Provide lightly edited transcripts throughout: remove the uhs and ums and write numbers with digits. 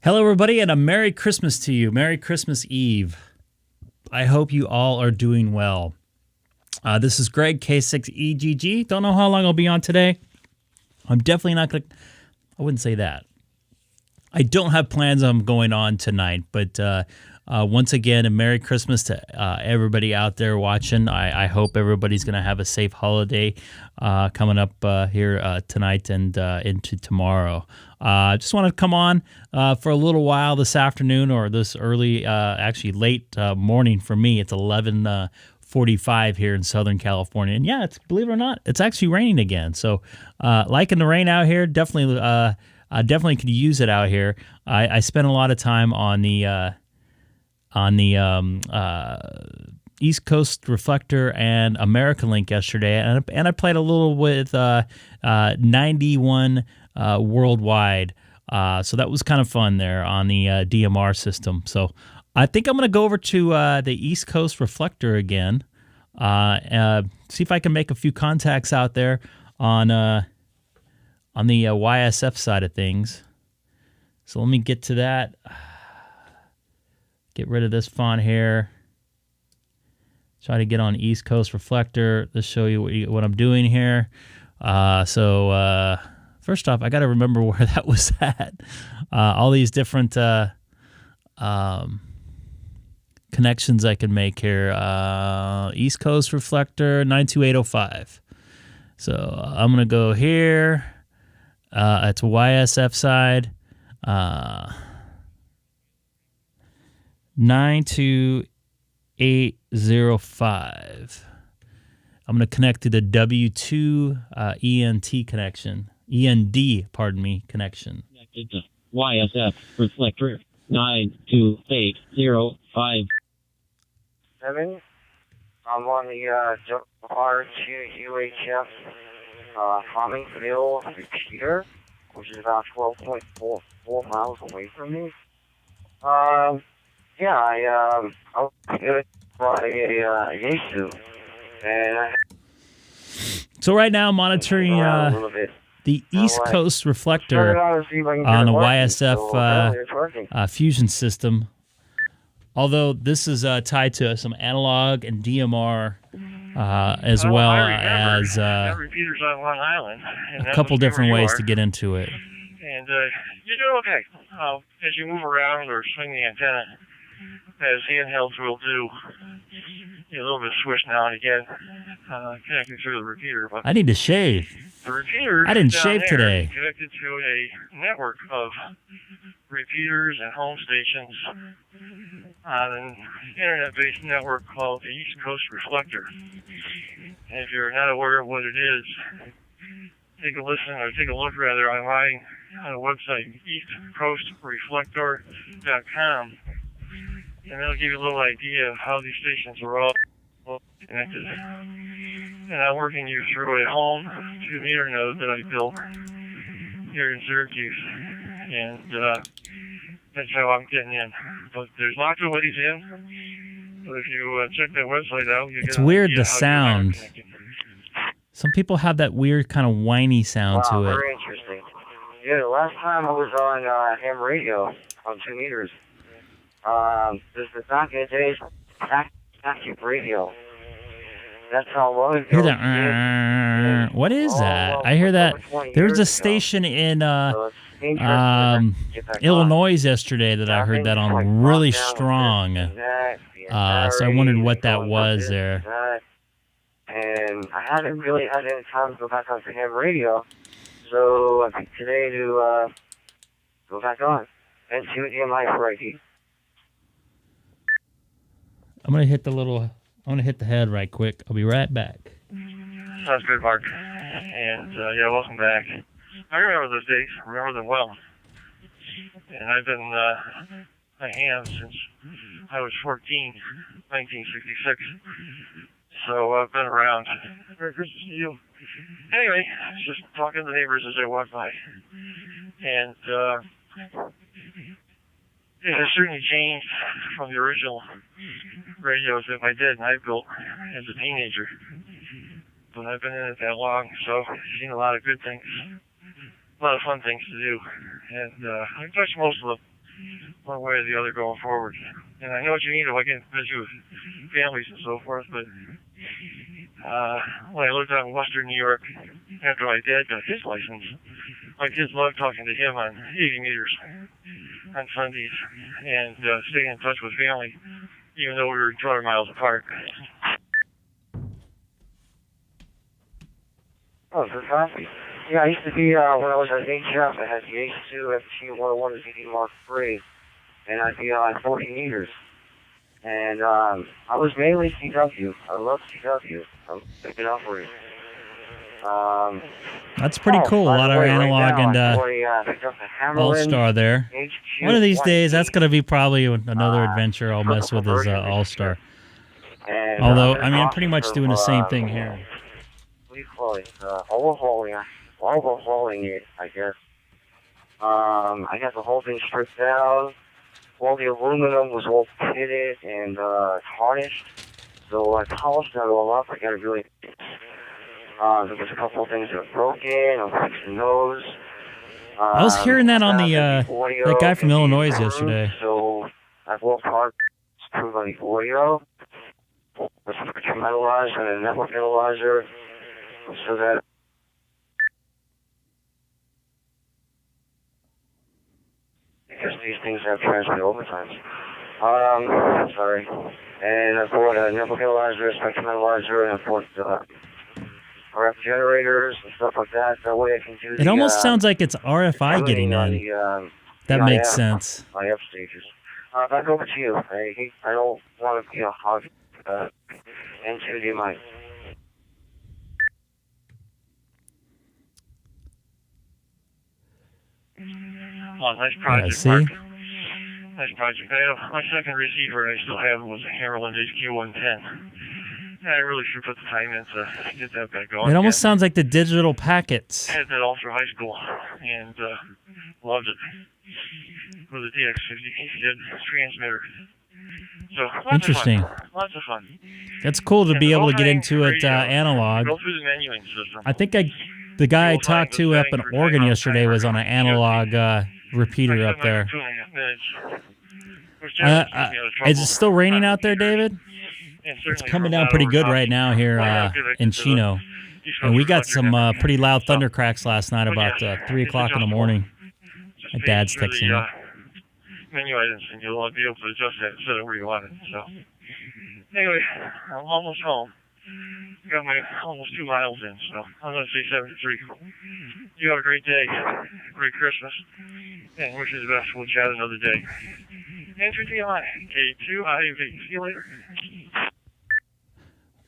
Hello, everybody, and a Merry Christmas to you. Merry Christmas Eve. I hope you all are doing well. This is Greg, K6EGG. Don't know how long I'll be on today. I'm definitely not going to... I wouldn't say that. I don't have plans on going on tonight, but once again, a Merry Christmas to everybody out there watching. I hope everybody's going to have a safe holiday coming up here tonight and into tomorrow. I just want to come on for a little while this afternoon, or this early, actually late morning for me. It's 11:45 here in Southern California, and yeah, believe it or not, it's actually raining again. So, liking the rain out here. Definitely, definitely could use it out here. I spent a lot of time on the East Coast Reflector and American Link yesterday, and I played a little with 91 worldwide. So that was kind of fun there on the DMR system. So I think I'm going to go over to the East Coast Reflector again, see if I can make a few contacts out there on the YSF side of things. So let me get to that. Get rid of this font here. Try to get on East Coast Reflector. Let's show you what I'm doing here. So first off, I got to remember where that was at. All these different connections I can make here. East Coast Reflector 92805. So I'm going to go here. It's YSF side. 92805. I'm going to connect to the W2 ENT connection. Connection. Connected to YSF Reflector 92805. 7. I'm on the R2 UHF Farming Field repeater, which is about 12.44 miles away from me. Yeah, I was brought a Yaesu, and so right now, monitoring the East Coast Reflector on the YSF fusion system. Although this is tied to some analog and DMR as well as repeaters on Long Island, a couple different ways to get into it. And you're doing okay. As you move around or swing the antenna, as handhelds will do, a little bit of swish now and again, connecting through the repeater. But I need to shave. the repeater I didn't shave today. is connected to a network of repeaters and home stations on an internet-based network called the East Coast Reflector. And if you're not aware of what it is, take a listen, or take a look rather, online on the website eastcoastreflector.com. And that'll give you a little idea of how these stations are all connected. And I'm working you through a home 2-meter node that I built here in Syracuse. And that's how I'm getting in. But there's lots of ways in. But if you check that website out, you it's get weird the sound. Some people have that weird kind of whiny sound to it. Very interesting. Yeah, the last time I was on ham radio on 2 meters. This is back in the days, active radio. That's how long ago. Hear that? What is that? I hear that. There was a station in Illinois yesterday that I heard that on really strong. So I wondered what that was there. And I hadn't really had any time to go back on to ham radio. So I think today to go back on and see what the MI for ID. I'm gonna hit the head right quick. I'll be right back. Sounds good, Mark. And yeah, welcome back. I remember those days. Remember them well. And I've been a ham since I was 14, 1966. So I've been around. Very good to see you. Anyway, just talking to the neighbors as I walk by. And it has certainly changed from the original radios that my dad and I built as a teenager. But I've been in it that long, so I've seen a lot of good things, a lot of fun things to do. And I've touched most of them. one way or the other going forward. And I know what you mean if I can visit with families and so forth, but when I lived out in Western New York, after my dad got his license, my kids loved talking to him on 80 meters on Sundays and staying in touch with family, even though we were 200 miles apart. Oh, so fancy. Yeah, I used to be, when I was at HF, I had the Yaesu FT101 ZD Mark III, and I'd be on 40 meters. And I was mainly CW. I love CW. I'm picking up for it. That's pretty cool. A lot of analog and All-Star there. One of these days, that's going to be probably another adventure I'll mess with is All-Star. Although, I mean, I'm pretty much doing the same thing here. What do you call it? Overhauling it, I guess. I got the whole thing stripped down. All the aluminum was all pitted and tarnished. So I polished that all up. I got it really... there was a couple of things that were broken. I'm fixing those. I was hearing that on the that guy from Illinois yesterday. So I've worked hard to improve on the audio. With a metalizer and a network analyzer. So that... Because these things have transmit overtimes. Sorry. And I've bought a network analyzer, a spectrum analyzer, and I've bought RF generators and stuff like that. That way I can do it almost sounds like it's RFI getting in. That makes sense. IF stages. Back over to you. I don't want to be a hog into the mic. Oh, nice project, see? Mark. Nice project. My second receiver I still have was a Hammerland HQ110. I really should put the time in to get that back going. It almost sounds like the digital packets. I had that all through high school and loved it. With a DX50 transmitter. So, Interesting. Lots of fun. It's cool to be able to get into it analog. Go through the menuing system. I think the guy I talked to up in Oregon yesterday was on an analog repeater up there. Is it still raining out there, David? It's coming down pretty good right now here in Chino. And we got some pretty loud thunder cracks last night about 3 o'clock in the morning. My dad's texting me. Menu items, and you'll be able to adjust that instead of where you want it. So, anyway, I'm almost home. Got my almost 2 miles in, so I'm going to say 73. You have a great day, great Christmas, and wish you the best. We'll chat another day. Enter DMI, K2IV. See you later.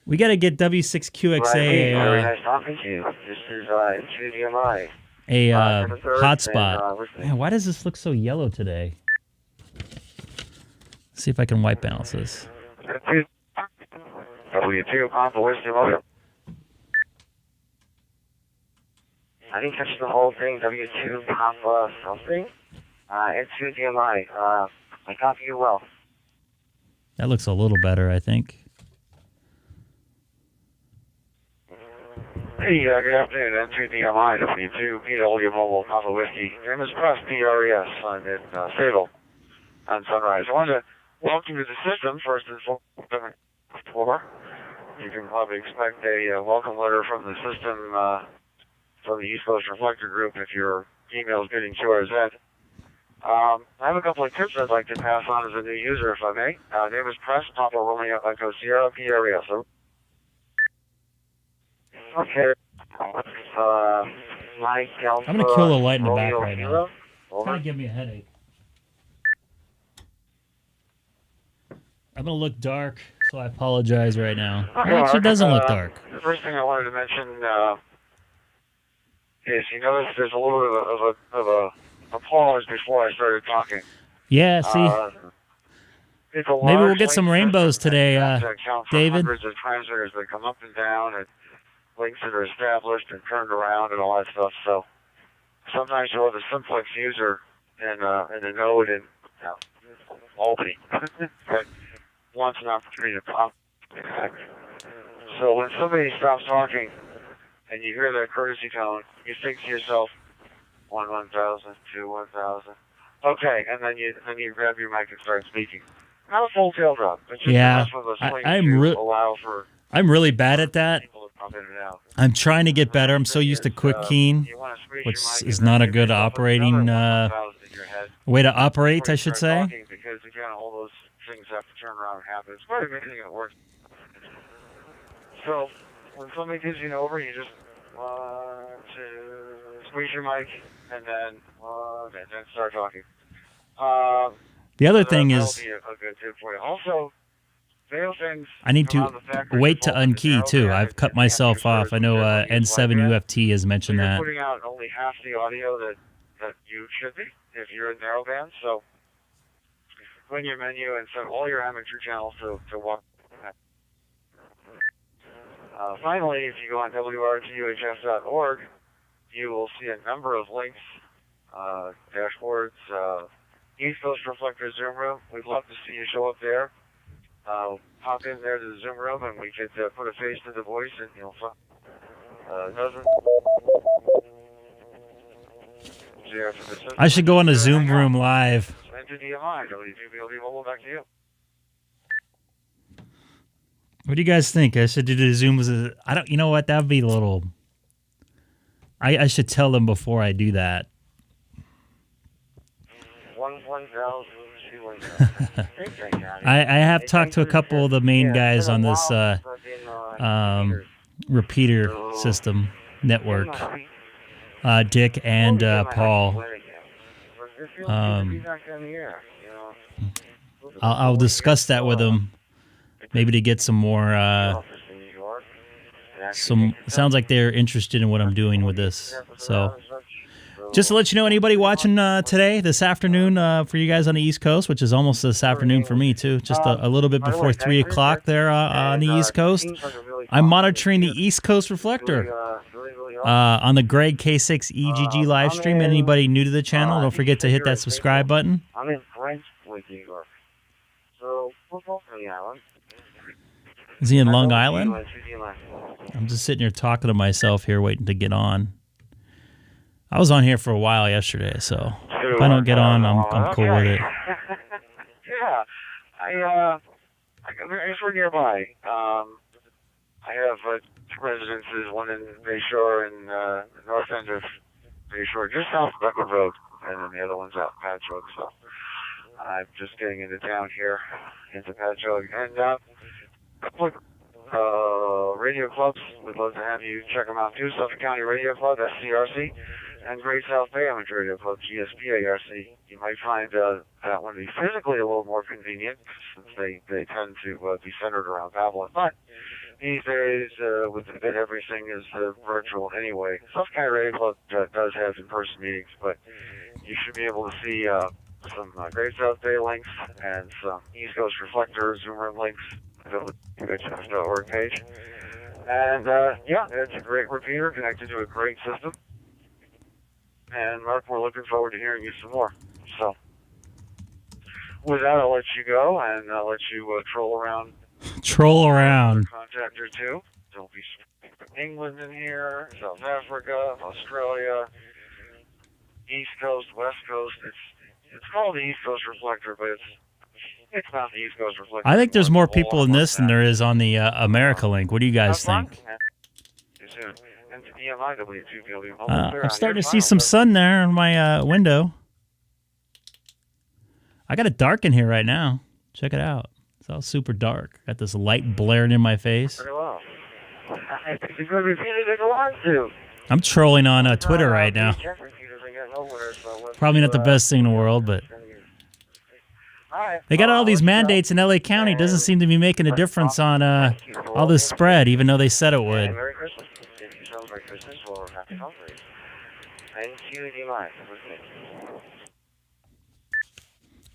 We got to get W6QXA very nice talking to you. This is K2DMI. A hotspot. Man, why does this look so yellow today? Let's see if I can white balance this. W2 Papa Whiskey Motor. I didn't catch the whole thing. W2 Papa something. N2 DMI. I copy you well. That looks a little better, I think. Hey, good afternoon. N2 DMI. W2 PW Mobile Papa Whiskey. Name is Press PRES. I'm in Sable on Sunrise. I wanted to welcome you to the system first and foremost. You can probably expect a welcome letter from the system from the East Coast Reflector Group if your email is getting QRZ. I have a couple of tips I'd like to pass on as a new user, if I may. Name is Press, Papa Romeo Echo Sierra PRES. Okay. Mike Alpha, I'm going to kill the light in the back right now. It's going to give me a headache. I'm going to look dark, so I apologize right now. It actually doesn't look dark. The first thing I wanted to mention is, you notice there's a little bit of a pause before I started talking. Yeah, see? Maybe we'll get some rainbows today, David. Hundreds of transmitters that come up and down, and links that are established and turned around and all that stuff. So sometimes you'll have a simplex user in a node in Albany. But wants an opportunity to pop. So when somebody stops talking and you hear that courtesy tone, you think to yourself, 1 1000, 2 1000, Okay, and then you grab your mic and start speaking. Not a full tail drop, but just Yeah, enough of a swing I'm to allow for I'm really bad at that. people to pop in and out. I'm trying to get better. I'm so used to quick keying, You want to squeeze which your mic is and then not a give good yourself operating another 1,000 in your head way to operate, before I you should start say. talking, because again, all those things have to turn around and happen. It's quite amazing it works. So when somebody gives you an over, you just to squeeze your mic and then start talking. The other So thing that'll is, be a good tip for you. Also, veil things I need come to out of the factory wait to default with the unkey narrow too. band. I've cut It's myself manufactured off. I know for the N7UFT has so mentioned you're that. putting out only half the audio that you should be if you're in narrowband. So go in your menu and set all your amateur channels to walk. Finally, if you go on wrtuhf.org, you will see a number of links, dashboards, East Coast Reflector Zoom Room. We'd love to see you show up there. Hop in there to the Zoom Room and we could put a face to the voice and you'll find I should go on a Zoom Room live. Enter DMI, WTBLD Mobile, back to you. What do you guys think? I should do the Zoom. I don't. You know what? That would be a little. I should tell them before I do that. 1,000. I have talked to a couple of the main guys on this repeater system network, Dick and Paul. I'll discuss that with them, maybe to get some more. Sounds like they're interested in what I'm doing with this. So, just to let you know, anybody watching today, this afternoon, for you guys on the East Coast, which is almost this afternoon for me too, just a little bit before 3 o'clock there on the East Coast, I'm monitoring the East Coast Reflector on the Greg K6EGG live stream. Anybody new to the channel, don't forget to hit that subscribe button. I'm in French with New York. So, we're both on the island. Is he in Long Island? I'm just sitting here talking to myself here, waiting to get on. I was on here for a while yesterday, so if I don't get on, I'm cool with it. Yeah, I guess we're nearby. I have two residences, one in Bayshore and the north end of Bayshore, just south of Beckwood Road, and then the other one's out in Patchogue. So I'm just getting into town here, into Patchogue, and quick radio clubs. We'd love to have you check them out too. Suffolk County Radio Club, SCRC, and Great South Bay Amateur Radio Club, GSPARC. You might find that one to be physically a little more convenient since they tend to be centered around Babylon. But these days, with a bit everything is virtual anyway. Suffolk County Radio Club does have in-person meetings, but you should be able to see some Great South Bay links and some East Coast Reflector Zoom Room links. .org page. And yeah, it's a great repeater connected to a great system. And Mark, we're looking forward to hearing you some more. So, with that, I'll let you go and I'll let you troll around. Troll around. Contact or two. Don't be England in here, South Africa, Australia, East Coast, West Coast. It's called the East Coast Reflector, but it's not the East Coast Reflector. I think there's more people in this than there is on the America link. What do you guys think? I'm starting to see some sun there in my window. I got it dark in here right now. Check it out. It's all super dark. Got this light blaring in my face. I'm trolling on Twitter right now. Probably not the best thing in the world, but they got all these mandates in LA County. Doesn't seem to be making a difference on all this spread, even though they said it would. Merry Christmas. If you celebrate Christmas, well, happy holidays. And QED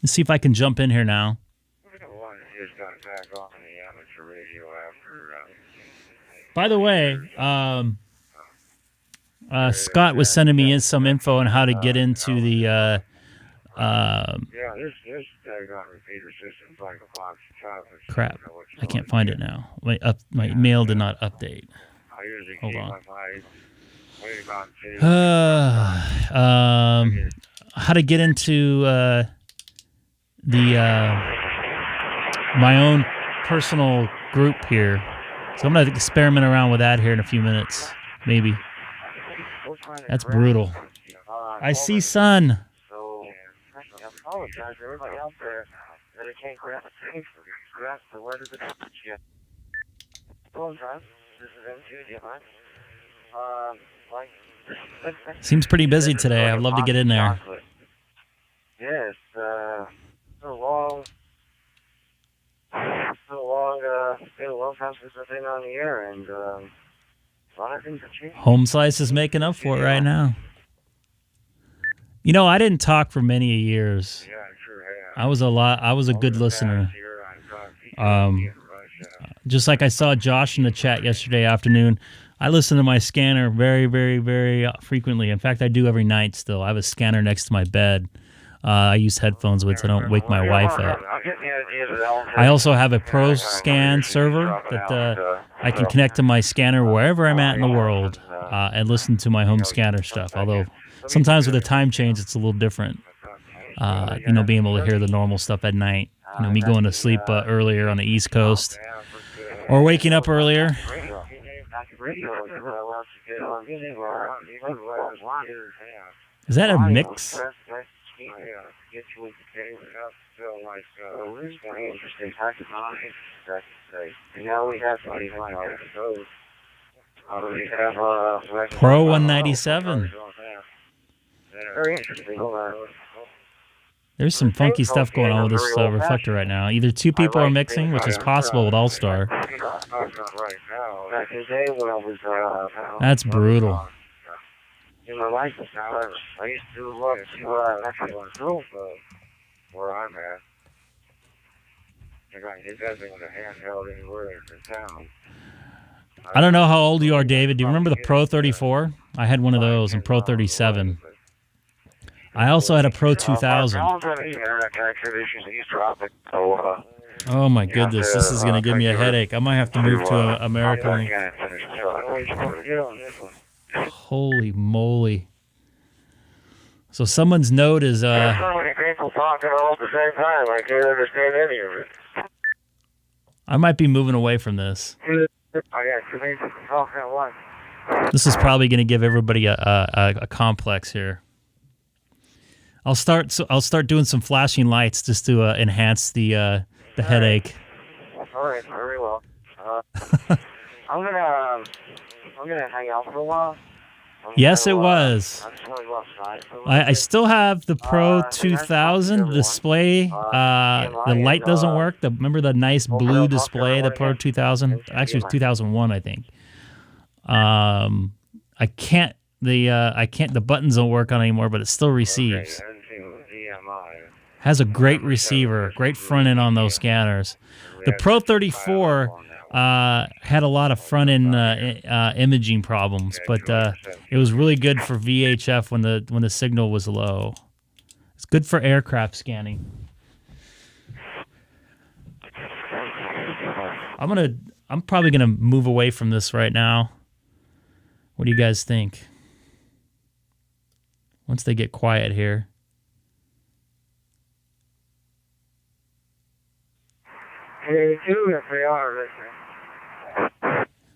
Let's see if I can jump in here now. By the way, Scott was sending me in some info on how to get into the yeah, there's repeater systems like a box crap. I can't find it now. My mail did not update. Hold on. how to get into my own personal group here. So I'm going to experiment around with that here in a few minutes, maybe. That's brutal. I see sun. So, I apologize to everybody out there that I can't grasp the word of the message yet. Apologize. This is M2, Seems pretty busy today. I'd love to get in there. Yes, so long, been a long time since I've been on the air, and a lot of things have changed. Home Slice is making up for it right now. You know, I didn't talk for many years. Yeah, I sure have. I was a good listener. Just like I saw Josh in the chat yesterday afternoon, I listen to my scanner very, very, very frequently. In fact, I do every night still. I have a scanner next to my bed. I use headphones with so I don't wake my wife up. I also have a Pro Scan server that I can connect to my scanner wherever I'm at in the world and listen to my home scanner stuff. Although sometimes with the time change, it's a little different. You know, being able to hear the normal stuff at night. You know, me going to sleep earlier on the East Coast or waking up earlier. Is that a mix? Pro 197. Very interesting. There's some funky stuff going on with this reflector right now. Either two people are mixing, which is possible with All-Star. That's brutal. In my life, I used to love to actually on drove where I'm at. It doesn't want a handheld anywhere in town. I don't know how old you are, David. Do you remember the Pro 34? I had one of those and Pro 37. I also had a Pro 2000. Oh my goodness, this is going to give me a headache. I might have to move to America. Holy moly. So someone's note is so many people talking all at the same time. I can't understand any of it. I might be moving away from this. I got too many people talking at once. This is probably going to give everybody a complex here. I'll start doing some flashing lights just to enhance the headache. All right, very well. I'm gonna hang out for a while. Yes, it was. I still have the Pro 2000 display. The light doesn't work. Remember the nice blue display, the Pro 2000? Actually, it was 2001, I think. The buttons don't work on anymore, but it still receives. Has a great receiver, great front end on those scanners. The Pro 34 had a lot of front end imaging problems, but it was really good for VHF when the signal was low. It's good for aircraft scanning. I'm probably gonna move away from this right now. What do you guys think? Once they get quiet here. Hey, two if they are listening.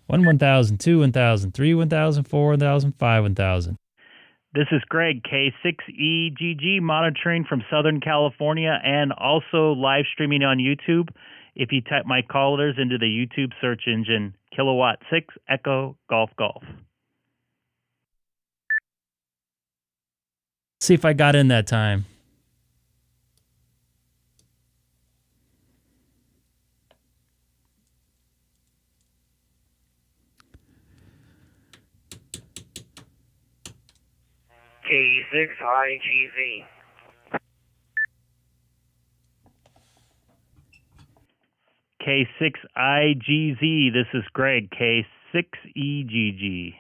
1 1000, 2 1000, 3 1000, 4 1000, 5 1000. This is Greg, K6EGG, monitoring from Southern California and also live streaming on YouTube. If you type my callers into the YouTube search engine, Kilowatt 6 Echo Golf Golf. See if I got in that time. K6EGG. K6IGZ, this is Greg, K6EGG.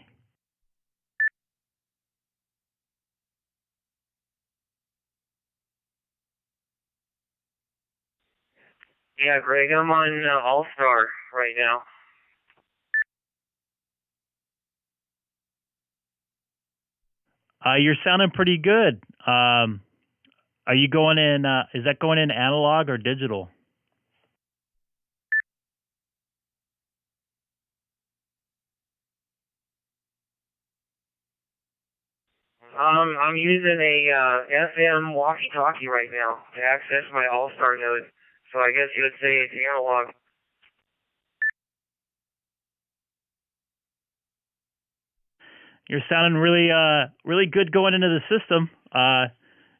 Yeah, Greg, I'm on All-Star right now. You're sounding pretty good. Are you going in, is that going in analog or digital? I'm using a FM walkie-talkie right now to access my All-Star node. So I guess you would say it's analog. You're sounding really good going into the system.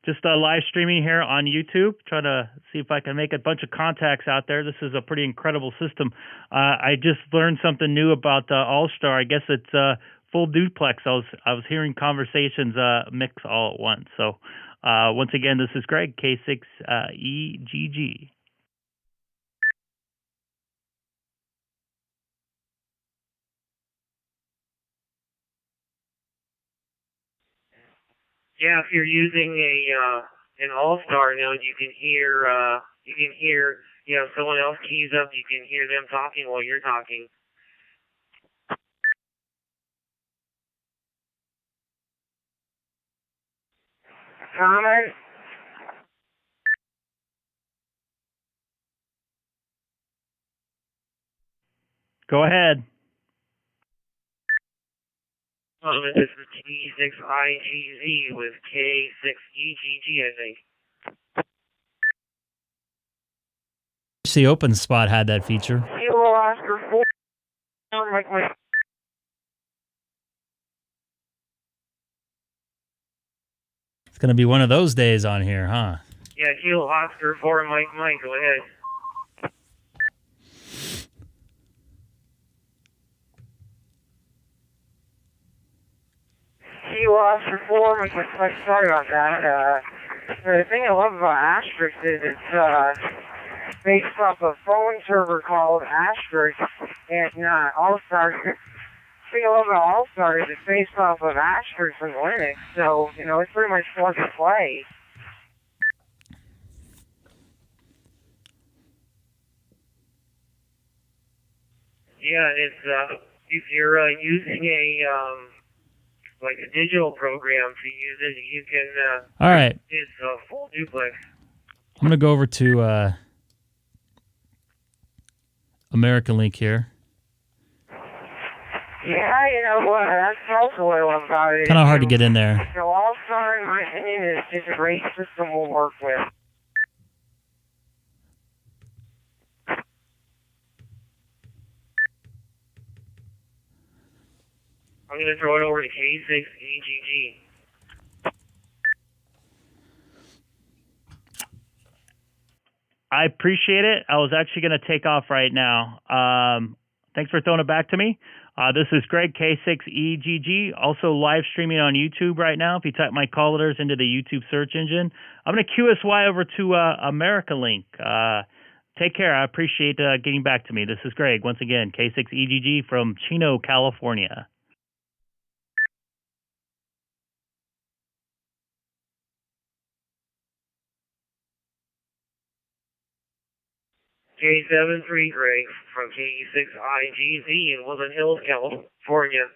Just live streaming here on YouTube. Trying to see if I can make a bunch of contacts out there. This is a pretty incredible system. I just learned something new about All-Star. I guess it's full duplex. I was hearing conversations mix all at once. So once again, this is Greg, K6EGG. Yeah, if you're using an All-Star node, you can hear someone else keys up. You can hear them talking while you're talking. Comment? Go ahead. This is K6IGZ with K6EGG, I think. The Open Spot had that feature. Kilo Oscar 4. It's going to be one of those days on here, huh? Yeah, Kilo Oscar 4, Mike, go ahead. Kilo Oscar 4, Mike, sorry about that. The thing I love about Asterisk is it's based off a phone server called Asterisk, and All-Star. The thing I love about All-Star is it's based off of Asterisk and Linux, so, it's pretty much plug and play. Yeah, it's, if you're using like a digital program to use it, you can, all right. It's a full duplex. I'm going to go over to American Link here. Yeah, you know what, that's also what I love about it. Kind of hard to get in there. So All-Star, in my opinion, is just a great system we'll work with. I'm going to throw it over to K6EGG. I appreciate it. I was actually going to take off right now. Thanks for throwing it back to me. This is Greg, K6EGG, also live streaming on YouTube right now. If you type my call letters into the YouTube search engine, I'm going to QSY over to America Link. Take care. I appreciate getting back to me. This is Greg, once again, K6EGG from Chino, California. K73 Greg from K6IGZ in Woodland Hills, California.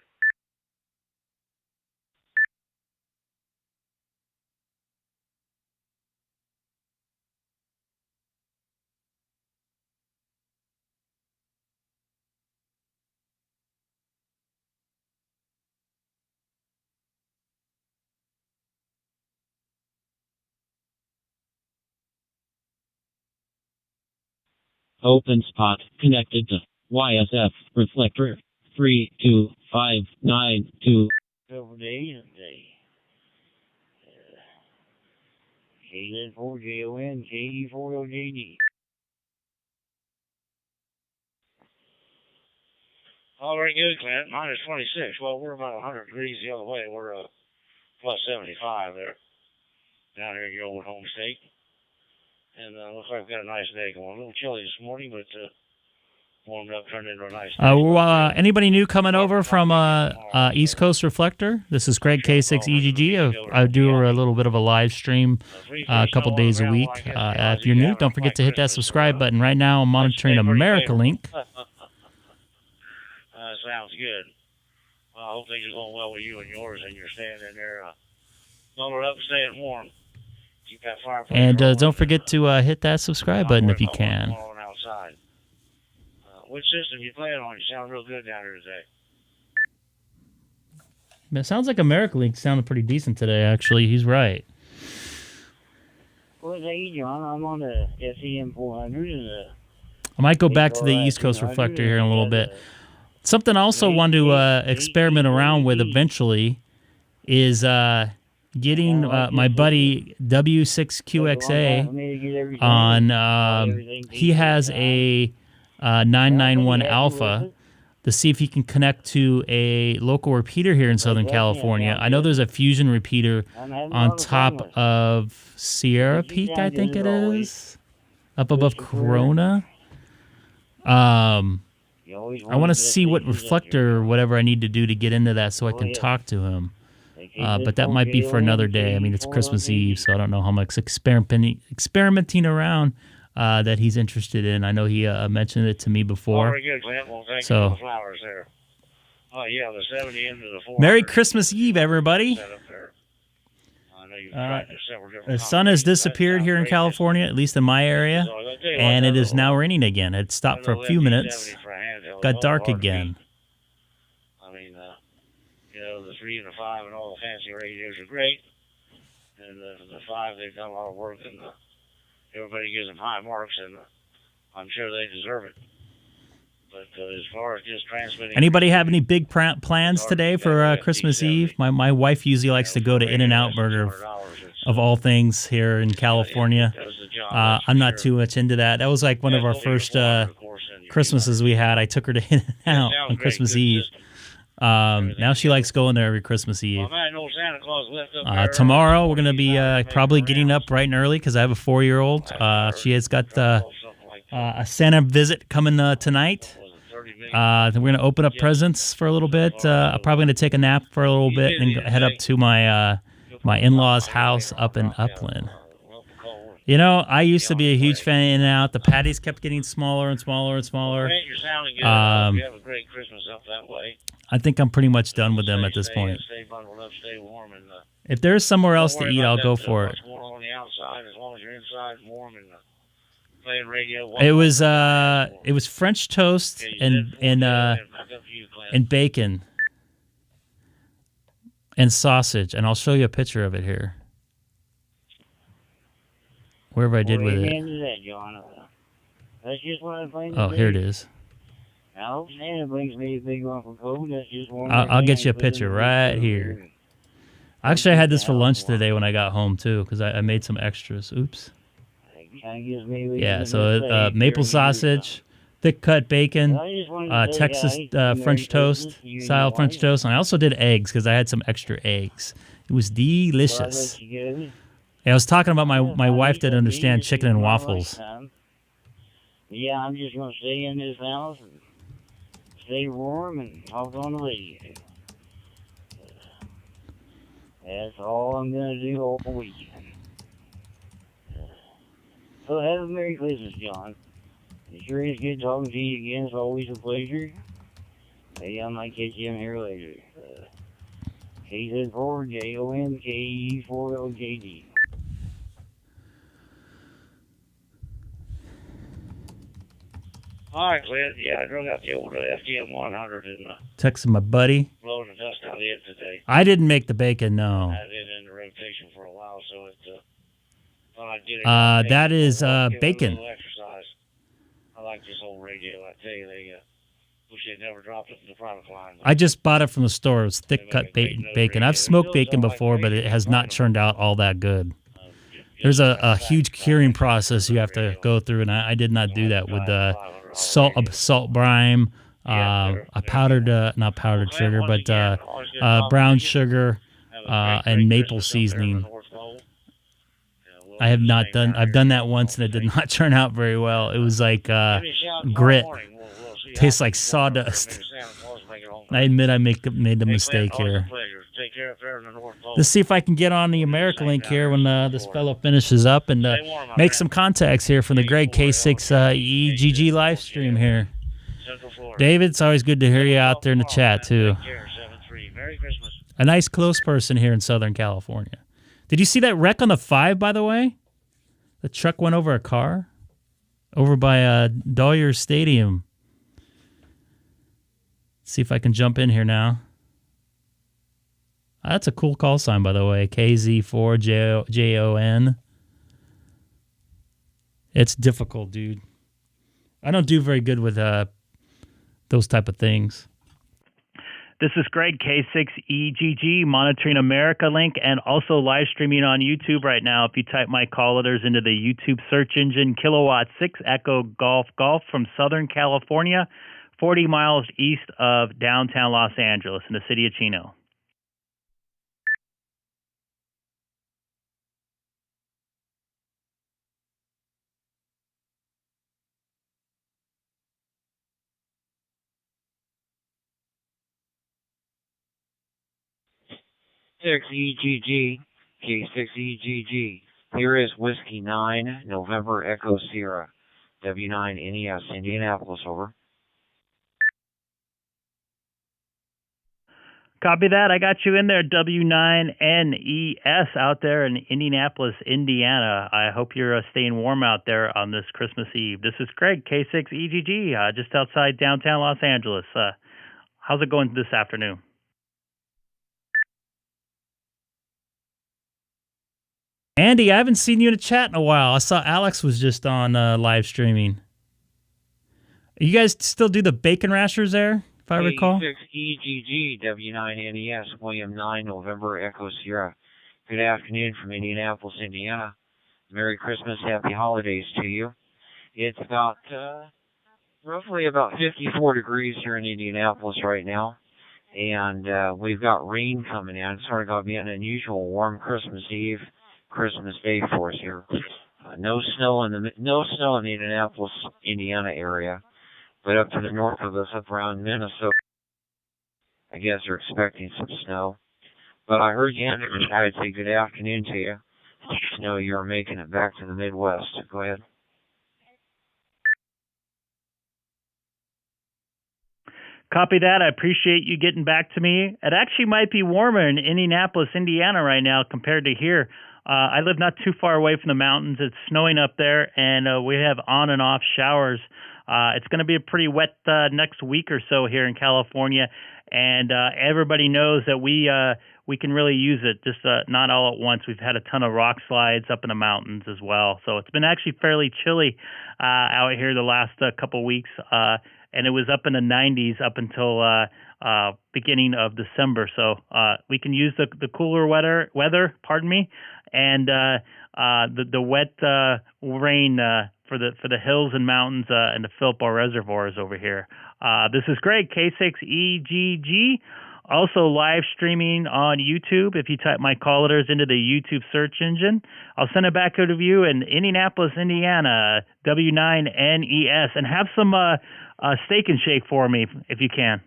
Open spot connected to YSF reflector 32592. Over day. K4JON, K4OJD. All very good, Clint. Minus 26. Well, we're about 100 degrees the other way. We're plus 75 there. Down here in your old home state. And looks like we've got a nice day going. A little chilly this morning, but warmed up, turned into a nice day. Anybody new coming over from East Coast Reflector? This is Greg, K6EGG. I do a little bit of a live stream a couple days a week. If you're new, don't forget to hit that subscribe button. Right now, I'm monitoring America Link. Sounds good. Well, I hope things are going well with you and yours, and you're staying in there, bundled up, staying warm. Keep that fireplace And rolling. don't forget to hit that subscribe button if you can. Going outside. Which system you playing on? You sound real good down here today. It sounds like AmericaLink sounded pretty decent today, actually. He's right. What say you, John? I'm on the SEM 400 and the... I might go back to the East Coast reflector here in a little bit. Something I also want to experiment around with eventually is getting my buddy W6QXA on. He has a 991 Alpha to see if he can connect to a local repeater here in Southern California. I know there's a fusion repeater on top of Sierra Peak, I think it is, up above Corona. I want to see what reflector or whatever I need to do to get into that so I can talk to him. But that might be for another day. I mean, it's Christmas Eve, so I don't know how much experimenting around that he's interested in. I know he mentioned it to me before. Very good, Clint. Well, thank you So, for the flowers there. Oh, yeah, the 70 into the 400. Merry Christmas Eve, everybody. Set up there. I know you've tried several different The sun has disappeared here in California, at least in my area, So, I'll tell you what, and it that is now little- raining again. It stopped for a that few little minutes, FT70 for a handheld, got it's dark hard to beat. again. I mean, you know, the 3 and the 5 and all the fancy radios are great. And the 5, they've done a lot of work, and everybody gives them high marks, and I'm sure they deserve it. But as far as just transmitting... Anybody have any big plans today for Christmas Eve? My wife usually likes to go to In-N-Out Burger, of all things, here in California. I'm not too much into that. That was like one of our first Christmases we had. I took her to In-N-Out on Christmas Eve. Now she likes going there every Christmas Eve. Tomorrow we're going to be probably getting up bright and early because I have a 4-year-old. She has got a Santa visit coming tonight. Then we're going to open up presents for a little bit. I'm probably going to take a nap for a little bit and head up to my in-laws' house up in Upland. You know, I used to be a huge fan of In-N-Out. The patties kept getting smaller and smaller and smaller. You're sounding good. You have a great Christmas up that way. I think I'm pretty much done with them at this point. Stay bundled up, stay warm, and If there's somewhere else to eat, I'll go for it. what's going on the outside, as long as you're inside warm and playing radio. It was French toast and bacon and sausage, and I'll show you a picture of it here. Wherever I did with it. That's just what I'm playing. Oh, here it is. I hope Santa brings me a big one for cold. That's just one. I'll get you a picture right here. Actually, I had this for lunch today when I got home too, because I made some extras. Oops. Yeah, so maple sausage, thick cut bacon, Texas French toast, style French toast, and I also did eggs because I had some extra eggs. It was delicious. I was talking about my wife didn't understand chicken and waffles. Yeah, I'm just gonna stay in this house and stay warm and talk on the radio. That's all I'm gonna do all weekend. So have a Merry Christmas, John. It sure is good talking to you again. It's always a pleasure. Hey, I might catch you in here later. K6EGG. All right, Clint. Yeah, I drove out the old FTM 100 and Texting my buddy. blowing the dust out of it today. I didn't make the bacon, no. I had it in the rotation for a while, so it thought I'd get it. That is Give it a bacon. little exercise. I like this old radio. I tell you, they wish they'd never dropped it in the product line. I just bought it from the store. It was thick cut bacon. I've smoked bacon before, but it has not turned out all that good. There's a huge curing process you have to go through, and I did not do that with salt brine, a powdered, not powdered sugar, but brown sugar and maple seasoning. I have not done. I've done that once, and it did not turn out very well. It was like grit. Tastes like sawdust. I admit I made the mistake here. Let's see if I can get on the AmericaLink here when this fellow finishes up and make some contacts here from the great K6EGG live stream here. David, it's always good to hear you out there in the chat too. A nice close person here in Southern California. Did you see that wreck on the 5, by the way? The truck went over a car over by Dahlia Stadium. Let's see if I can jump in here now. That's a cool call sign, by the way. KZ4JON. It's difficult, dude. I don't do very good with those type of things. This is Greg, K6EGG, monitoring America Link and also live streaming on YouTube right now. If you type my call letters into the YouTube search engine, Kilowatt 6 Echo Golf Golf from Southern California, 40 miles east of downtown Los Angeles in the city of Chino. K6EGG, K6EGG. Here is Whiskey 9, November Echo Sierra, W9NES, Indianapolis, over. Copy that. I got you in there, W9NES, out there in Indianapolis, Indiana. I hope you're staying warm out there on this Christmas Eve. This is Greg, K6EGG, just outside downtown Los Angeles. How's it going this afternoon? Andy, I haven't seen you in a chat in a while. I saw Alex was just on live streaming. You guys still do the bacon rashers there, if I recall? K6EGG, W9NES, William 9, November Echo Sierra. Good afternoon from Indianapolis, Indiana. Merry Christmas, Happy Holidays to you. It's about roughly about 54 degrees here in Indianapolis right now. And we've got rain coming in. It's sort of going to be an unusual warm Christmas Eve. Christmas Day for us here. No snow in the Indianapolis, Indiana area, but up to the north of us, up around Minnesota, I guess they're expecting some snow. But I heard you, and I would say good afternoon to you. I know you're making it back to the Midwest. Go ahead. Copy that. I appreciate you getting back to me. It actually might be warmer in Indianapolis, Indiana right now compared to here. I live not too far away from the mountains. It's snowing up there, and we have on and off showers. It's going to be a pretty wet next week or so here in California, and everybody knows that we can really use it, just not all at once. We've had a ton of rock slides up in the mountains as well. So it's been actually fairly chilly out here the last couple weeks, and it was up in the 90s up until beginning of December. So we can use the cooler weather, and the wet rain for the hills and mountains and to fill up our reservoirs over here. This is Greg, K6EGG, also live streaming on YouTube. If you type my call letters into the YouTube search engine, I'll send it back over to you in Indianapolis, Indiana, W9NES, and have some steak and shake for me if you can.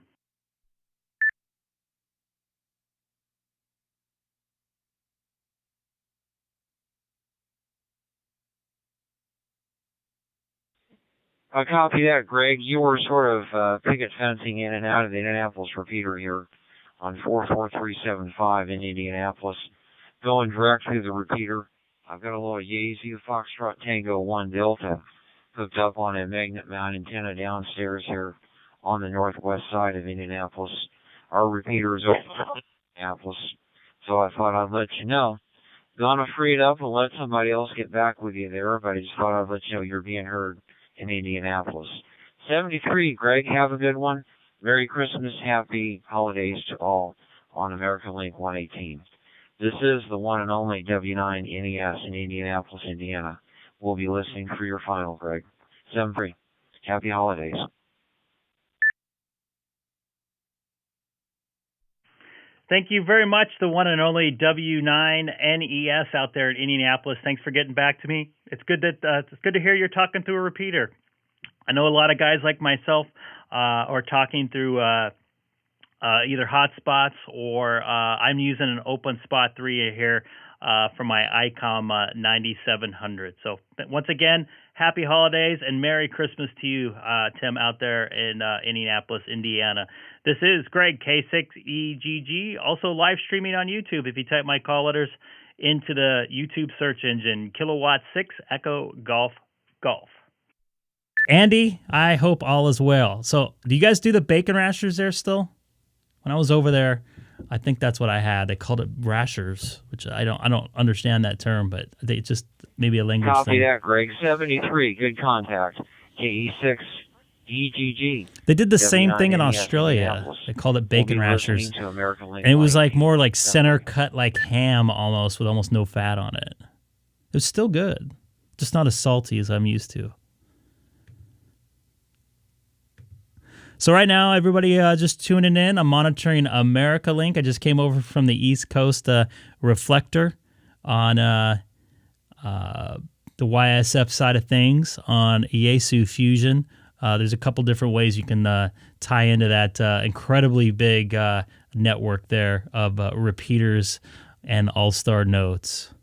I copy that, Greg. You were sort of picket fencing in and out of the Indianapolis repeater here on 44375 in Indianapolis. Going direct through the repeater. I've got a little Yaesu Foxtrot Tango 1 Delta hooked up on a magnet mount antenna downstairs here on the northwest side of Indianapolis. Our repeater is over in Indianapolis, so I thought I'd let you know. Gonna free it up and let somebody else get back with you there, but I just thought I'd let you know you're being heard in Indianapolis. 73, Greg, have a good one. Merry Christmas, happy holidays to all on American Link 118. This is the one and only W9NES in Indianapolis, Indiana. We'll be listening for your final, Greg. 73, happy holidays. Thank you very much, the one and only W9NES out there in Indianapolis. Thanks for getting back to me. It's good to hear you're talking through a repeater. I know a lot of guys like myself are talking through either hotspots or I'm using an Open Spot 3 here for my Icom 9700. So once again, happy holidays and Merry Christmas to you, Tim, out there in Indianapolis, Indiana. This is Greg, K6EGG, also live streaming on YouTube. If you type my call letters into the YouTube search engine, Kilowatt 6 Echo Golf Golf. Andy, I hope all is well. So, do you guys do the bacon rashers there still? When I was over there, I think that's what I had. They called it rashers, which I don't understand that term, but they just maybe a language Copy thing. that, Greg. 73, good contact. K6EGG. They did the same thing in Australia. They called it bacon rashers. And it was like more like center cut like ham almost, with almost no fat on it. It was still good, just not as salty as I'm used to. So right now, everybody just tuning in. I'm monitoring America Link. I just came over from the East Coast reflector on the YSF side of things on Yaesu Fusion. There's a couple different ways you can tie into that incredibly big network there of repeaters and all-star nodes.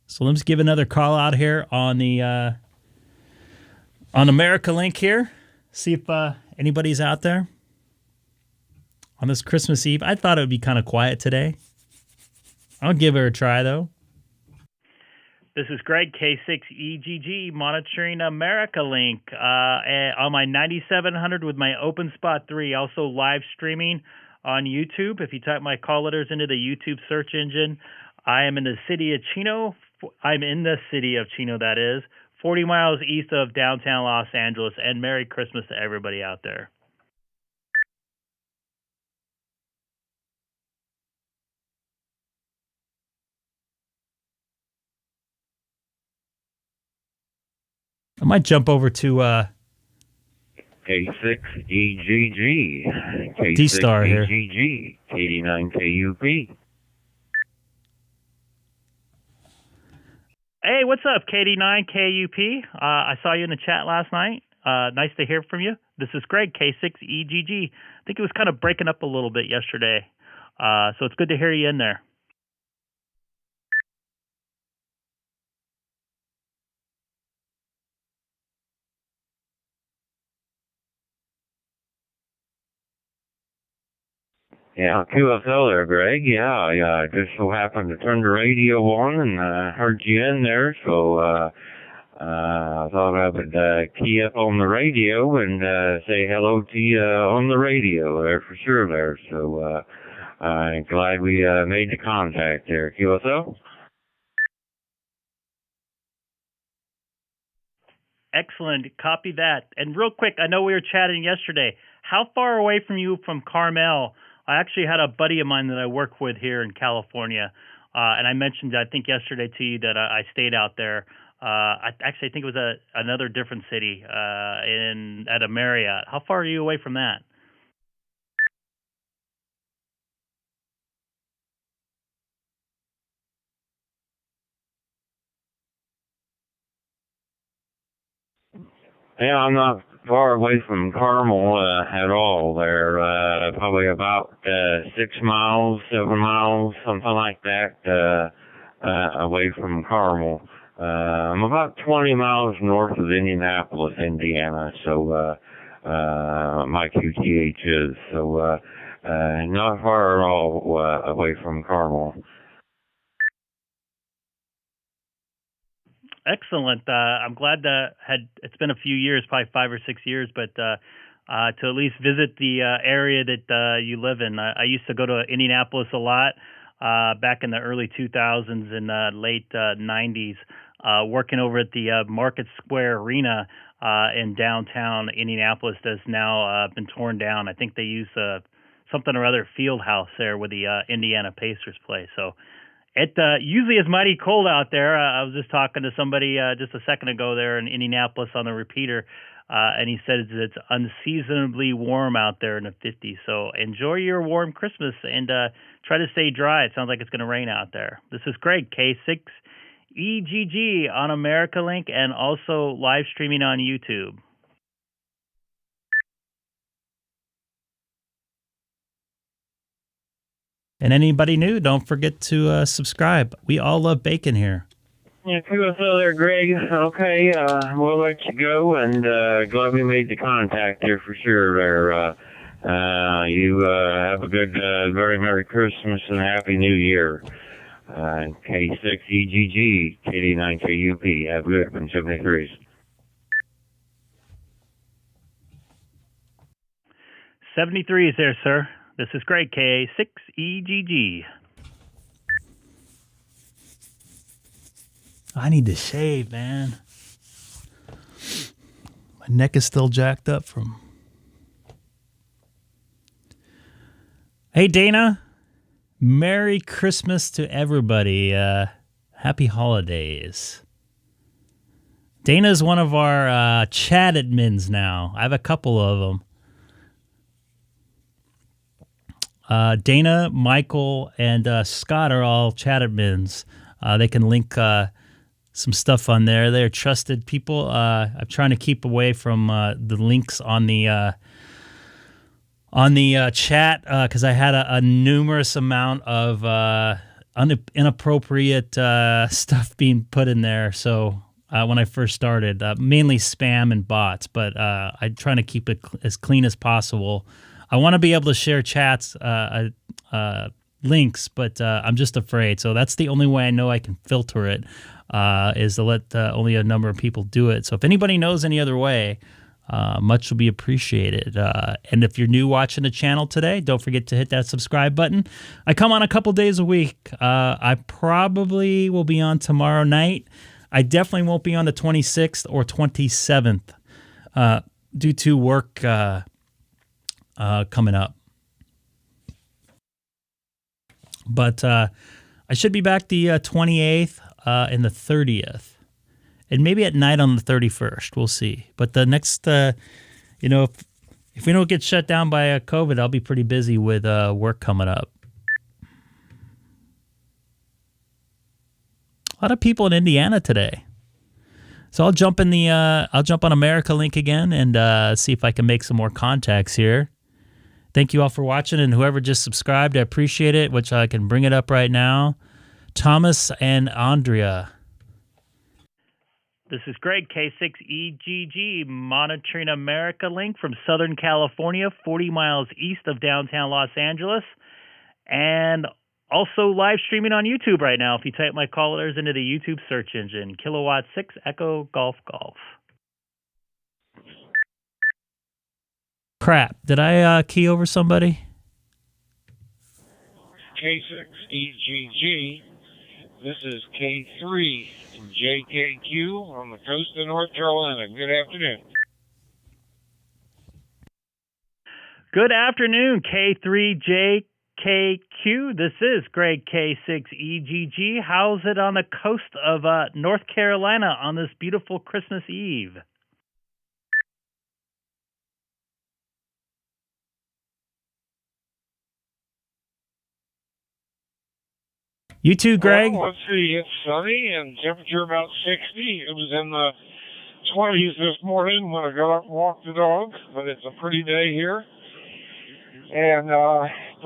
So let's give another call out here on the on America Link here. See if anybody's out there on this Christmas Eve. I thought it would be kind of quiet today. I'll give her a try, though. This is Greg, K6EGG, monitoring America Link on my 9700 with my OpenSpot 3, also live streaming on YouTube. If you type my call letters into the YouTube search engine, I am in the city of Chino. I'm in the city of Chino, that is, 40 miles east of downtown Los Angeles, and Merry Christmas to everybody out there. I might jump over to K6EGG. DStar here. K6EGG. 89KUP. Hey, what's up, KD9KUP? I saw you in the chat last night. Nice to hear from you. This is Greg, K6EGG. I think it was kind of breaking up a little bit yesterday, so it's good to hear you in there. Yeah, QFL there, Greg. Yeah, I just so happened to turn the radio on and heard you in there, so I thought I would key up on the radio and say hello to you on the radio there for sure there. So I'm glad we made the contact there, QFL. Excellent. Copy that. And real quick, I know we were chatting yesterday. How far away from you from Carmel? I actually had a buddy of mine that I work with here in California, and I mentioned, I think yesterday to you, that I stayed out there. I think it was another different city at a Marriott. How far are you away from that? Yeah, I'm not far away from Carmel at all. They're probably about 6 miles, 7 miles, something like that, away from Carmel. I'm about 20 miles north of Indianapolis, Indiana, so my QTH is. So not far at all away from Carmel. Excellent. I'm glad that it's been a few years, probably 5 or 6 years, but to at least visit the area that you live in. I used to go to Indianapolis a lot back in the early 2000s and late 90s, working over at the Market Square Arena in downtown Indianapolis that's now been torn down. I think they use something or other field house there where the Indiana Pacers play. So it usually is mighty cold out there. I was just talking to somebody just a second ago there in Indianapolis on the repeater, and he said it's unseasonably warm out there in the 50s. So enjoy your warm Christmas and try to stay dry. It sounds like it's going to rain out there. This is Greg, K6EGG on America Link and also live streaming on YouTube. And anybody new, don't forget to subscribe. We all love bacon here. Yeah, QSL there, Greg. Okay, we'll let you go, and glad we made the contact there for sure. There, You have a good, very Merry Christmas and Happy New Year. K6EGG, KD9KUP. Have a good one, 73s. 73 is there, sir. This is Greg, K6EGG. I need to shave, man. My neck is still jacked up from... Hey, Dana. Merry Christmas to everybody. Happy holidays. Dana's one of our chat admins now. I have a couple of them. Dana, Michael, and Scott are all chat admins. They can link some stuff on there. They're trusted people. I'm trying to keep away from the links on the chat because I had a numerous amount of inappropriate stuff being put in there. So when I first started, mainly spam and bots, but I'm trying to keep it as clean as possible. I want to be able to share chats, links, but I'm just afraid. So that's the only way I know I can filter it, is to let only a number of people do it. So if anybody knows any other way, much will be appreciated. And if you're new watching the channel today, don't forget to hit that subscribe button. I come on a couple days a week. I probably will be on tomorrow night. I definitely won't be on the 26th or 27th due to work coming up. But I should be back the 28th and the 30th. And maybe at night on the 31st. We'll see. But the next, if we don't get shut down by COVID, I'll be pretty busy with work coming up. A lot of people in Indiana today. So I'll jump on America Link again and see if I can make some more contacts here. Thank you all for watching, and whoever just subscribed, I appreciate it, which I can bring it up right now. Thomas and Andrea. This is Greg, K6EGG, monitoring America Link from Southern California, 40 miles east of downtown Los Angeles, and also live streaming on YouTube right now if you type my callers into the YouTube search engine, Kilowatt 6 Echo Golf Golf. Crap, did I key over somebody? K6EGG. This is K3JKQ on the coast of North Carolina. Good afternoon. Good afternoon, K3JKQ. This is Greg, K6EGG. How's it on the coast of North Carolina on this beautiful Christmas Eve? You too, Greg? Well, let's see. It's sunny and temperature about 60. It was in the 20s this morning when I got up and walked the dog, but it's a pretty day here. And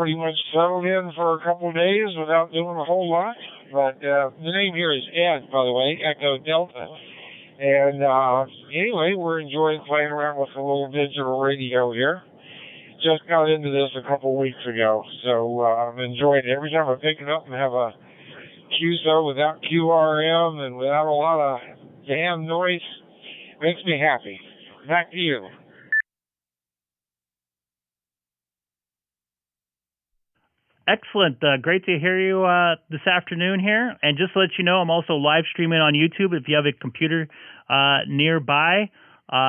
pretty much settled in for a couple of days without doing a whole lot. But the name here is Ed, by the way, Echo Delta. And anyway, we're enjoying playing around with a little digital radio here. Just got into this a couple of weeks ago, so I'm enjoying it. Every time I pick it up and have a QSO without QRM and without a lot of damn noise, makes me happy. Back to you. Excellent. Great to hear you this afternoon here. And just to let you know, I'm also live streaming on YouTube. If you have a computer nearby,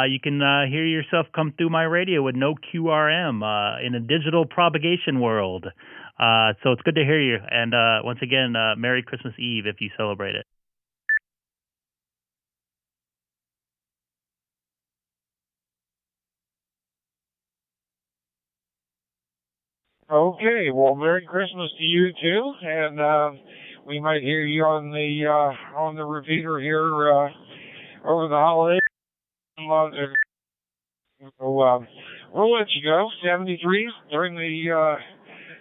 you can hear yourself come through my radio with no QRM in a digital propagation world. So it's good to hear you. And once again, Merry Christmas Eve if you celebrate it. Okay, well, Merry Christmas to you too, and we might hear you on the repeater here over the holidays. So we'll let you go. 73, turn the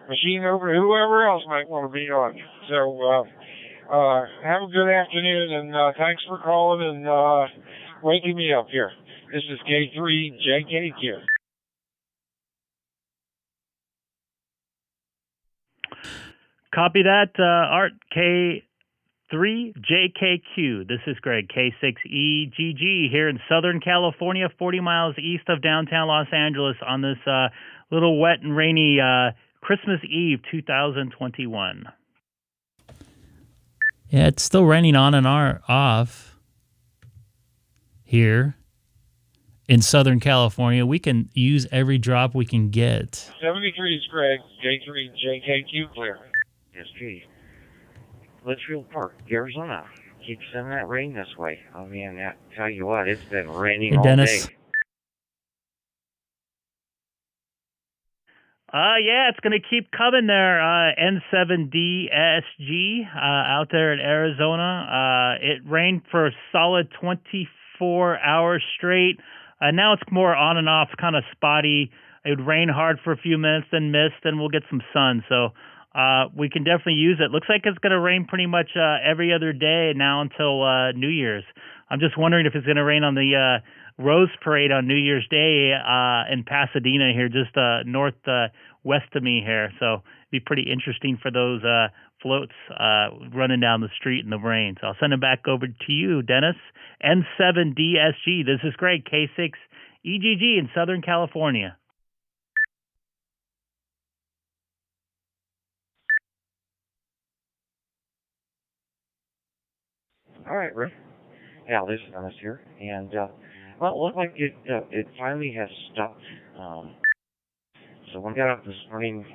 machine over to whoever else might want to be on. So have a good afternoon, and thanks for calling and waking me up here. This is K3JKQ. Copy that, Art K3JKQ. This is Greg, K6EGG here in Southern California, 40 miles east of downtown Los Angeles on this little wet and rainy Christmas Eve 2021. Yeah, it's still raining on and off here in Southern California. We can use every drop we can get. 73 is Greg, K3JKQ clear. SG. Litchfield Park, Arizona. Keep sending that rain this way. I mean, I tell you what, it's been raining Hey, all Dennis. day. Yeah, it's going to keep coming there. N7DSG out there in Arizona. It rained for a solid 24 hours straight. Now it's more on and off, kind of spotty. It would rain hard for a few minutes, then mist, then we'll get some sun. So we can definitely use it. Looks like it's going to rain pretty much every other day now until New Year's. I'm just wondering if it's going to rain on the Rose Parade on New Year's Day in Pasadena here, just northwest of me here. So it'd be pretty interesting for those floats running down the street in the rain. So I'll send it back over to you, Dennis. N7DSG. This is Greg, K6EGG in Southern California. All right, Rick. Yeah, this is Dennis here. And, well, it looked like it finally has stopped. So when I got up this morning,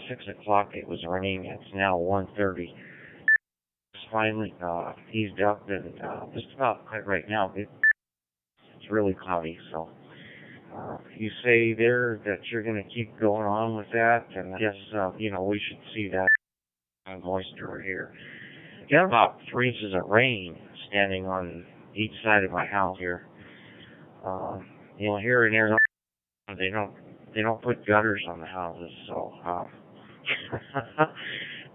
6 o'clock, it was raining. It's now 1:30. It's finally eased up, and just about right now, it's really cloudy. So you say there that you're going to keep going on with that, and I guess, we should see that moisture here. I got about 3 inches of rain standing on each side of my house here. Here in Arizona, they don't put gutters on the houses, so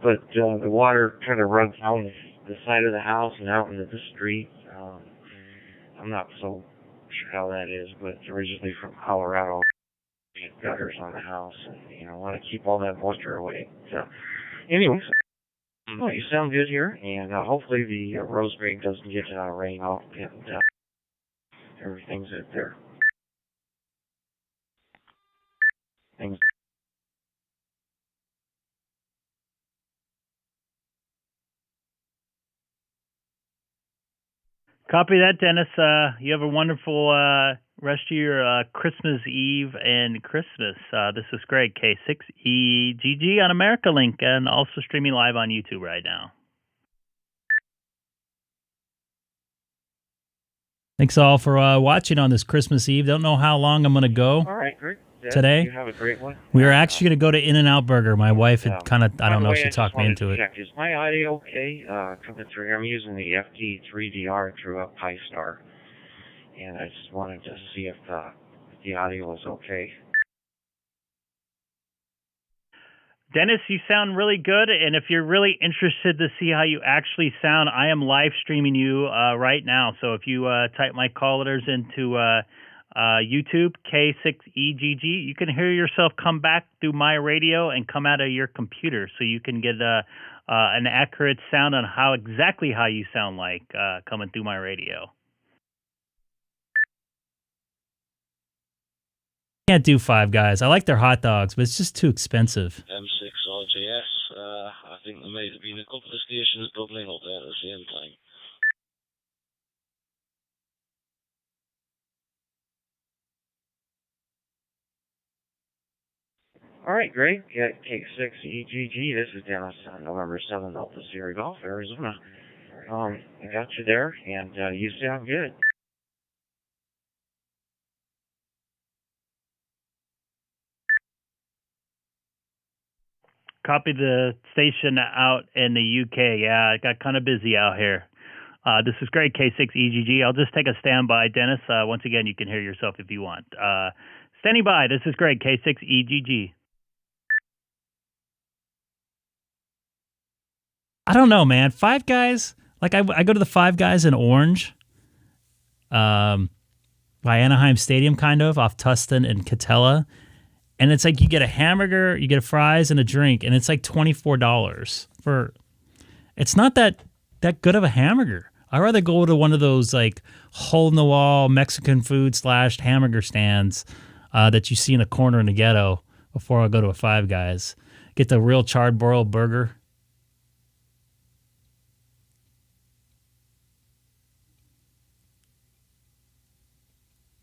but the water kind of runs down the side of the house and out into the street. I'm not so sure how that is, but originally from Colorado, they had gutters on the house, and want to keep all that moisture away. So, anyways. Well, you sound good here, and hopefully the Rose Parade doesn't get rain off, and everything's out there. Things. Copy that, Dennis. You have a wonderful rest of your Christmas Eve and Christmas. This is Greg, K6EGG on America Link, and also streaming live on YouTube right now. Thanks all for watching on this Christmas Eve. Don't know how long I'm going to go. All right, great. Today. You have a great one. We were actually going to go to In-N-Out Burger. My wife had kind of, I don't know, she talked me into it. Check. Is my audio okay? Coming through. I'm using the FT3DR through a DStar, and I just wanted to see if the audio was okay. Dennis, you sound really good, and if you're really interested to see how you actually sound, I am live streaming you right now. So if you type my call letters into YouTube, K6EGG, you can hear yourself come back through my radio and come out of your computer, so you can get an accurate sound on exactly how you sound like coming through my radio. Can't do Five Guys. I like their hot dogs, but it's just too expensive. M6RJS, I think there may have been a couple of stations doubling up there at the same time. All right, great. K6EGG, this is Dennis on November 7th, Delta Sierra Golf, Arizona. I got you there, and you sound good. Copy the station out in the UK. Yeah, it got kind of busy out here. This is Greg, K6EGG. I'll just take a standby, Dennis. Once again, you can hear yourself if you want. Standing by. This is Greg, K6EGG. I don't know, man. Five Guys, like I go to the Five Guys in Orange, by Anaheim Stadium, kind of, off Tustin and Catella. And it's like you get a hamburger, you get fries and a drink, and it's like $24 for. It's not that good of a hamburger. I'd rather go to one of those like hole in the wall Mexican food / hamburger stands that you see in the corner in the ghetto before I go to a Five Guys. Get the real charred broiled burger.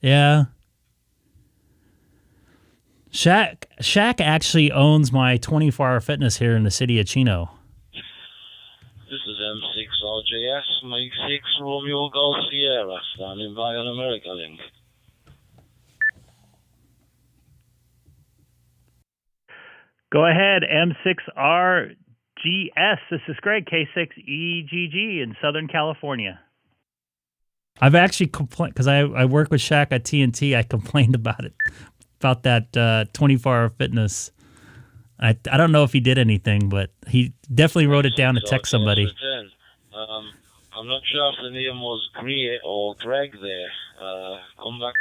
Yeah. Shaq actually owns my 24-hour fitness here in the city of Chino. This is M6RJS, Mike 6 Romeo Golf Sierra, standing by on America Link. Go ahead, M6RGS. This is Greg, K6EGG in Southern California. I've actually complained, because I work with Shaq at TNT. I complained about it, about that 24-hour fitness. I don't know if he did anything, but he definitely wrote it down to text somebody. I'm not sure if the name was Gray or Greg there. Come back.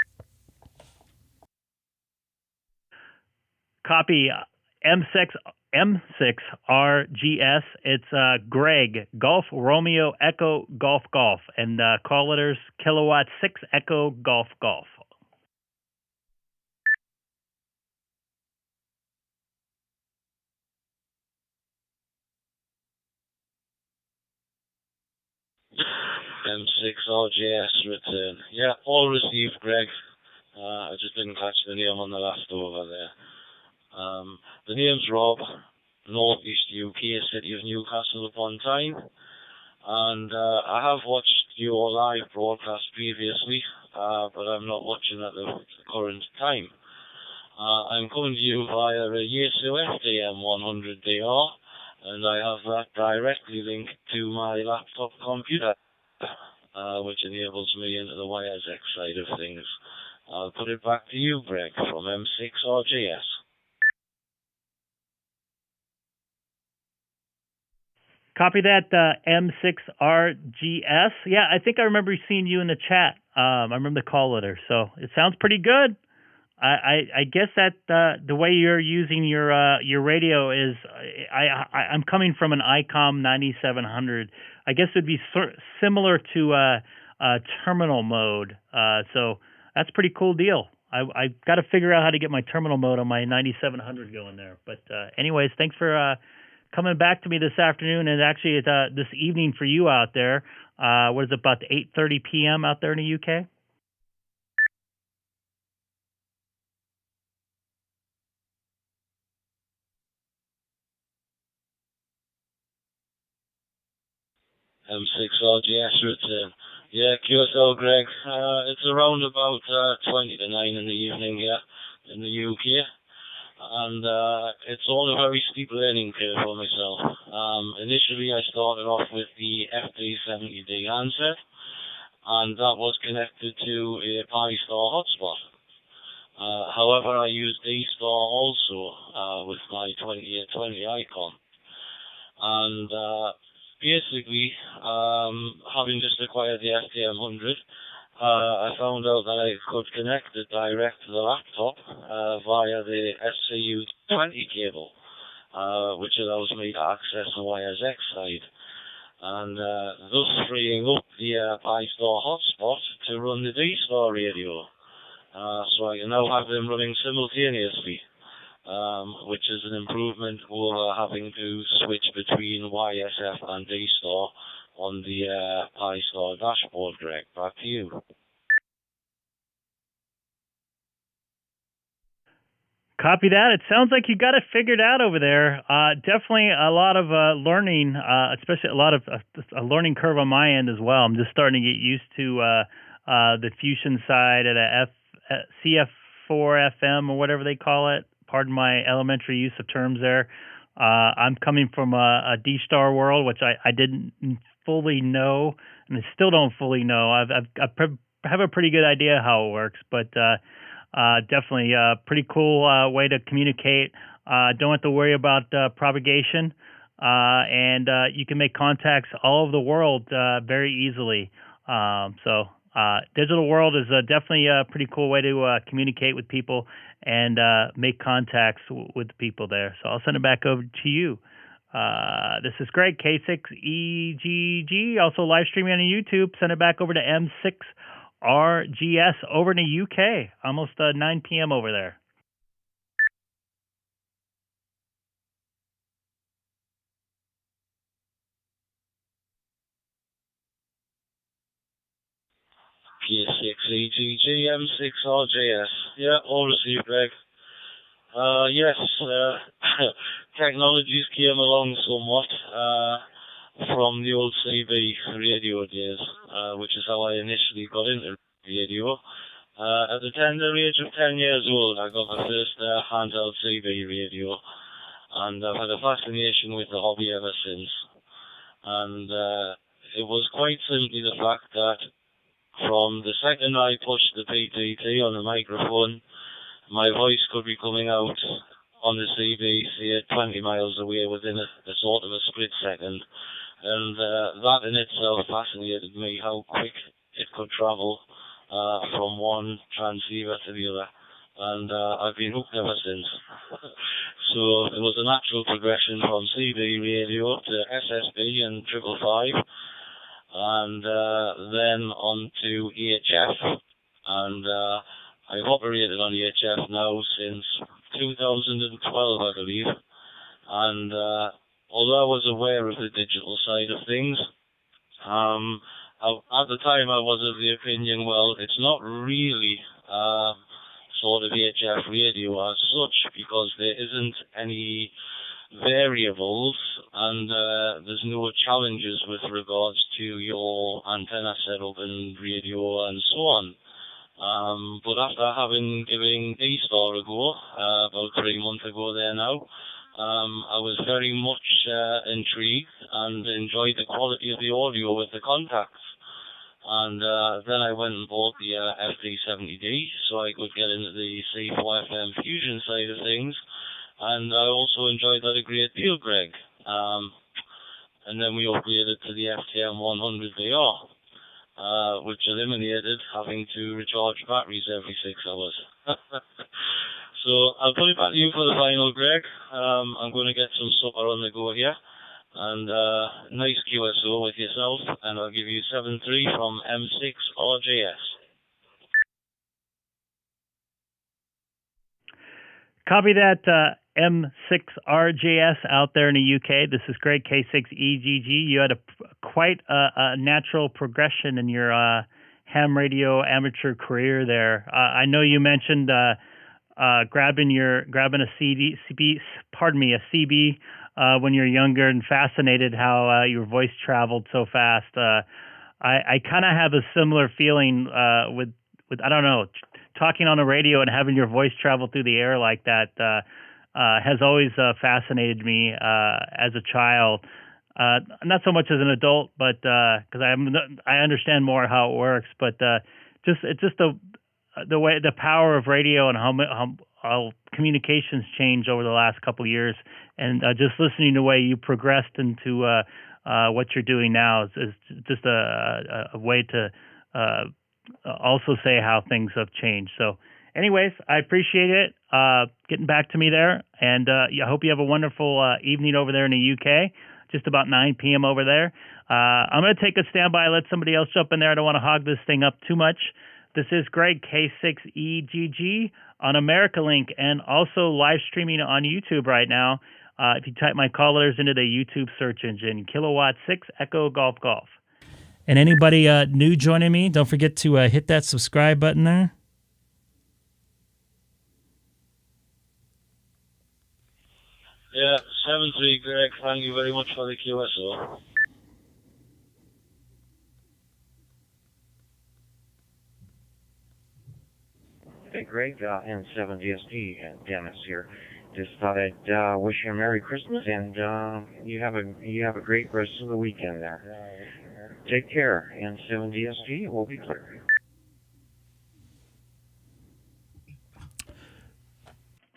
Copy M6RGS. It's Greg, Golf Romeo Echo Golf Golf, and call letters kilowatt 6 Echo Golf Golf. M6RJS return. Yeah, all received, Greg. I just didn't catch the name on the last over there. The name's Rob, Northeast UK, City of Newcastle upon Tyne. And I have watched your live broadcast previously, but I'm not watching at the current time. I'm coming to you via a Yaesu FDM100DR, and I have that directly linked to my laptop computer, which enables me into the wires X side of things. I'll put it back to you, Greg, from M6RJS. Copy that, M6RGS. Yeah, I think I remember seeing you in the chat. I remember the call letter, so it sounds pretty good. I guess that the way you're using your radio is I'm coming from an Icom 9700. I guess it'd be similar to terminal mode. So that's a pretty cool deal. I got to figure out how to get my terminal mode on my 9700 going there. But anyways, thanks for coming back to me this afternoon, and actually this evening for you out there. What is it, about 8:30 p.m. out there in the UK? M6RGS return. Yeah, QSL, Greg. It's around about 20 to 9 in the evening here in the UK. And it's all a very steep learning curve for myself. Initially, I started off with the FD70D handset, and that was connected to a DStar hotspot. However, I used DStar also with my 2820 Icon. And basically, having just acquired the FDM100, I found out that I could connect it direct to the laptop via the SCU20 cable, which allows me to access the wires X side, and thus freeing up the DStar hotspot to run the DStar radio. So I can now have them running simultaneously, which is an improvement over having to switch between YSF and DStar on the DStar dashboard, Greg. Back to you. Copy that. It sounds like you got it figured out over there. Definitely a lot of learning, especially a lot of a learning curve on my end as well. I'm just starting to get used to the Fusion side at a CF4 FM or whatever they call it. Pardon my elementary use of terms there. I'm coming from a DStar world, which I didn't fully know, and I still don't fully know. I have a pretty good idea how it works, but definitely a pretty cool way to communicate. Don't have to worry about propagation, and you can make contacts all over the world very easily. So Digital world is definitely a pretty cool way to communicate with people and make contacts with people there. So I'll send it back over to you. This is Greg, K6EGG, also live streaming on YouTube. Send it back over to M6RGS over in the UK, almost 9 p.m. over there. K6EGG M6RGS. Yeah, all received, Greg. Yes, technologies came along somewhat from the old CB radio days, which is how I initially got into radio. At the tender age of 10 years old, I got my first handheld CB radio, and I've had a fascination with the hobby ever since. And it was quite simply the fact that from the second I pushed the PTT on the microphone, my voice could be coming out on the CB, say 20 miles away within a sort of a split second. And that in itself fascinated me, how quick it could travel from one transceiver to the other. And I've been hooked ever since. So it was a natural progression from CB radio to SSB and 555, and then on to EHF. And I've operated on EHF now since 2012, I believe. And although I was aware of the digital side of things, at the time I was of the opinion, well, it's not really sort of EHF radio as such, because there isn't any variables and there's no challenges with regards to your antenna setup and radio and so on. But after having given DStar a go, about 3 months ago there now, I was very much intrigued and enjoyed the quality of the audio with the contacts. And then I went and bought the FD70D so I could get into the C4FM fusion side of things. And I also enjoyed that a great deal, Greg. And then we upgraded to the FTM100VR, which eliminated having to recharge batteries every 6 hours. So I'll put it back to you for the final, Greg. I'm going to get some supper on the go here. And nice QSO with yourself. And I'll give you 7-3 from M6RGS. Copy that, M6RJS out there in the UK. This is Greg, K6EGG. You had quite a natural progression in your ham radio amateur career there. I know you mentioned grabbing a CB when you're younger, and fascinated how your voice traveled so fast. I kind of have a similar feeling with I don't know, talking on the radio and having your voice travel through the air like that has always fascinated me as a child. Not so much as an adult, but because I understand more how it works. But it's just the way, the power of radio and how communications change over the last couple of years, and just listening to the way you progressed into what you're doing now is just a way to also say how things have changed. So anyways, I appreciate it getting back to me there, and I hope you have a wonderful evening over there in the UK, just about 9 p.m. over there. I'm going to take a standby, let somebody else jump in there. I don't want to hog this thing up too much. This is Greg, K6EGG, on AmericaLink, and also live streaming on YouTube right now. If you type my callers into the YouTube search engine, Kilowatt 6 Echo Golf Golf. And anybody new joining me, don't forget to hit that subscribe button there. Yeah, 7-3, Greg. Thank you very much for the QSO. Hey, Greg, N7DSD, Dennis here. Just thought I'd wish you a Merry Christmas, and you have a great rest of the weekend there. Take care, N7DSD. We'll be clear.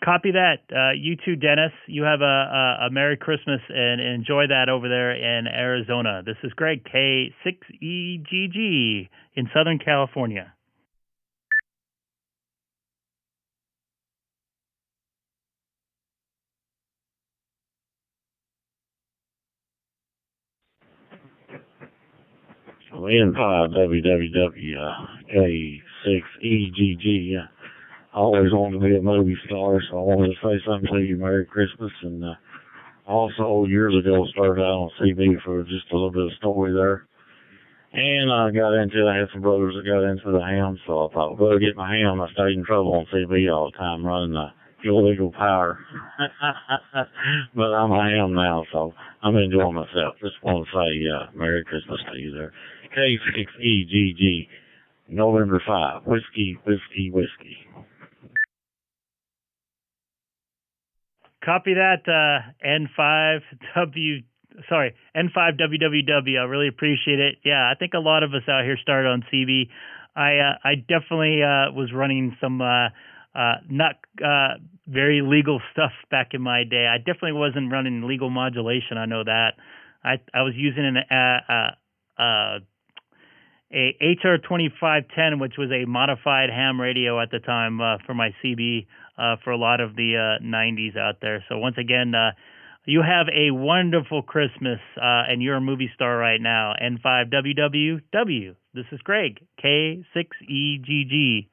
Copy that. You too, Dennis. You have a Merry Christmas and enjoy that over there in Arizona. This is Greg, K6EGG in Southern California. N5 K6EGG. I always wanted to be a movie star, so I wanted to say something to you. Merry Christmas. And also, years ago, started out on CB for just a little bit of story there. And I had some brothers that got into the ham, so I thought, well, get my ham. I stayed in trouble on CB all the time running the illegal power. But I'm a ham now, so I'm enjoying myself. Just want to say Merry Christmas to you there. K6EGG, November 5, whiskey, whiskey, whiskey. Copy that, N5WWW. I really appreciate it. Yeah, I think a lot of us out here started on CB. I definitely was running some not very legal stuff back in my day. I definitely wasn't running legal modulation. I know that. I was using an a HR 2510, which was a modified ham radio at the time for my CB for a lot of the 90s out there. So once again, you have a wonderful Christmas, and you're a movie star right now. N5WWW. This is Greg, K6EGG.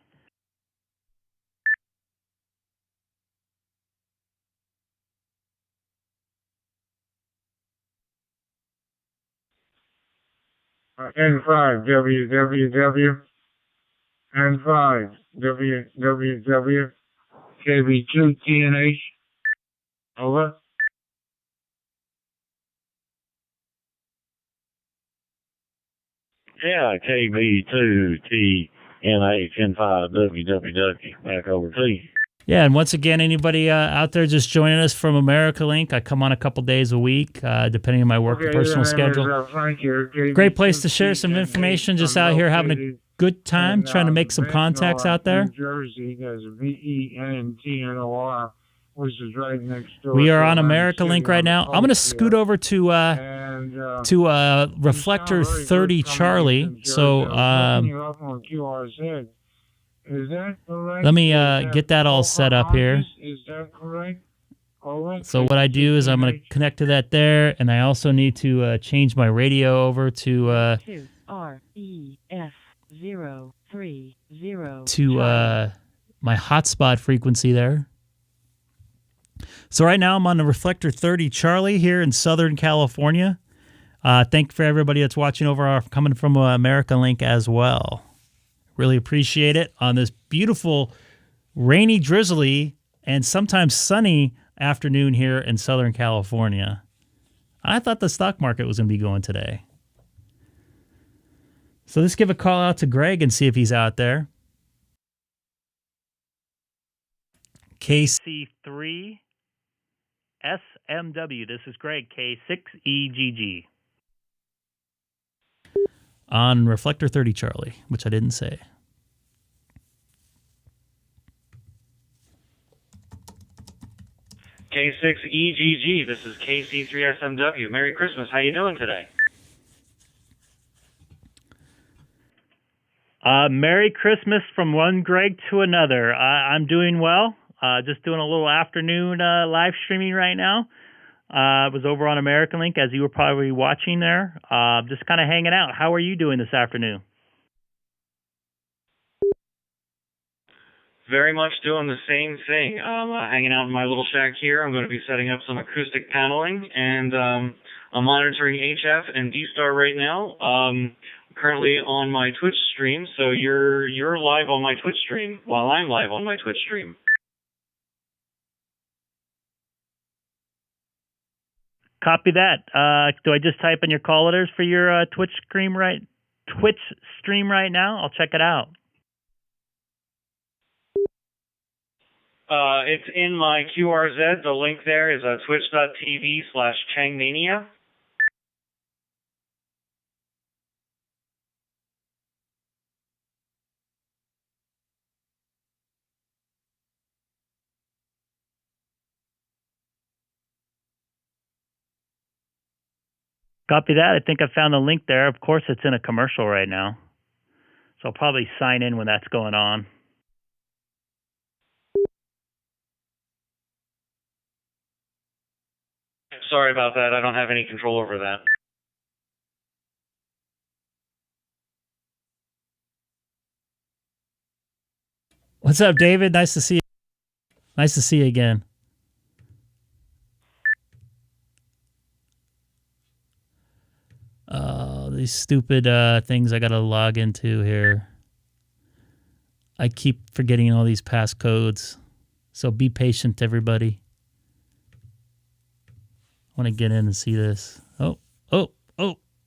N5WWW, N5WWW, KB2TNH, over. Yeah, KB2TNH, N5WWW, back over to you. Yeah, and once again, anybody out there just joining us from America Link, I come on a couple days a week, depending on my work and personal schedule. Great place to share some information, just out here having a good time, trying to make some contacts out there. New Jersey, there's VENTNOR, which is right next door. We are on America Link right now. I'm going to scoot over to reflector 30 Charlie. So is that correct? let me get that all set up here. Is that correct? So what I do is I'm going to connect to that there, and I also need to change my radio over to my hotspot frequency there. So right now I'm on the reflector 30 Charlie here in Southern California. Thank you for everybody that's watching coming from America Link as well. Really appreciate it on this beautiful, rainy, drizzly, and sometimes sunny afternoon here in Southern California. I thought the stock market was going to be going today. So let's give a call out to Greg and see if he's out there. KC3 SMW. This is Greg, K6EGG. On reflector 30 Charlie, which I didn't say. K6EGG, this is KC3SMW. Merry Christmas. How you doing today? Merry Christmas from one Greg to another. I'm doing well. Just doing a little afternoon live streaming right now. I was over on American Link, as you were probably watching there. Just kind of hanging out. How are you doing this afternoon? Very much doing the same thing. Hanging out in my little shack here. I'm going to be setting up some acoustic paneling, and I'm monitoring HF and DStar right now. Currently on my Twitch stream, so you're live on my Twitch stream while I'm live on my Twitch stream. Copy that. Do I just type in your call letters for your Twitch stream right now? I'll check it out. It's in my QRZ. The link there is twitch.tv/Changmania. Copy that. I think I found the link there. Of course, it's in a commercial right now. So I'll probably sign in when that's going on. Sorry about that. I don't have any control over that. What's up, David? Nice to see you. Nice to see you again. These stupid things I gotta log into here. I keep forgetting all these passcodes. So be patient, everybody. I want to get in and see this. Oh.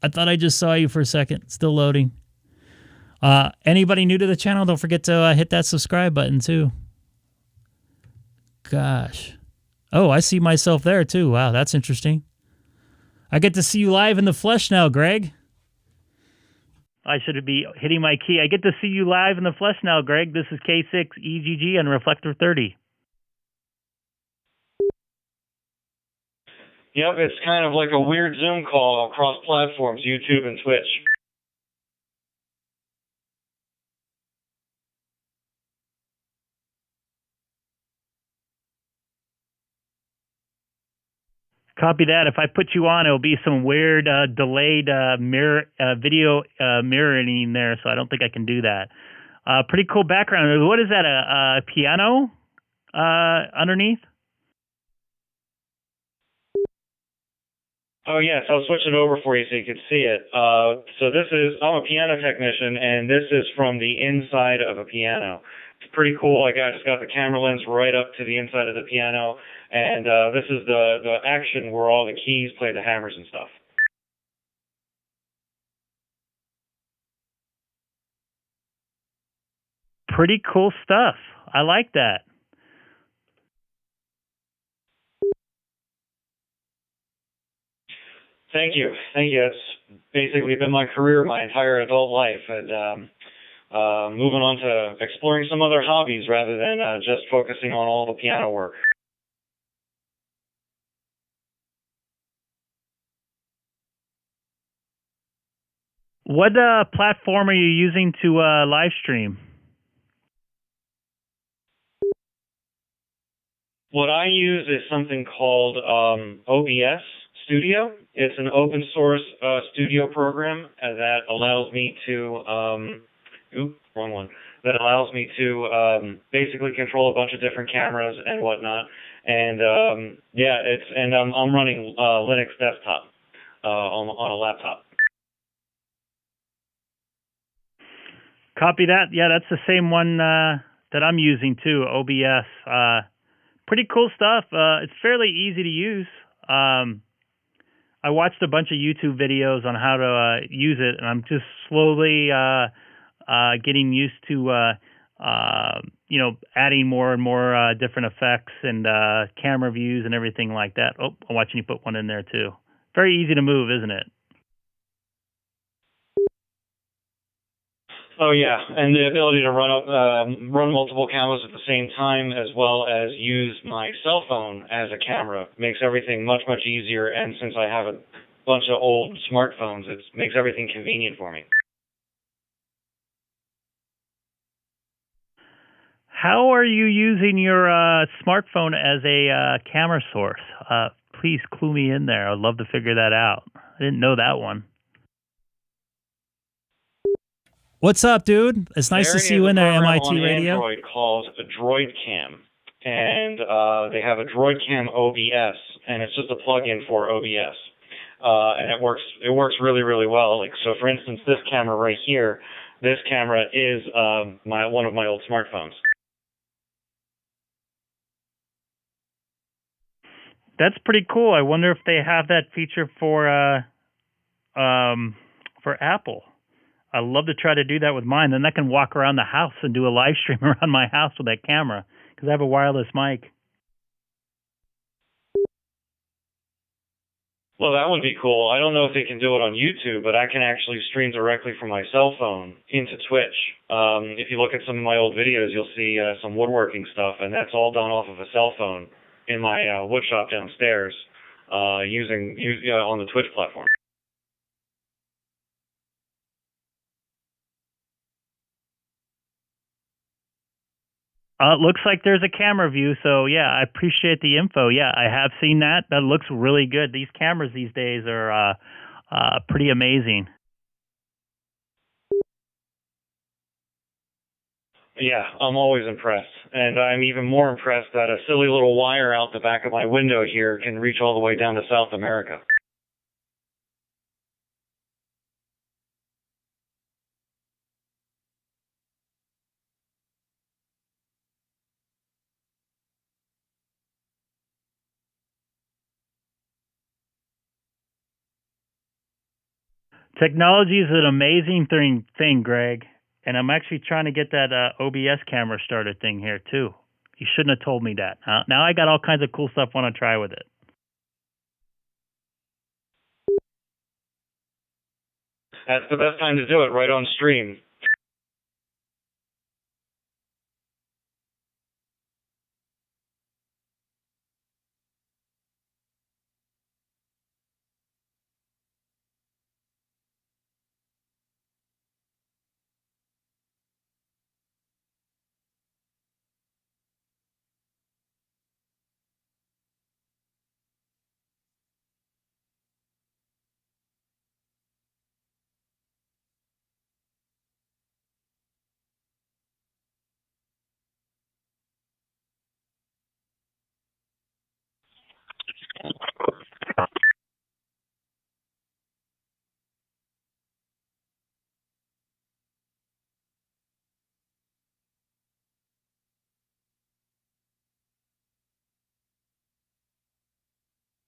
I thought I just saw you for a second. Still loading. Anybody new to the channel, don't forget to hit that subscribe button too. Gosh. Oh, I see myself there too. Wow, that's interesting. I get to see you live in the flesh now, Greg. I should be hitting my key. I get to see you live in the flesh now, Greg. This is K6EGG on Reflector 30. Yep, it's kind of like a weird Zoom call across platforms, YouTube and Twitch. Copy that. If I put you on, it'll be some weird delayed video mirroring there, so I don't think I can do that. Pretty cool background. What is that, a piano underneath? Oh yes, I'll switch it over for you so you can see it. So this is, I'm a piano technician, and this is from the inside of a piano. It's pretty cool. I just got the camera lens right up to the inside of the piano, and this is the action where all the keys play the hammers and stuff. Pretty cool stuff. I like that. Thank you. It's basically been my career my entire adult life, and moving on to exploring some other hobbies rather than just focusing on all the piano work. What platform are you using to live stream? What I use is something called OBS Studio. It's an open source studio program that allows me to that allows me to basically control a bunch of different cameras and whatnot. And I'm running Linux desktop on a laptop. Copy that. Yeah, that's the same one that I'm using too, OBS. Pretty cool stuff. It's fairly easy to use. I watched a bunch of YouTube videos on how to use it, and I'm just slowly getting used to adding more and more different effects and camera views and everything like that. Oh, I'm watching you put one in there too. Very easy to move, isn't it? Oh yeah, and the ability to run multiple cameras at the same time, as well as use my cell phone as a camera, makes everything much easier. And since I have a bunch of old smartphones, it makes everything convenient for me. How are you using your smartphone as a camera source? Please clue me in there. I'd love to figure that out. I didn't know that one. What's up, dude? It's nice to see you in there, MIT Radio. Android called a Droid Cam, and they have a Droid Cam OBS, and it's just a plug-in for OBS, and it works really well. Like, so, for instance, this camera right here, this camera is one of my old smartphones. That's pretty cool. I wonder if they have that feature for Apple. I'd love to try to do that with mine. Then I can walk around the house and do a live stream around my house with that camera because I have a wireless mic. Well, that would be cool. I don't know if they can do it on YouTube, but I can actually stream directly from my cell phone into Twitch. If you look at some of my old videos, you'll see some woodworking stuff, and that's all done off of a cell phone in my wood shop downstairs, using on the Twitch platform. It looks like there's a camera view, so yeah, I appreciate the info. Yeah, I have seen that. That looks really good. These cameras these days are pretty amazing. Yeah, I'm always impressed. And I'm even more impressed that a silly little wire out the back of my window here can reach all the way down to South America. Technology is an amazing thing, Greg. And I'm actually trying to get that OBS camera started thing here, too. You shouldn't have told me that. Now I got all kinds of cool stuff I want to try with it. That's the best time to do it, right on stream.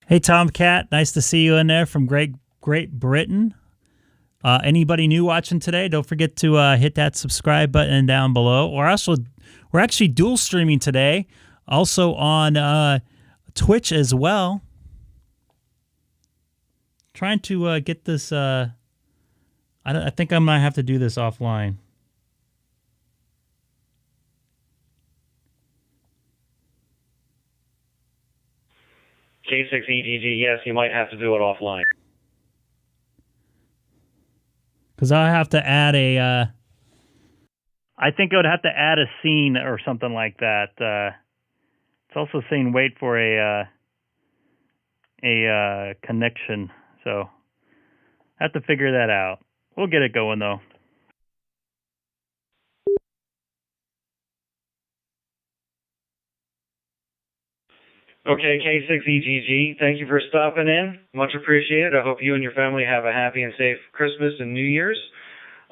Hey, Tomcat, nice to see you in there from Great Britain. Anybody new watching today? Don't forget to hit that subscribe button down below. We're actually dual streaming today, also on Twitch as well. Trying to get this. I think I might have to do this offline. K6EGG, yes, you might have to do it offline. Because I have to add a. I think I would have to add a scene or something like that. It's also saying wait for a connection, so I have to figure that out. We'll get it going though. Okay, K6EGG, thank you for stopping in. Much appreciated. I hope you and your family have a happy and safe Christmas and New Year's.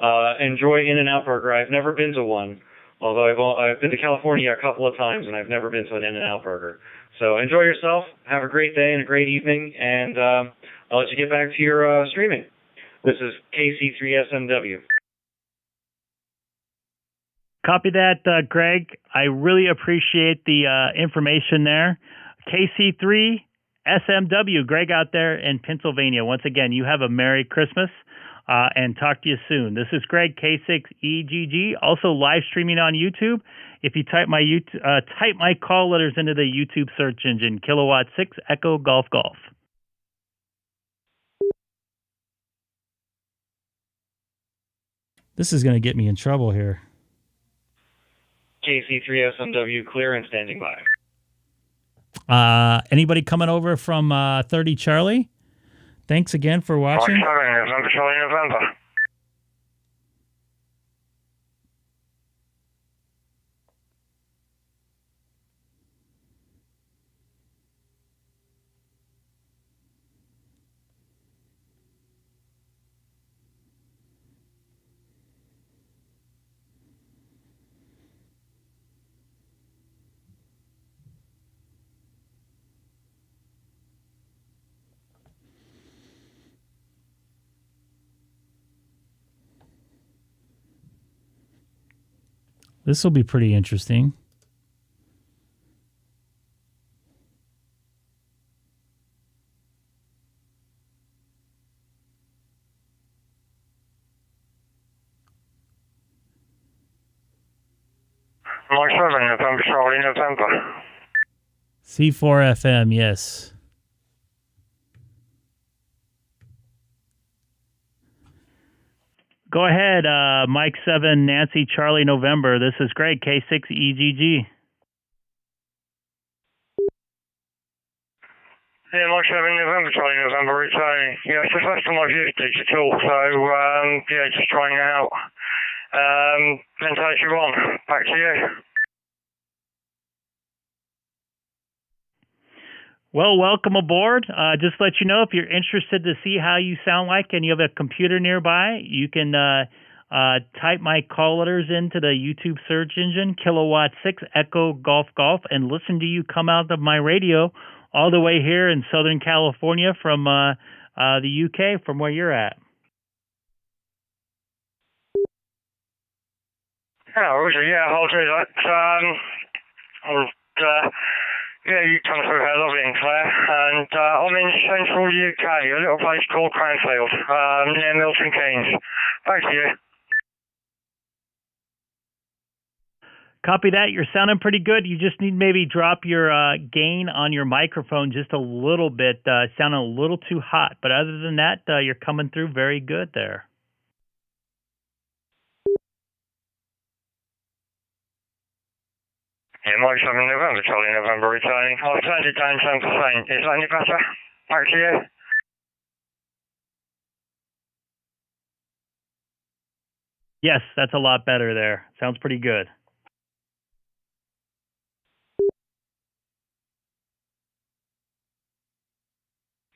Enjoy In-N-Out Burger. I've never been to one, although I've been to California a couple of times, and I've never been to an In-N-Out Burger. So enjoy yourself. Have a great day and a great evening, and I'll let you get back to your streaming. This is KC3SMW. Copy that, Greg. I really appreciate the information there. KC3SMW, Greg out there in Pennsylvania. Once again, you have a Merry Christmas and talk to you soon. This is Greg, K6EGG, also live streaming on YouTube. If you type my call letters into the YouTube search engine, Kilowatt 6 Echo Golf Golf. This is going to get me in trouble here. KC3SMW, clear and standing by. Anybody coming over from 30 Charlie? Thanks again for watching. November, Charlie, November. This will be pretty interesting. Mark 7, November, Charlie, November. C4FM, yes. Go Go ahead, Mike 7, Nancy, Charlie, November. This is Greg, K6EGG. Yeah, Mike 7, November, Charlie, November, returning. Yeah, it's the first time I've used digital, so, yeah, just trying it out. Presentation 1, back to you. Well, welcome aboard. Just let you know, if you're interested to see how you sound like and you have a computer nearby, you can type my call letters into the YouTube search engine, Kilowatt 6 Echo Golf Golf, and listen to you come out of my radio all the way here in Southern California from the UK, from where you're at. Yeah, Roger, yeah, I'll do that. Yeah, you come through here, lovely and clear. And I'm in central UK, a little place called Cranfield, near Milton Keynes. Back to you. Copy that. You're sounding pretty good. You just need maybe drop your gain on your microphone just a little bit. Sounding a little too hot. But other than that, you're coming through very good there. Yeah, Mike 7 November, Charlie November returning. I've turned it down 10%. Is that any better? Back to you. Yes, that's a lot better there. Sounds pretty good.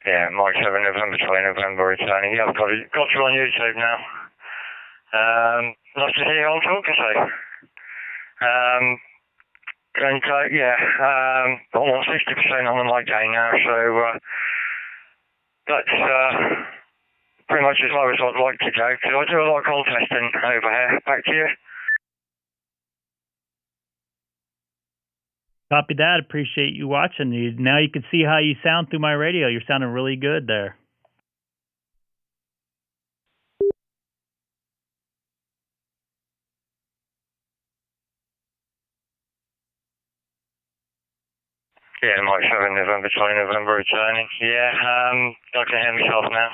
Yeah, Mike 7 November, Charlie November returning. Yeah, I've got you on YouTube now. Nice to hear you on talking to. And yeah, almost 60% on the mic gain now, so that's pretty much as low as I'd like to go, because I do a lot of contesting over here. Back to you. Copy that. Appreciate you watching. Now you can see how you sound through my radio. You're sounding really good there. Yeah, Mike 7 November, Charlie November returning. Yeah, I can hear myself now.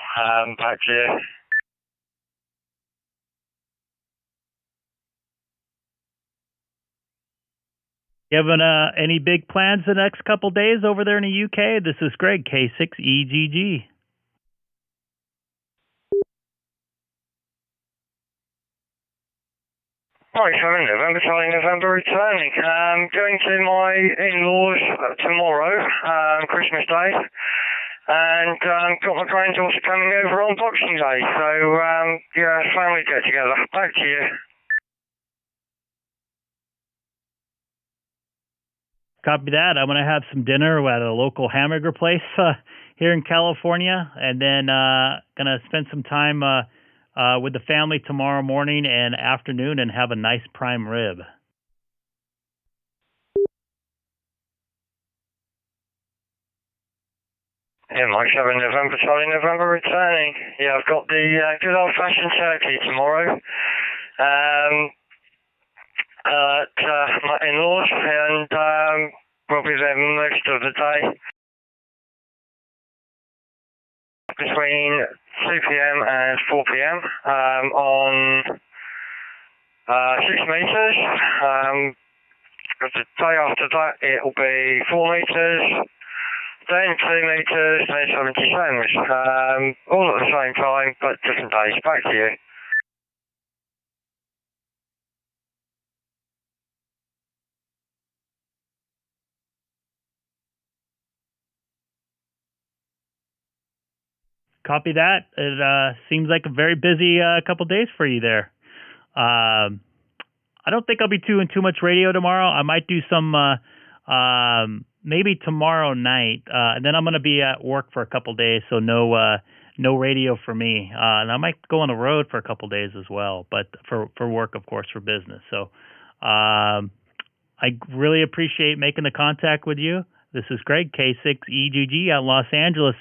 Back to you. You having any big plans the next couple days over there in the UK? This is Greg, K6EGG. Mike 7 November, Charlie November returning. Going to my in-laws tomorrow, Christmas Day. And got my granddaughter coming over on Boxing Day. So, yeah, family get together. Back to you. Copy that. I'm going to have some dinner at a local hamburger place here in California, and then going to spend some time with the family tomorrow morning and afternoon and have a nice prime rib. Yeah, Mike 7 November, Charlie November returning. Yeah, I've got the good old-fashioned turkey tomorrow. At my in-laws, and we'll be there most of the day. Between 2 p.m. and 4 p.m. On 6 meters. The day after that, it'll be 4 meters, then 2 meters, then 70 centimeters. All at the same time, but different days. Back to you. Copy that. It seems like a very busy couple days for you there. I don't think I'll be doing too much radio tomorrow. I might do some maybe tomorrow night, and then I'm going to be at work for a couple days, so no radio for me. And I might go on the road for a couple days as well, but for work, of course, for business. So I really appreciate making the contact with you. This is Greg, K6EGG out in Los Angeles.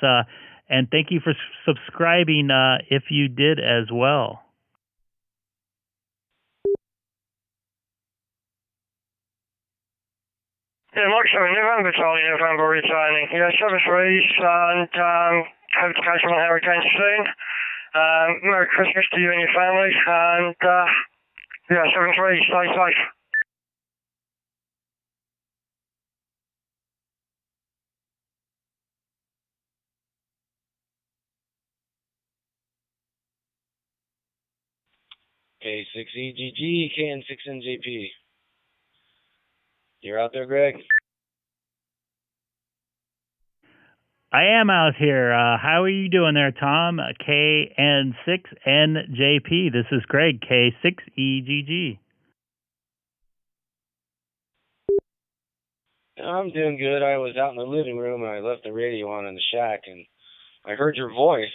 And thank you for subscribing if you did as well. Yeah, Mike 7 November, Charlie November returning. Yeah, 7 3s, and hope to catch you on air again soon. Merry Christmas to you and your family, and yeah, 7-3, stay safe. K6EGG, KN6NJP. You're out there, Greg? I am out here. How are you doing there, Tom? KN6NJP. This is Greg, K6EGG. I'm doing good. I was out in the living room and I left the radio on in the shack and I heard your voice.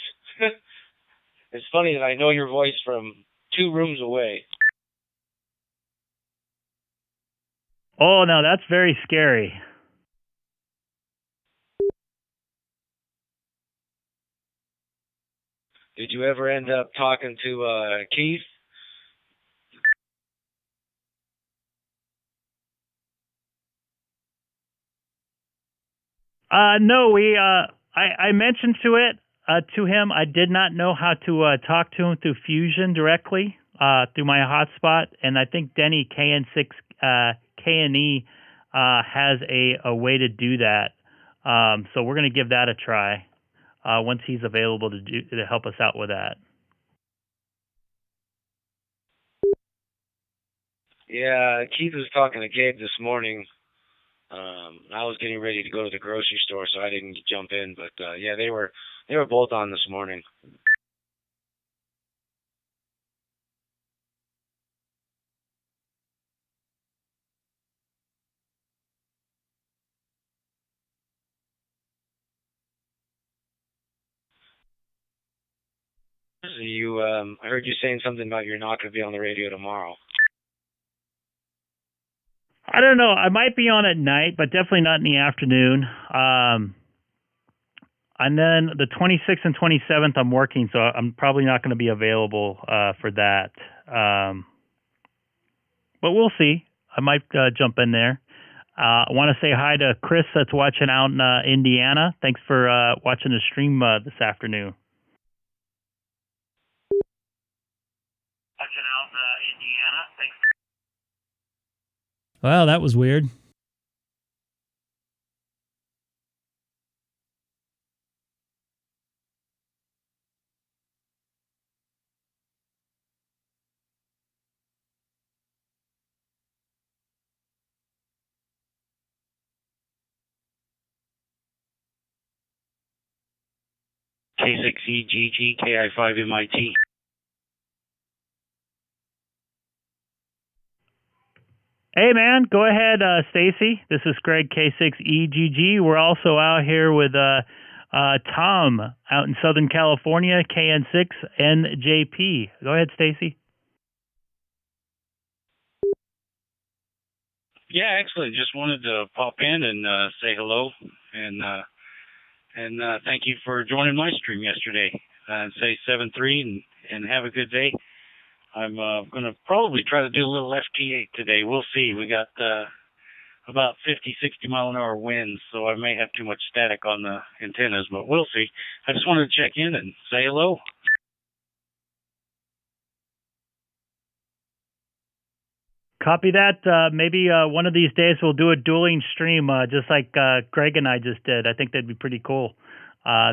It's funny that I know your voice from 2 rooms away. Oh, no, that's very scary. Did you ever end up talking to Keith? No, I mentioned to him. I did not know how to talk to him through Fusion directly through my hotspot, and I think Denny KN6 KNE has a way to do that. So we're going to give that a try once he's available to help us out with that. Yeah, Keith was talking to Gabe this morning. I was getting ready to go to the grocery store, so I didn't jump in. But yeah, they were both on this morning. I heard you saying something about you're not going to be on the radio tomorrow. I don't know. I might be on at night, but definitely not in the afternoon. And then the 26th and 27th, I'm working, so I'm probably not going to be available for that. But we'll see. I might jump in there. I want to say hi to Chris that's watching out in Indiana. Thanks for watching the stream this afternoon. Watching out in Indiana. Thanks. Well, that was weird. K6EGG, KI5MIT. Hey, man, go ahead, Stacy. This is Greg, K6EGG. We're also out here with Tom out in Southern California, KN6NJP. Go ahead, Stacy. Yeah, excellent. Just wanted to pop in and say hello and thank you for joining my stream yesterday. And say 7-3 and have a good day. I'm going to probably try to do a little FT8 today. We'll see. We got about 50, 60 mile an hour winds, so I may have too much static on the antennas, but we'll see. I just wanted to check in and say hello. Copy that. Maybe one of these days we'll do a dueling stream, just like Greg and I just did. I think that'd be pretty cool.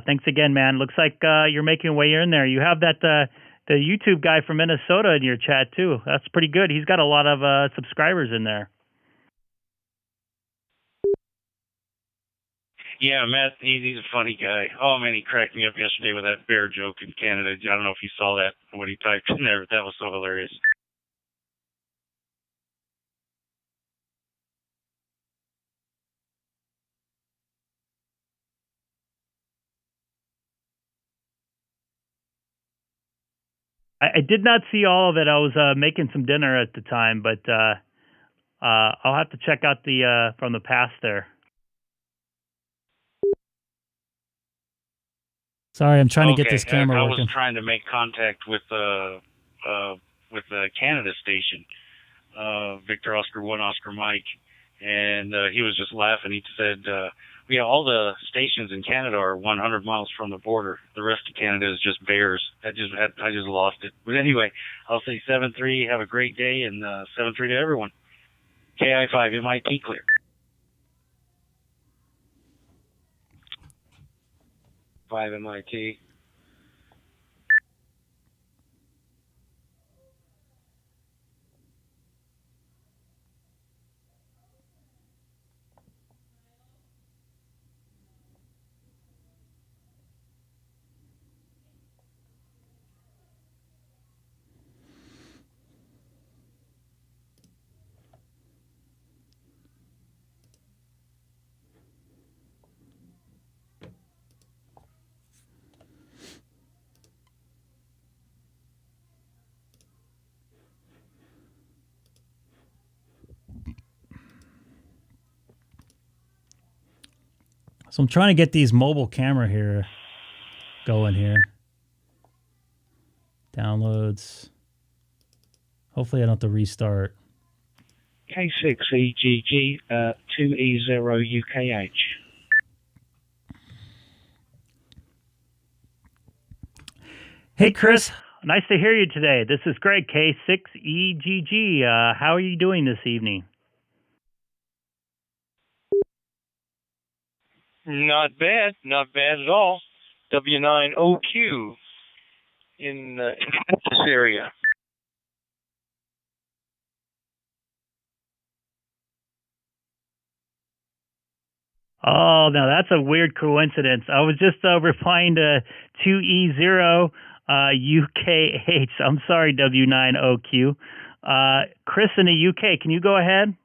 Thanks again, man. Looks like you're making your way in there. You have that the YouTube guy from Minnesota in your chat too. That's pretty good. He's got a lot of subscribers in there. Yeah, Matt, he's a funny guy. Oh, man, he cracked me up yesterday with that bear joke in Canada. I don't know if you saw that, what he typed in there. That was so hilarious. I did not see all of it. I was making some dinner at the time, but I'll have to check out the from the past there. Sorry, I'm trying to get this camera working. I was trying to make contact with the Canada station, Victor Oscar 1 Oscar Mike, and he was just laughing. He said, Yeah, all the stations in Canada are 100 miles from the border. The rest of Canada is just bears. I just lost it. But anyway, I'll say 7-3. Have a great day, and 7-3 to everyone. KI5 MIT clear. Five MIT. So I'm trying to get these mobile camera here going here. Downloads. Hopefully I don't have to restart. K6EGG 2E0UKH. Hey, Chris. Nice to hear you today. This is Greg, K6EGG. How are you doing this evening? Not bad at all. W9OQ in this area. Oh, now that's a weird coincidence. I was just replying to 2E0 UKH. I'm sorry, W9OQ. Chris in the UK, can you go ahead?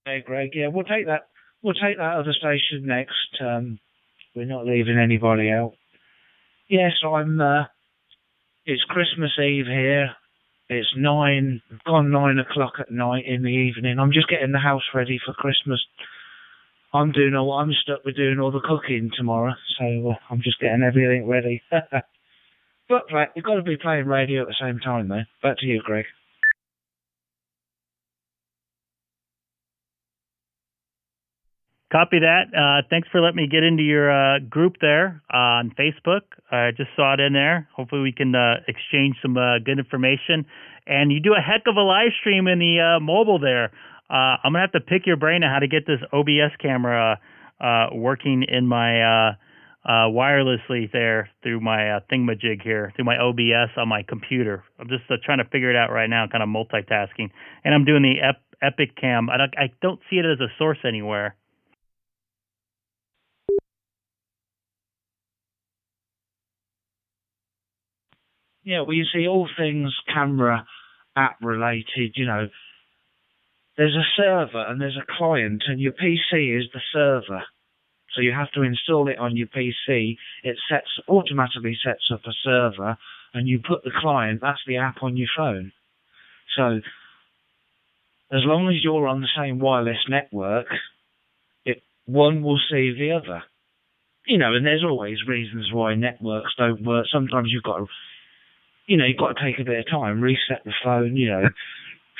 Hey, Greg. Yeah, we'll take that. We'll take that other station next. We're not leaving anybody out. Yes, it's Christmas Eve here. It's gone 9 o'clock at night in the evening. I'm just getting the house ready for Christmas. I'm stuck with doing all the cooking tomorrow, so I'm just getting everything ready. But right, you've got to be playing radio at the same time, though. Back to you, Greg. Copy that. Thanks for letting me get into your group there on Facebook. I just saw it in there. Hopefully we can exchange some good information. And you do a heck of a live stream in the mobile there. I'm going to have to pick your brain on how to get this OBS camera working in my wirelessly there through my thingamajig here, through my OBS on my computer. I'm just trying to figure it out right now, kind of multitasking. And I'm doing the Epic Cam. I don't see it as a source anywhere. Yeah, well, you see, all things camera app related, there's a server and there's a client, and your PC is the server. So you have to install it on your PC. It automatically sets up a server, and you put the client, that's the app, on your phone. So as long as you're on the same wireless network, one will see the other. And there's always reasons why networks don't work. Sometimes you've got to take a bit of time, reset the phone,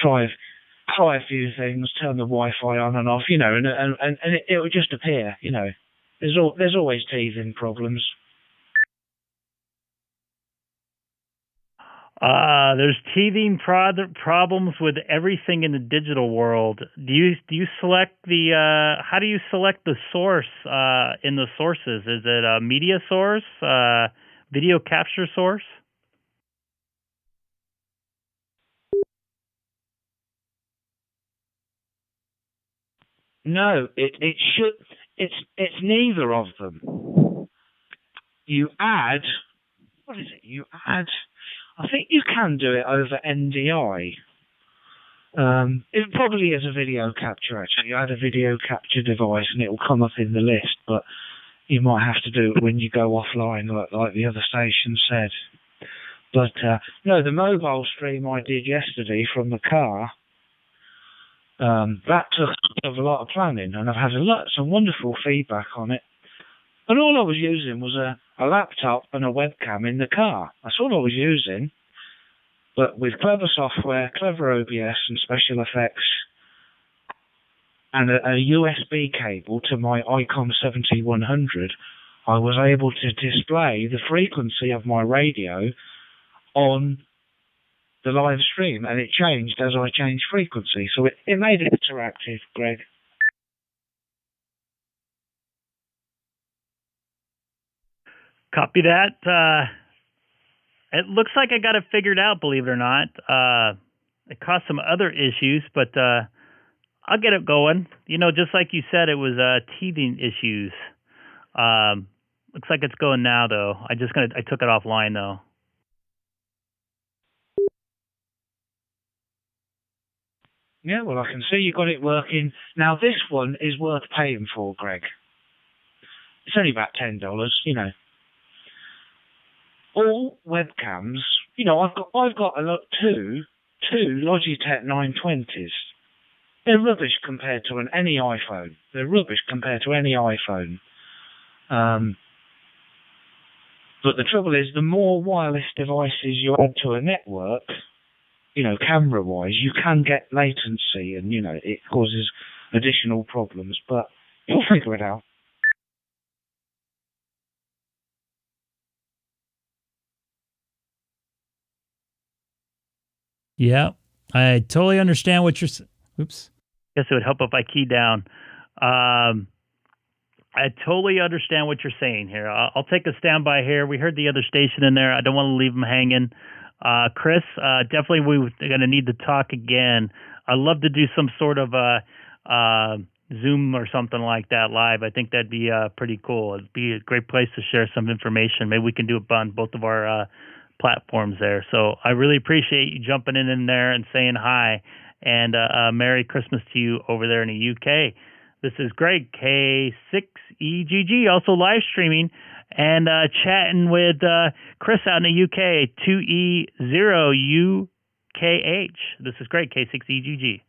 try a few things, turn the Wi-Fi on and off, and it will just appear, There's always teething problems. There's teething problems with everything in the digital world. Do you select how do you select the source in the sources? Is it a media source, video capture source? No, it's neither of them. You add, I think you can do it over NDI. It probably is a video capture, actually. You add a video capture device and it will come up in the list, but you might have to do it when you go offline, like the other station said. But, no, the mobile stream I did yesterday from the car, that took a lot of planning, and I've had some wonderful feedback on it. And all I was using was a laptop and a webcam in the car. That's all I was using. But with clever software, clever OBS and special effects, and a USB cable to my Icom 9700, I was able to display the frequency of my radio on the live stream, and it changed as I changed frequency. So it made it interactive, Greg. Copy that. It looks like I got it figured out, believe it or not. It caused some other issues, but I'll get it going. You know, just like you said, it was teething issues. Looks like it's going now, though. I took it offline, though. Yeah, well, I can see you got it working. Now, this one is worth paying for, Greg. It's only about $10, you know. All webcams, you know, I've got two Logitech 920s. They're rubbish compared to any iPhone. They're rubbish compared to any iPhone. But the trouble is, the more wireless devices you add to a network, you know, camera-wise, you can get latency, and, you know, it causes additional problems. But you'll figure it out. Yeah, I totally understand what you're. Oops. Guess it would help if I key down. I totally understand what you're saying here. I'll take a standby here. We heard the other station in there. I don't want to leave them hanging. Chris, definitely we're going to need to talk again. I'd love to do some sort of Zoom or something like that live. I think that'd be pretty cool. It'd be a great place to share some information. Maybe we can do it on both of our platforms there. So I really appreciate you jumping in there and saying hi, and Merry Christmas to you over there in the UK. This is Greg, K6EGG, also live streaming and chatting with Chris out in the UK, 2E0UKH. This is Greg, K6EGG.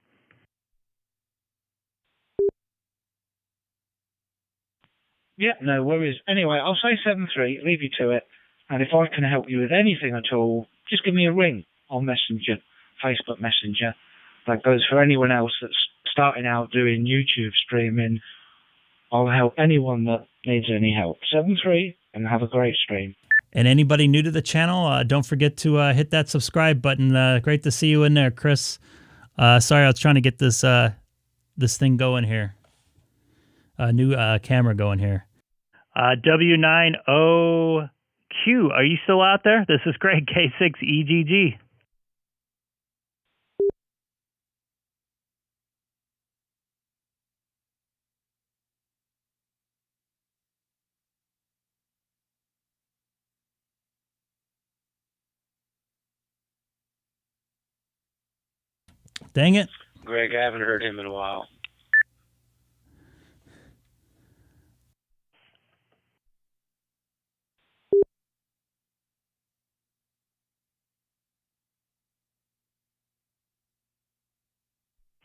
Yeah, no worries. Anyway, I'll say 7-3, leave you to it. And if I can help you with anything at all, just give me a ring on Messenger, Facebook Messenger. That goes for anyone else that's starting out doing YouTube streaming. I'll help anyone that needs any help. 7-3, and have a great stream. And anybody new to the channel, don't forget to hit that subscribe button. Great to see you in there, Chris. Sorry, I was trying to get this thing going here. New camera going here. W90Q, are you still out there? This is Greg, K6EGG. Dang it. Greg, I haven't heard him in a while.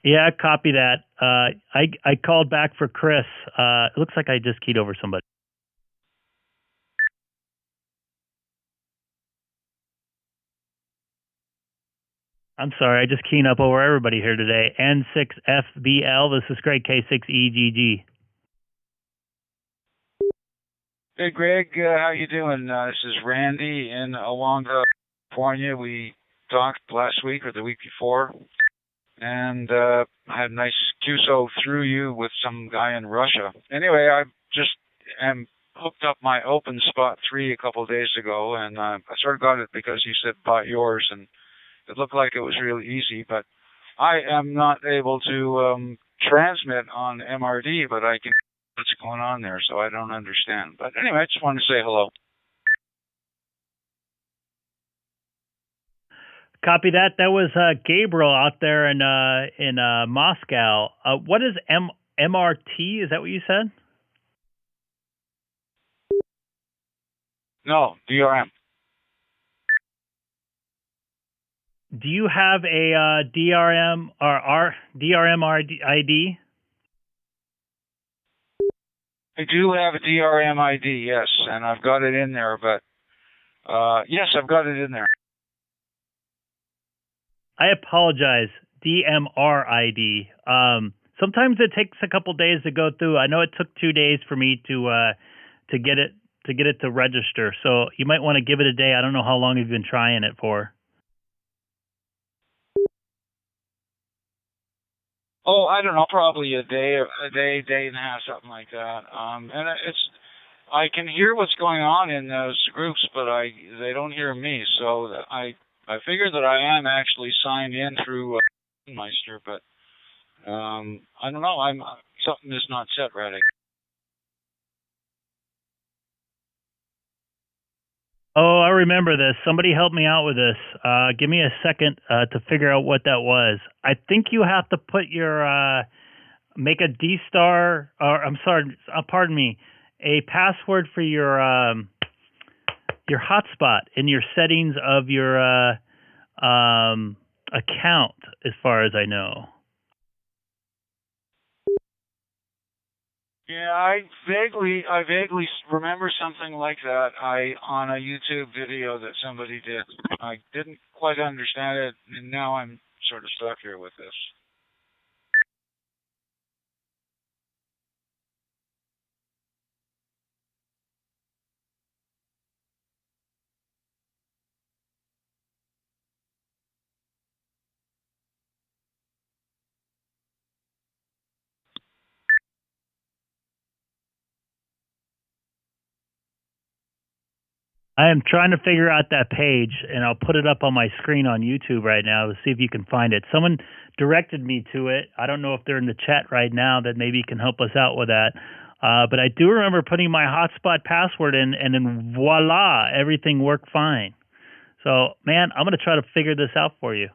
Yeah, copy that. I called back for Chris. It looks like I just keyed over somebody. I'm sorry, I just keyed up over everybody here today. N6FBL, this is Greg, K6EGG. Hey, Greg, how you doing? This is Randy in Alonga, California. We talked last week or the week before, and I had a nice QSO through you with some guy in Russia. Anyway, I just am hooked up my OpenSpot 3 a couple of days ago, and I sort of got it because you said buy yours, and it looked like it was really easy, but I am not able to transmit on MRD, but I can what's going on there, so I don't understand. But anyway, I just wanted to say hello. Copy that. That was Gabriel out there in Moscow. What is MRT? Is that what you said? No, DRM. Do you have a DRM or DRM ID? I do have a DRM ID, yes, and I've got it in there, but yes, I've got it in there. I apologize. DMR ID. Sometimes it takes a couple days to go through. I know it took 2 days for me to get it to register. So you might want to give it a day. I don't know how long you've been trying it for. Oh, I don't know, probably a day and a half, something like that. And I can hear what's going on in those groups, but they don't hear me. So I figure that I am actually signed in through Meister, but I don't know. Something is not set right. Oh, I remember this. Somebody help me out with this. Give me a second to figure out what that was. I think you have to put your make a DStar, or I'm sorry, pardon me, a password for your hotspot in your settings of your account, as far as I know. Yeah, I vaguely remember something like that. On a YouTube video that somebody did. I didn't quite understand it, and now I'm sort of stuck here with this. I am trying to figure out that page, and I'll put it up on my screen on YouTube right now to see if you can find it. Someone directed me to it. I don't know if they're in the chat right now that maybe can help us out with that. But I do remember putting my hotspot password in, and then voila, everything worked fine. So, man, I'm going to try to figure this out for you.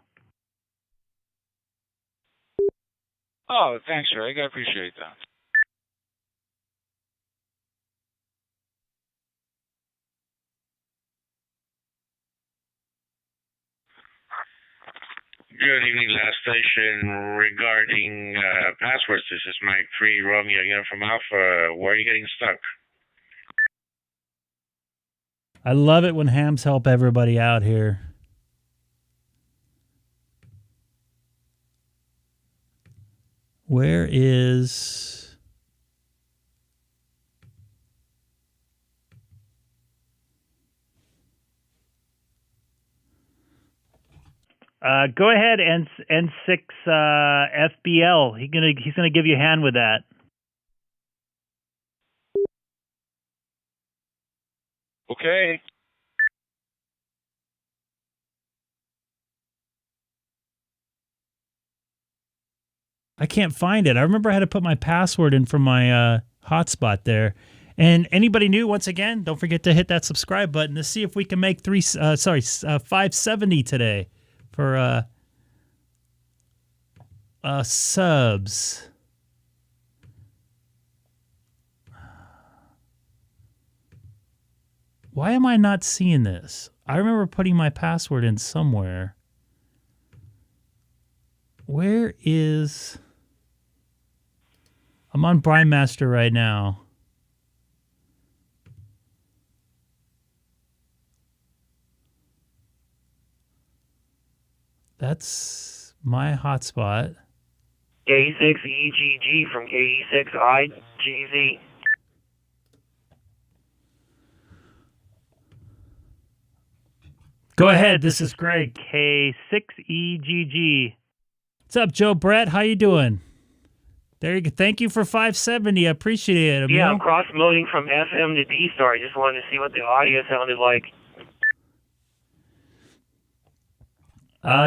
Oh, thanks, Greg. I appreciate that. Good evening, last station. Regarding passwords, this is Mike 3 Romeo again from Alpha. Where are you getting stuck? I love it when hams help everybody out here. Where is... Go ahead, N6 FBL. He's gonna give you a hand with that. Okay. I can't find it. I remember I had to put my password in from my hotspot there. And anybody new, once again, don't forget to hit that subscribe button to see if we can make 570 today for subs. Why am I not seeing this? I remember putting my password in somewhere. Where is... I'm on Brindmaster right now. That's my hotspot. K6EGG from K6EGG. Go ahead. This is Greg. K6EGG. What's up, Joe Brett? How you doing? There you go. Thank you for 570. I appreciate it, Emil. Yeah, I'm cross-moding from FM to DStar. I just wanted to see what the audio sounded like.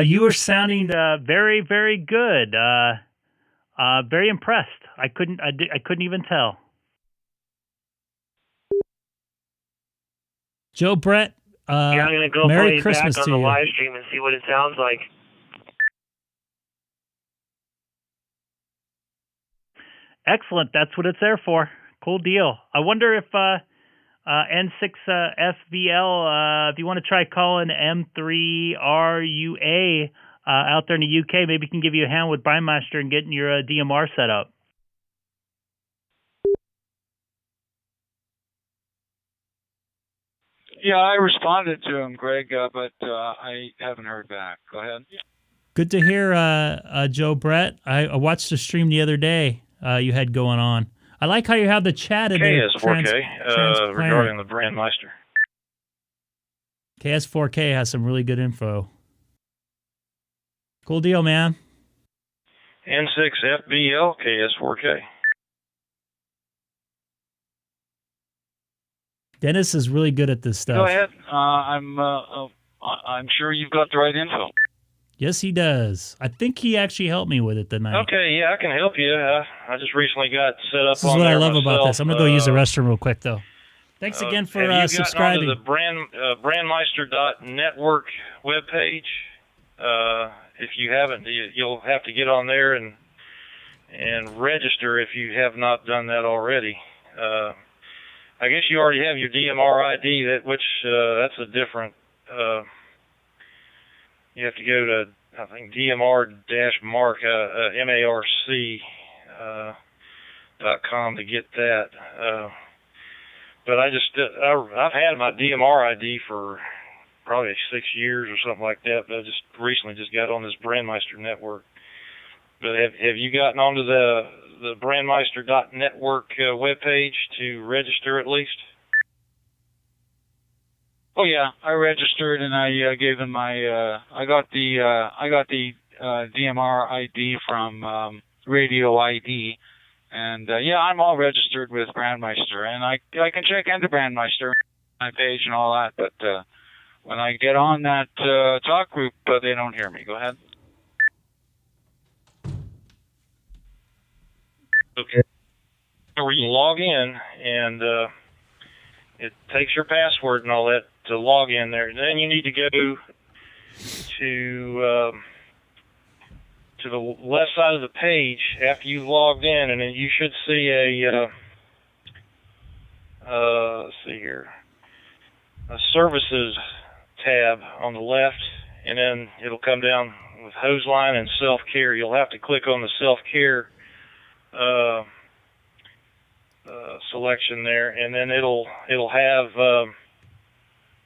You were sounding very, very good. Very impressed. I couldn't even tell. Joe Brett. Yeah, I'm gonna go Merry play it Christmas back on to the you. live stream and see what it sounds like. Excellent. That's what it's there for. Cool deal. I wonder if N6 FVL, if you want to try calling M3RUA out there in the UK, maybe he can give you a hand with Brindmaster and getting your DMR set up. Yeah, I responded to him, Greg, but I haven't heard back. Go ahead. Good to hear, Joe Brett. I watched the stream the other day you had going on. I like how you have the chat in there. KS4K, regarding the Brandmeister. KS4K has some really good info. Cool deal, man. N6FBL, KS4K. Dennis is really good at this stuff. Go ahead. I'm sure you've got the right info. Yes, he does. I think he actually helped me with it tonight. Okay, yeah, I can help you. I just recently got set up. This is what I love about this. I'm gonna go use the restroom real quick, though. Thanks again for subscribing. Have you gotten onto the brandmeister.network webpage? If you haven't, you'll have to get on there and register if you have not done that already. I guess you already have your DMR ID, that's a different. You have to go to, I think, DMR-mark, MARC.com to get that. But I've had my DMR ID for probably 6 years or something like that, but I just recently got on this Brandmeister network. But have you gotten onto the brandmeister.network webpage to register at least? Oh yeah, I registered and I gave them my I got the DMR ID from Radio ID, and yeah, I'm all registered with Brandmeister, and I can check into Brandmeister my page and all that, but when I get on that talk group, they don't hear me. Go ahead. Okay. Where you log in and it takes your password and all that to log in there. Then you need to go to the left side of the page after you've logged in, and then you should see let's see here, a services tab on the left, and then it'll come down with hose line and self-care. You'll have to click on the self-care selection there, and then it'll have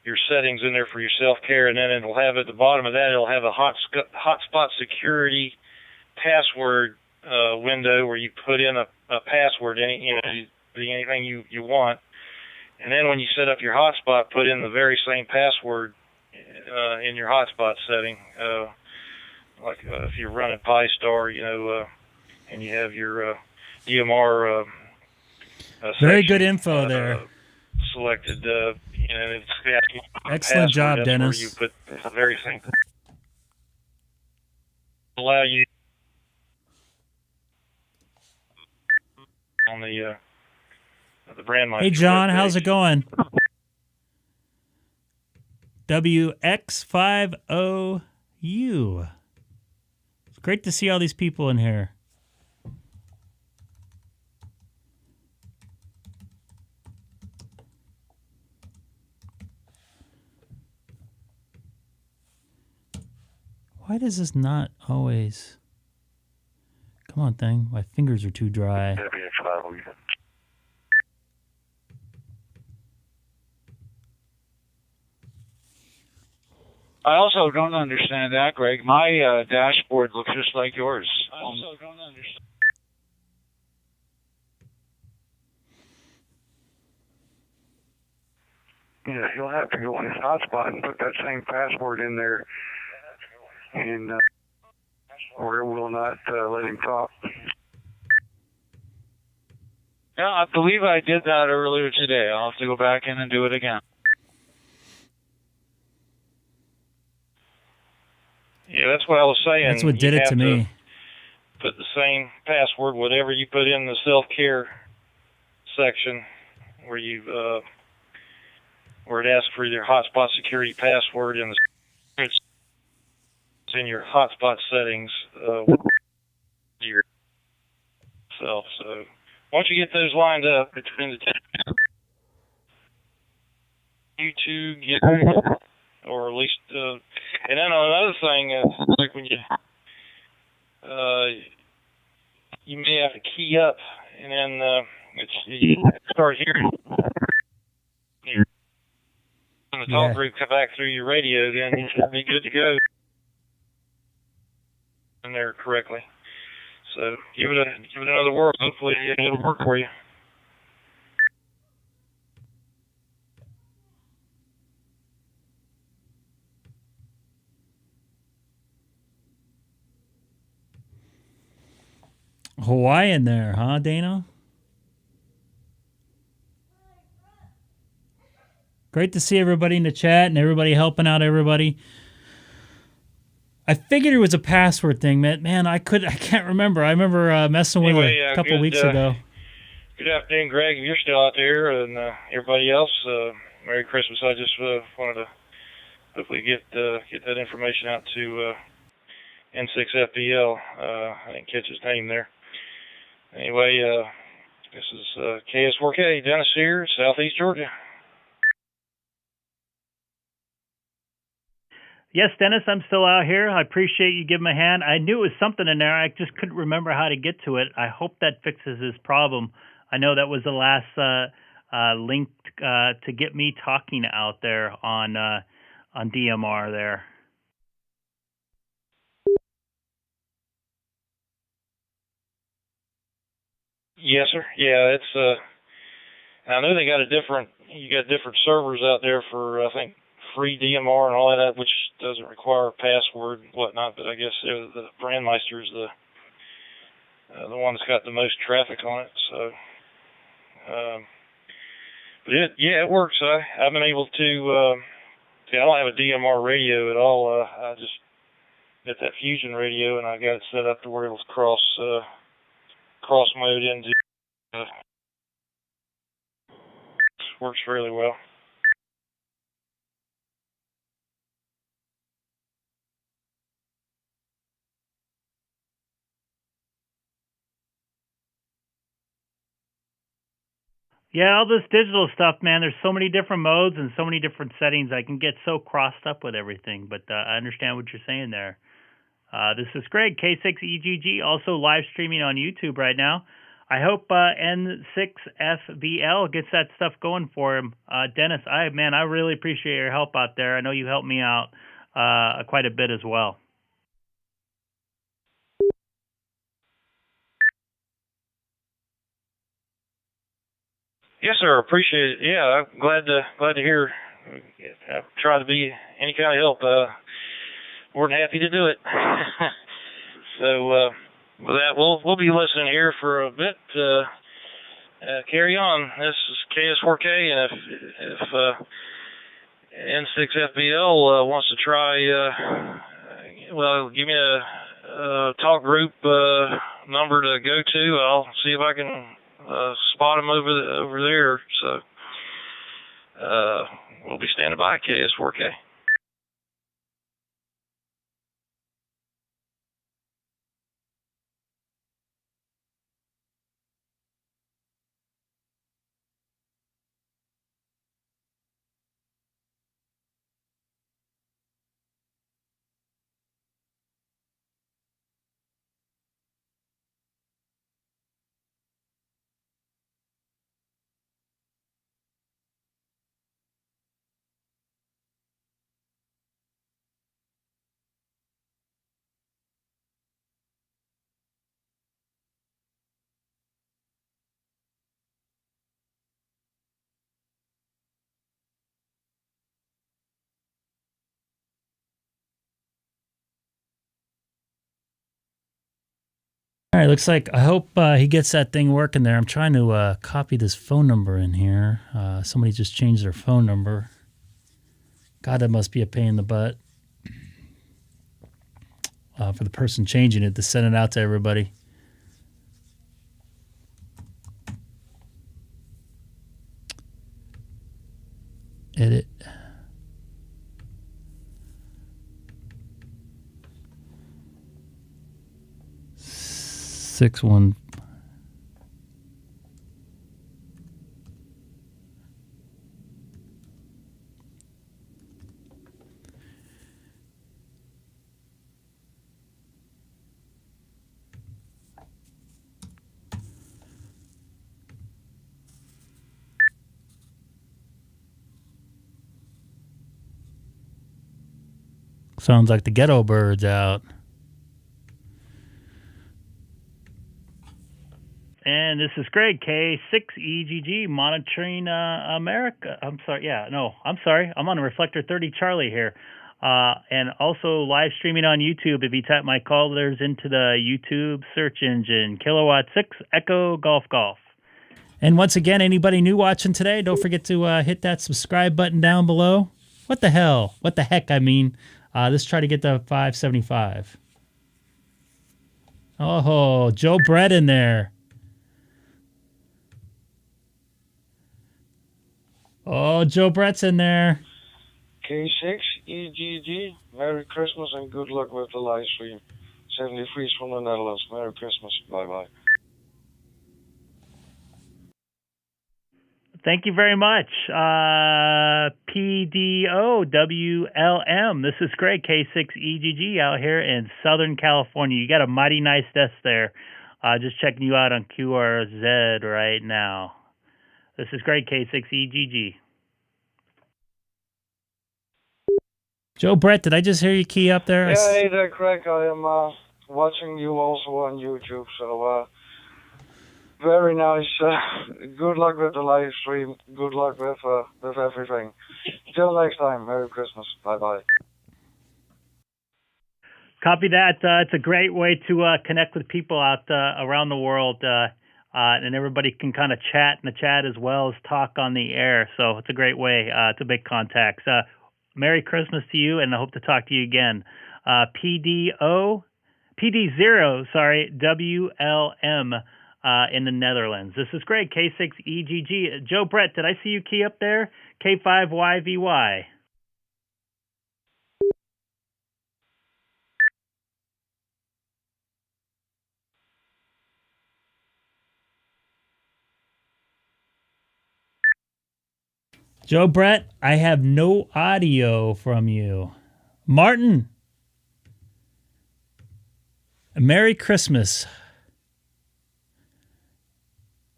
your settings in there for your self-care, and then it'll have at the bottom of that, it'll have a hotspot security password window where you put in a password, anything you want, and then when you set up your hotspot, put in the very same password in your hotspot setting, like if you're running Pi-Star, and you have your DMR. Very good info there. Selected, it's excellent job, that's Dennis. Where you put the very thing. Allow you on the Brandmeister. Hey, John, how's it going? WX50U. It's great to see all these people in here. Why does this not always... Come on, thing. My fingers are too dry. I also don't understand that, Greg. My dashboard looks just like yours. I also don't understand. Yeah, he'll have to go on his hotspot and put that same password in there, and or it will not let him talk. Yeah, I believe I did that earlier today. I'll have to go back in and do it again. Yeah, that's what I was saying. That's what did it to me. Put the same password, whatever you put in the self-care section, where it asks for your hotspot security password, and it's in your hotspot settings yourself. So once you get those lined up, it's going to take you to get, or at least, and then another thing, like when you may have to key up, and then you start hearing when the talk group come back through your radio, then you should be good to go. in there correctly. So give it another whirl. Hopefully it'll work for you. Hawaiian there, huh, Dana? Great to see everybody in the chat and everybody helping out everybody. I figured it was a password thing, man. I can't remember. I remember messing with it a couple weeks ago. Good afternoon, Greg. If you're still out there, and everybody else, Merry Christmas. I just wanted to hopefully get that information out to N6FBL. I didn't catch his name there. Anyway, this is KS4K, Dennis here, Southeast Georgia. Yes, Dennis, I'm still out here. I appreciate you giving me a hand. I knew it was something in there. I just couldn't remember how to get to it. I hope that fixes this problem. I know that was the last link to get me talking out there on DMR there. Yes, sir. Yeah, it's. I know they got you got different servers out there for, I think, free DMR and all that, which doesn't require a password and whatnot. But I guess the Brandmeister is the one that's got the most traffic on it. So, but it works. I've been able to. See, I don't have a DMR radio at all. I just got that Fusion radio, and I got it set up to where it was cross mode into. Works fairly well. Yeah, all this digital stuff, man, there's so many different modes and so many different settings. I can get so crossed up with everything, but I understand what you're saying there. This is Greg, K6EGG, also live streaming on YouTube right now. I hope N6FBL gets that stuff going for him. Dennis, I really appreciate your help out there. I know you helped me out quite a bit as well. Yes, sir. Appreciate it. Yeah, I'm glad to hear. I've tried to be any kind of help. More than happy to do it. So with that, we'll be listening here for a bit. Carry on. This is KS4K, and if N6FBL wants to try, give me a talk group number to go to. I'll see if I can spot him over there. So we'll be standing by, KS4K. All right, looks like I hope he gets that thing working there. I'm trying to copy this phone number in here. Somebody just changed their phone number. God, that must be a pain in the butt for the person changing it to send it out to everybody. Edit. Six one. Sounds like the ghetto bird's out. And this is Greg, K6EGG, monitoring America. I'm sorry. I'm on a Reflector 30 Charlie here. And also live streaming on YouTube. If you type my callers into the YouTube search engine, Kilowatt 6 Echo Golf Golf. And once again, anybody new watching today, don't forget to hit that subscribe button down below. What the hell? What the heck, I mean. Let's try to get to 575. Oh, Joe Brett in there. Oh, Joe Brett's in there. K6EGG, Merry Christmas and good luck with the live stream. 73 from the Netherlands. Merry Christmas. Bye-bye. Thank you very much. PDOWLM. This is Greg, K6EGG, out here in Southern California. You got a mighty nice desk there. Just checking you out on QRZ right now. This is Greg, K6EGG. Joe Brett, did I just hear you key up there? Yeah, hey there, Craig. I am watching you also on YouTube, so very nice. Good luck with the live stream. Good luck with everything. Till next time. Merry Christmas. Bye-bye. Copy that. It's a great way to connect with people out around the world, and everybody can kind of chat in the chat as well as talk on the air. So it's a great way to make contacts. Merry Christmas to you, and I hope to talk to you again. PD0, WLM in the Netherlands. This is Greg, K6EGG. Joe Brett, did I see you key up there? K5YVY. Joe Brett, I have no audio from you. Martin, Merry Christmas.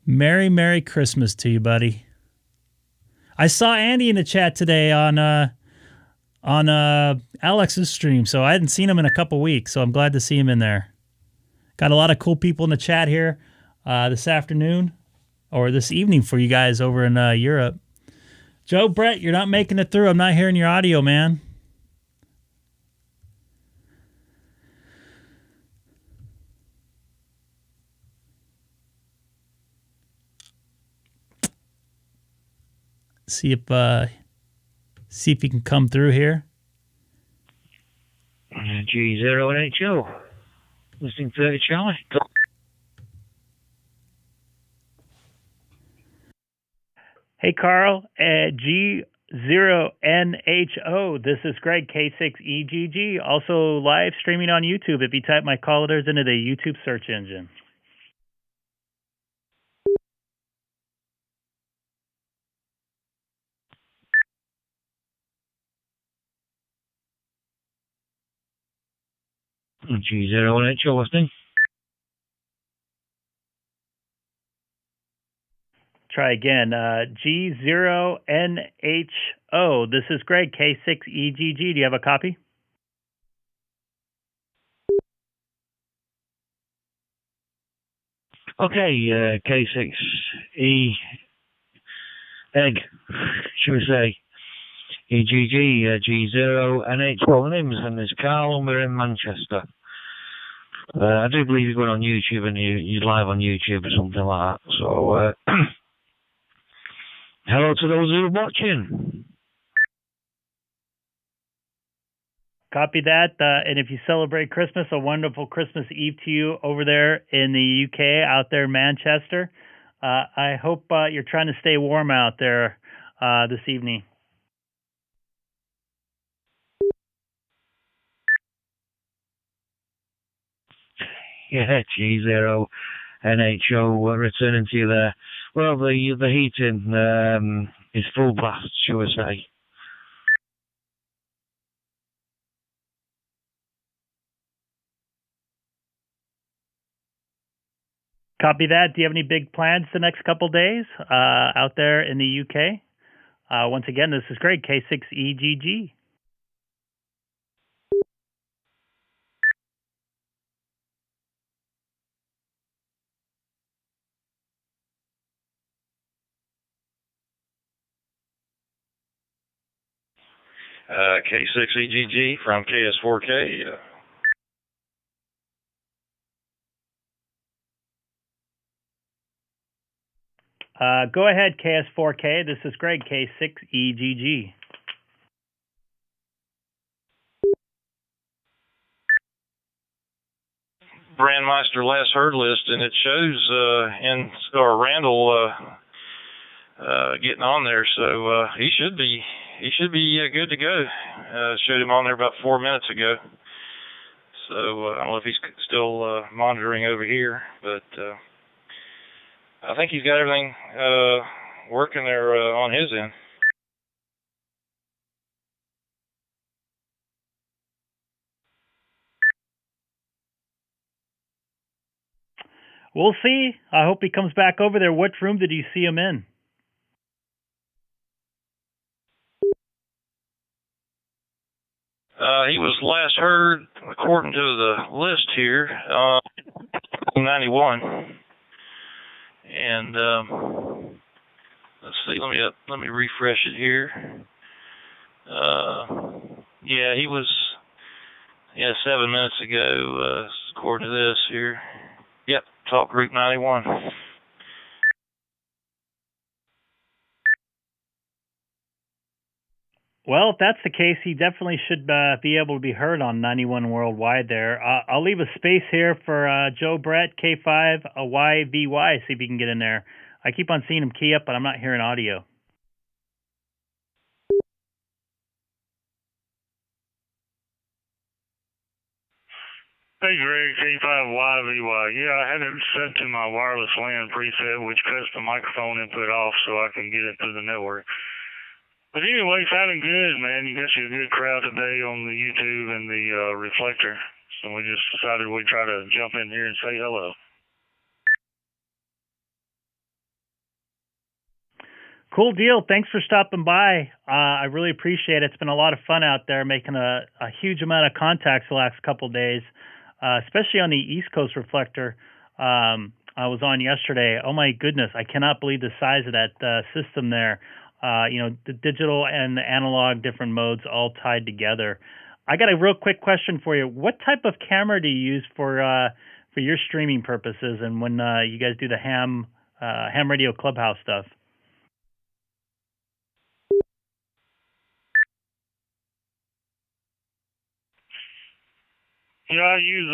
Merry Christmas to you, buddy. I saw Andy in the chat today on Alex's stream, so I hadn't seen him in a couple weeks, so I'm glad to see him in there. Got a lot of cool people in the chat here this afternoon, or this evening for you guys over in Europe. Joe Brett, you're not making it through. I'm not hearing your audio, man. See if you can come through here. G0NHO. Listening 30 Charlie. Hey, Carl, G0NHO. This is Greg, K6EGG. Also live streaming on YouTube if you type my callers into the YouTube search engine. G0NHO listening. Try again. G0NHO. This is Greg, K6EGG. Do you have a copy? Okay, K6E Egg, should we say? EGG, G0NH. Well, the name's is Carl, and we're in Manchester. I do believe you're going on YouTube and you're live on YouTube or something like that. So, hello to those who are watching. Copy that. And if you celebrate Christmas, a wonderful Christmas Eve to you over there in the UK, out there in Manchester. I hope you're trying to stay warm out there this evening. Yeah, G0NHO returning to you there. Well, the heating is full blast, shall we say. Copy that. Do you have any big plans the next couple days out there in the UK? Once again, this is Greg, K6EGG. K6EGG from KS4K. Go ahead, KS4K. This is Greg, K6EGG. Brandmeister last heard list, and it shows Randall getting on there, so he should be good to go. Showed him on there about 4 minutes ago, so I don't know if he's still monitoring over here, but I think he's got everything working there on his end. We'll see. I hope he comes back over there. What room did you see him in? He was last heard, according to the list here, 91. And let's see. Let me refresh it here. Yeah, he was 7 minutes ago, according to this here. Yep, Talk Group 91. Well, if that's the case, he definitely should be able to be heard on 91 worldwide there. I'll leave a space here for Joe Brett, K5YVY, see if he can get in there. I keep on seeing him key up, but I'm not hearing audio. Hey Greg, K5YVY. Yeah, I had it set to my wireless LAN preset, which cuts the microphone input off so I can get it through the network. But anyway, sounding good, man. You got you a good crowd today on the YouTube and the reflector. So we just decided we'd try to jump in here and say hello. Cool deal. Thanks for stopping by. I really appreciate it. It's been a lot of fun out there, making a huge amount of contacts the last couple of days, especially on the East Coast reflector. I was on yesterday. Oh my goodness, I cannot believe the size of that system there. The digital and the analog, different modes all tied together. I got a real quick question for you. What type of camera do you use for your streaming purposes and when you guys do the ham radio clubhouse stuff? Yeah, I use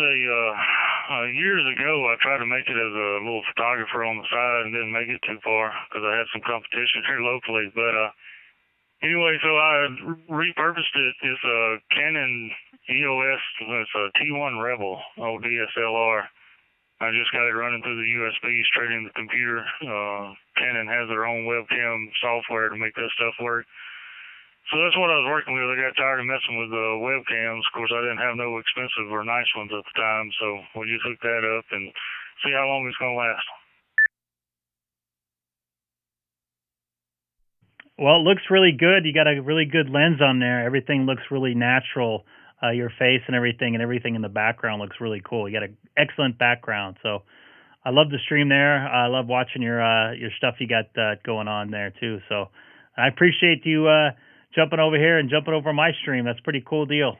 years ago, I tried to make it as a little photographer on the side and didn't make it too far because I had some competition here locally. But anyway, so I repurposed it. It's a Canon EOS, it's a T1 Rebel, old DSLR. I just got it running through the USB straight in the computer. Canon has their own webcam software to make that stuff work. So that's what I was working with. I got tired of messing with webcams. Of course, I didn't have no expensive or nice ones at the time, so we'll just hook that up and see how long it's going to last. Well, it looks really good. You got a really good lens on there. Everything looks really natural. Your face and everything in the background looks really cool. You got an excellent background. So I love the stream there. I love watching your stuff you got going on there too. So I appreciate you jumping over here and jumping over my stream. That's a pretty cool deal.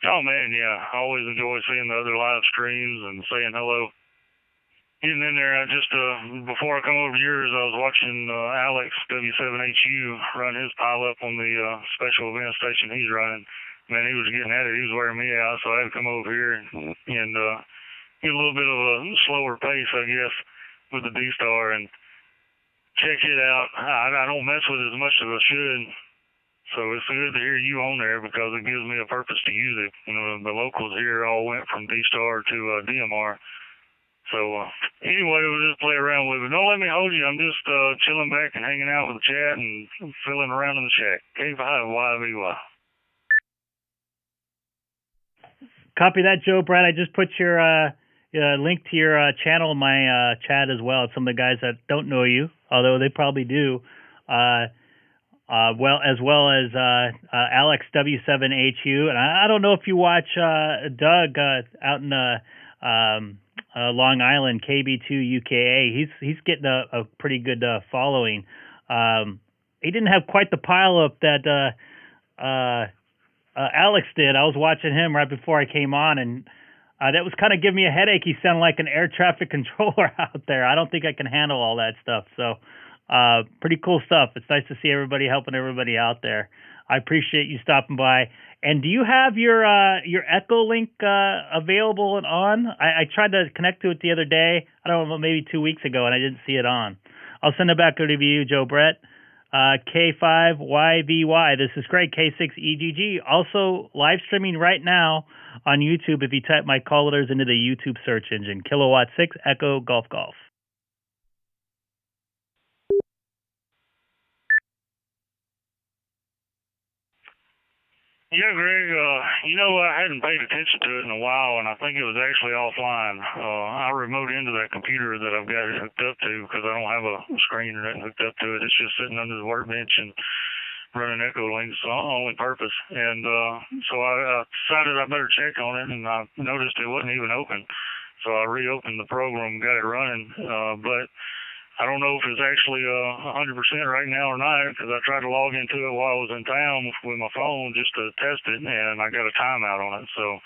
Oh man, yeah. I always enjoy seeing the other live streams and saying hello. Getting in there, I just before I come over yours, I was watching Alex W7HU run his pile up on the special event station he's running. Man, he was getting at it. He was wearing me out, so I had to come over here and get a little bit of a slower pace, I guess, with the DStar and check it out. I don't mess with it as much as I should, so it's good to hear you on there because it gives me a purpose to use it. The locals here all went from DStar to DMR. So anyway, we'll just play around with it. Don't let me hold you. I'm just chilling back and hanging out with the chat and filling around in the shack. K5YVY. Copy that, Joe Brad. I just put your link to your channel in my chat as well. Some of the guys that don't know you, although they probably do, as well as Alex W7HU. And I don't know if you watch Doug out in Long Island, KB2UKA. He's getting a pretty good following. He didn't have quite the pile up that Alex did. I was watching him right before I came on, and that was kind of giving me a headache. He sounded like an air traffic controller out there. I don't think I can handle all that stuff. So pretty cool stuff. It's nice to see everybody helping everybody out there. I appreciate you stopping by. And do you have your Echo link available and on? I tried to connect to it the other day. I don't know, maybe 2 weeks ago, and I didn't see it on. I'll send it back over to you, Joe Brett. K5YVY. This is Greg, K6EGG. Also live streaming right now on YouTube if you type my call letters into the YouTube search engine. Kilowatt 6 Echo Golf Golf. Yeah, Greg, I hadn't paid attention to it in a while, and I think it was actually offline. I remote into that computer that I've got it hooked up to because I don't have a screen or nothing hooked up to it. It's just sitting under the workbench and running Echo links on only purpose. And so I decided I better check on it, and I noticed it wasn't even open. So I reopened the program, got it running, but I don't know if it's actually 100% right now or not because I tried to log into it while I was in town with my phone just to test it, and I got a timeout on it. So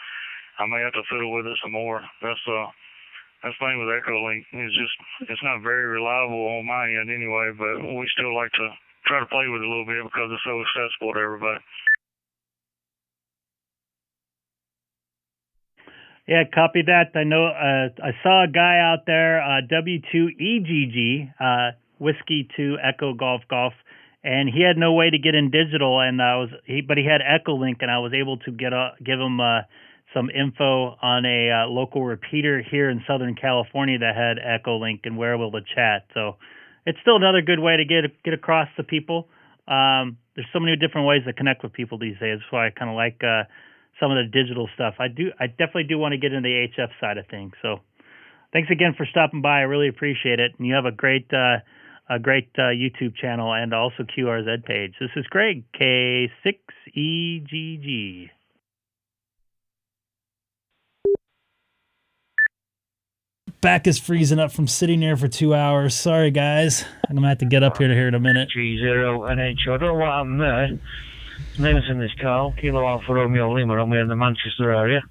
I may have to fiddle with it some more. That's the thing with Echo Link. It's not very reliable on my end anyway, but we still like to try to play with it a little bit because it's so accessible to everybody. Yeah, copy that. I know I saw a guy out there, W2EGG, Whiskey 2 Echo Golf Golf, and he had no way to get in digital, and but he had Echo Link, and I was able to give him some info on a local repeater here in Southern California that had Echo Link, and we're able to chat. So it's still another good way to get across to people. There's so many different ways to connect with people these days. That's why I kind of like some of the digital stuff. I definitely do want to get into the HF side of things. So thanks again for stopping by. I really appreciate it. And you have a great YouTube channel and also QRZ page. This is Greg, K6EGG. Back is freezing up from sitting there for 2 hours. Sorry, guys. I'm going to have to get up here in a minute. 30 NH. I don't know what happened there. Name's in this car, Kilo Alpha Romeo Lima, I'm in the Manchester area.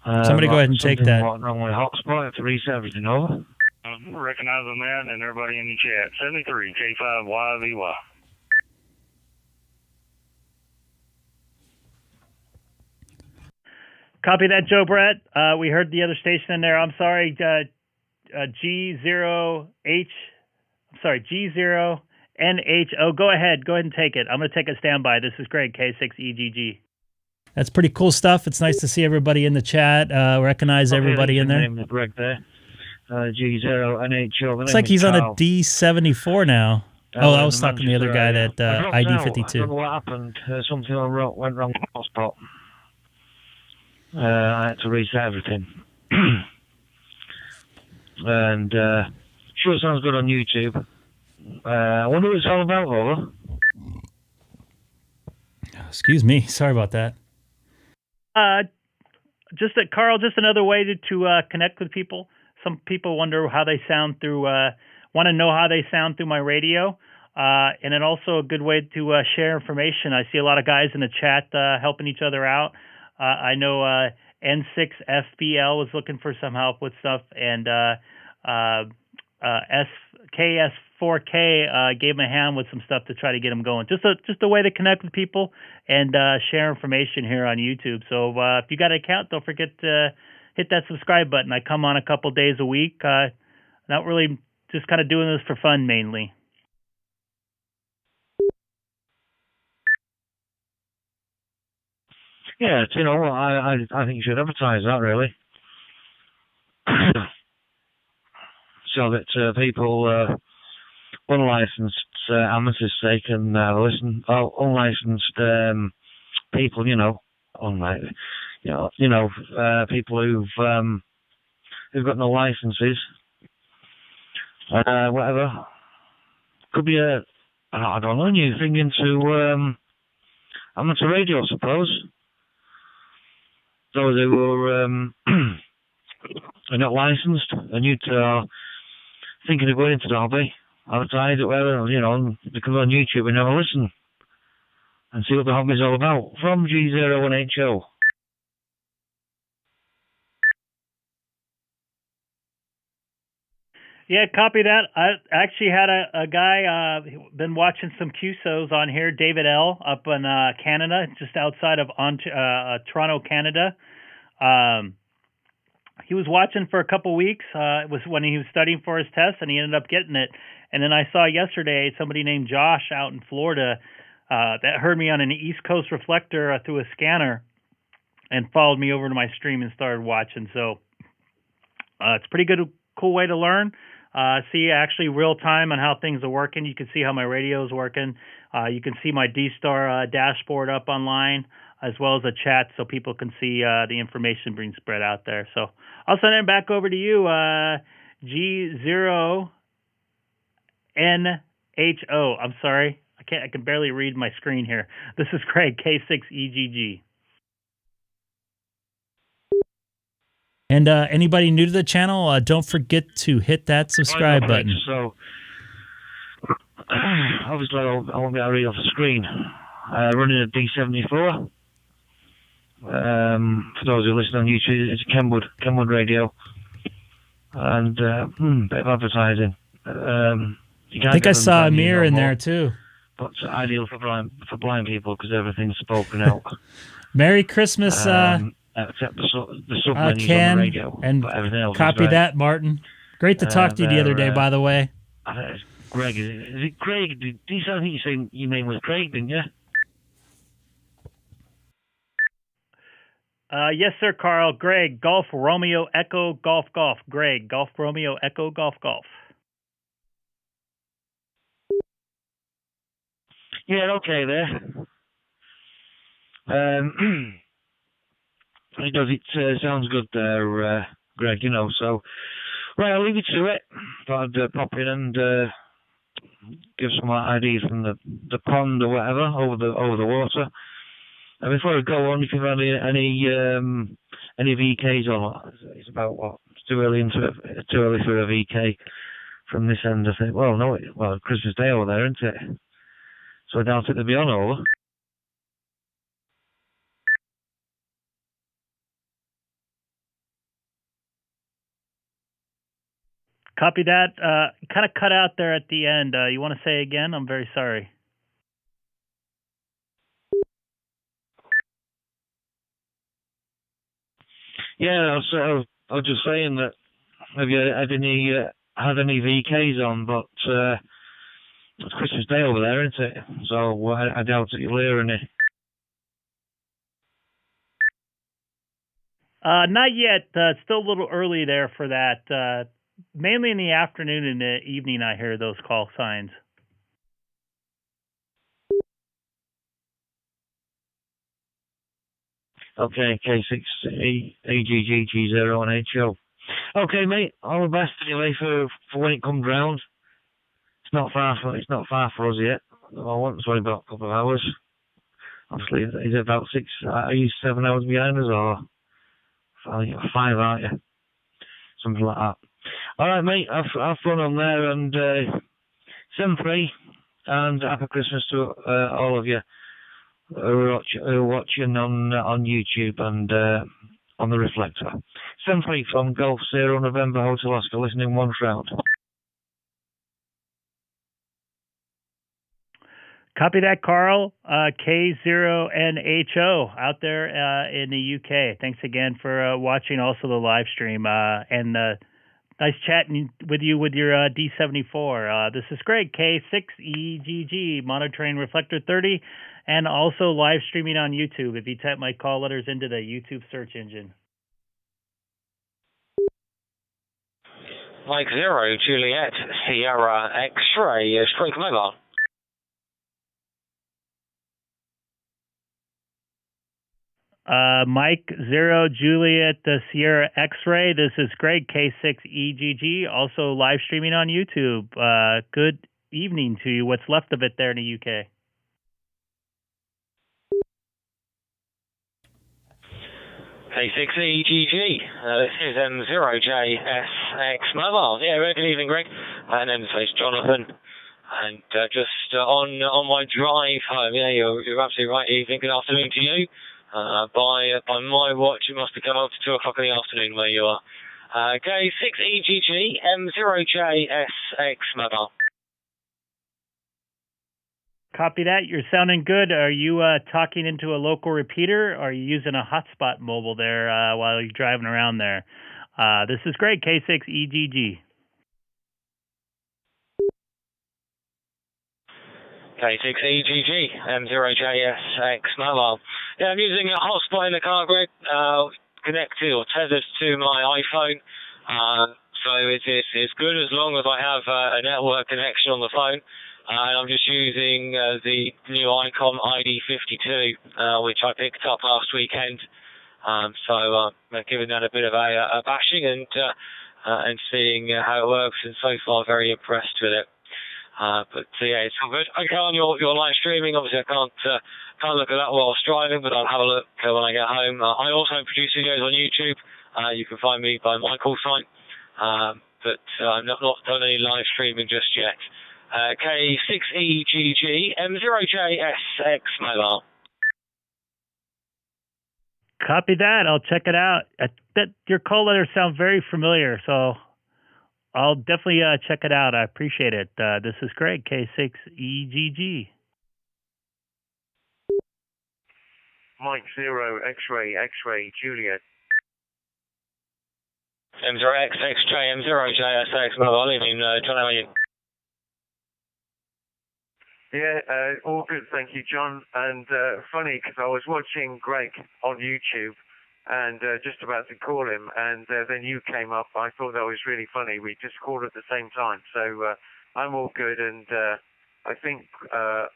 Somebody go ahead and take that. Something wrong with hotspot, I have to reset everything over. I'm recognizing that and everybody in the chat. 73 K5YVY. Copy that, Joe Brett. We heard the other station in there. I'm sorry, G0NHO. Go ahead and take it. I'm going to take a standby. This is Greg, K6EGG. That's pretty cool stuff. It's nice to see everybody in the chat. Recognize everybody in there. Greg there. G0NHO. Looks like he's on a D74 now. I was talking to the other guy that ID52. I don't know what happened. Something went wrong with the hotspot. I had to reset everything. And sure, it sounds good on YouTube. I wonder what it's all about, over. Excuse me. Sorry about that. Carl, just another way to connect with people. Some people wonder how they sound through, want to know how they sound through my radio. And then also a good way to share information. I see a lot of guys in the chat helping each other out. I know N6FBL was looking for some help with stuff, and KS4K gave him a hand with some stuff to try to get him going. Just a way to connect with people and share information here on YouTube. So if you got an account, don't forget to hit that subscribe button. I come on a couple days a week. Not really, just kind of doing this for fun mainly. Yeah, I think you should advertise that, really. So that people, unlicensed amateurs, they can listen. Oh, unlicensed people, people who've got no licenses, whatever. Could be I don't know, new thing into amateur radio, I suppose. Those who were are not licensed, and you're thinking of going into Derby, advertise it, well, you know, they come on YouTube and have a listen and see what the hobby's all about. From G01HO. Yeah, copy that. I actually had a guy been watching some QSOs on here, David L. up in Canada, just outside of Toronto, Canada. He was watching for a couple weeks. It was when he was studying for his test, and he ended up getting it. And then I saw yesterday somebody named Josh out in Florida that heard me on an East Coast reflector through a scanner and followed me over to my stream and started watching. So it's a pretty good, cool way to learn. See actually real time on how things are working. You can see how my radio is working. You can see my DStar dashboard up online, as well as a chat, so people can see the information being spread out there. So I'll send it back over to you, G0NHO. I'm sorry, I can barely read my screen here. This is Craig, K6EGG. And anybody new to the channel, don't forget to hit that subscribe button. So, obviously, I won't be able to read off the screen. Running a D74. For those who listen on YouTube, it's a Kenwood radio. And bit of advertising. I think I saw Amir in there too. But it's ideal for blind people because everything's spoken out. Merry Christmas. Except the sub-menus Ken, on the radio, and but everything else copy is right. that, Martin. Great to talk to you the other day, by the way. Greg, is it Craig? I think you said your name was Craig, didn't you? Yes, sir, Carl. Greg, Golf Romeo Echo Golf Golf. Greg, Golf Romeo Echo Golf Golf. Yeah, okay there. It does. It sounds good there, Greg. You know. So, right, I'll leave you to it. Thought I'd pop in and give some ideas from the pond or whatever over the water. And before I go on, if you've had any VKs on, it's about what? It's too early for a VK from this end. I think. Well, no, Christmas Day over there, isn't it? So I doubt it to be on over. Copy that. Kind of cut out there at the end. You want to say again? I'm very sorry. Yeah, I was just saying that. Have you had any VKs on? But it's Christmas Day over there, isn't it? So I doubt that you'll hear any. Not yet. It's still a little early there for that. Mainly in the afternoon and the evening, I hear those call signs. Okay, K6EGG G01HO. Okay, mate. All the best anyway for when it comes round. It's not far for us yet. It's only about a couple of hours. Obviously, is it about 6? Are you 7 hours behind us, or 5? Aren't you? Something like that. All right, mate. Have fun on there, and send free, and happy Christmas to all of you who are watching on YouTube and on the reflector. Send free from Golf Sierra November Hotel Oscar, listening one round. Copy that, Carl. K0NHO out there in the UK. Thanks again for watching also the live stream. And nice chatting with you with your D74. This is Greg, K6EGG, monitoring Reflector 30, and also live streaming on YouTube if you type my call letters into the YouTube search engine. Mike 0, Juliet, Sierra X-ray, straight mobile. Mike 0, Juliet, Sierra X-ray. This is Greg, K6EGG, also live streaming on YouTube. Good evening to you, what's left of it there in the UK. K6EGG, this is M0JSX Mobile. Yeah, very good evening, Greg. And then it's Jonathan. And just on my drive home, yeah, you're absolutely right. Evening, good afternoon to you. By my watch, it must be coming up to 2 o'clock in the afternoon where you are. K6EGG, M0JSX Mobile. Copy that. You're sounding good. Are you talking into a local repeater, or are you using a hotspot mobile there while you're driving around there? This is Greg, K6EGG. K6EGG, M0JSX Mobile. Yeah, I'm using a hotspot in the car, Greg, connected or tethered to my iPhone. So it's good as long as I have a network connection on the phone. And I'm just using the new Icom ID-52, which I picked up last weekend. So I'm giving that a bit of a bashing and seeing how it works, and so far very impressed with it. But yeah, it's all good. Okay, on your live streaming, obviously I can't look at that whilst driving, but I'll have a look when I get home. I also produce videos on YouTube. You can find me by my call sign, but I've not done any live streaming just yet. K6EGG, M0JSX Mobile. Copy that. I'll check it out. Your call letters sound very familiar, so I'll definitely check it out. I appreciate it. This is Greg, K6EGG. Mike 0, X-ray, Juliet. M0XXJ, M0JSX Mobile. Evening, John, how are you? Yeah, all good, thank you, John. And funny, because I was watching Greg on YouTube and just about to call him, and then you came up. I thought that was really funny. We just called at the same time. So I'm all good, and I think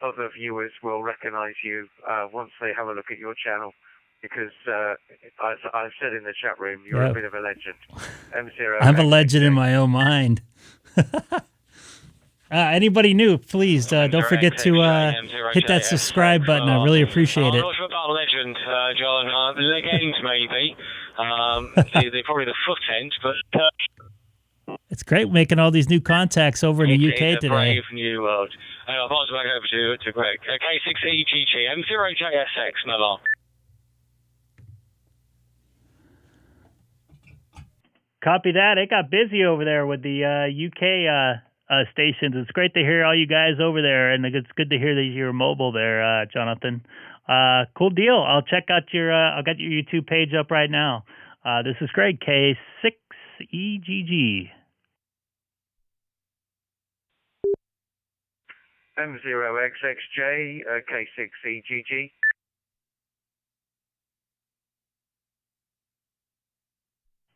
other viewers will recognize you once they have a look at your channel, because as I said in the chat room, you're a bit of a legend. M0. I'm a legend in my own mind. Anybody new, please don't forget to hit that subscribe button. I really appreciate it. I'm not sure about legend, John. Legends, maybe. They're probably the foot end, but... It's great making all these new contacts over in the UK it's a today. brave new world. I'll pass it back over to Greg. K6EGG, M0JSX Mobile. Copy that. It got busy over there with the UK stations. It's great to hear all you guys over there, and it's good to hear that you're mobile there, Jonathan. Cool deal. I'll check out I'll get your YouTube page up right now. This is Greg, K6EGG. M0XXJ, K6EGG.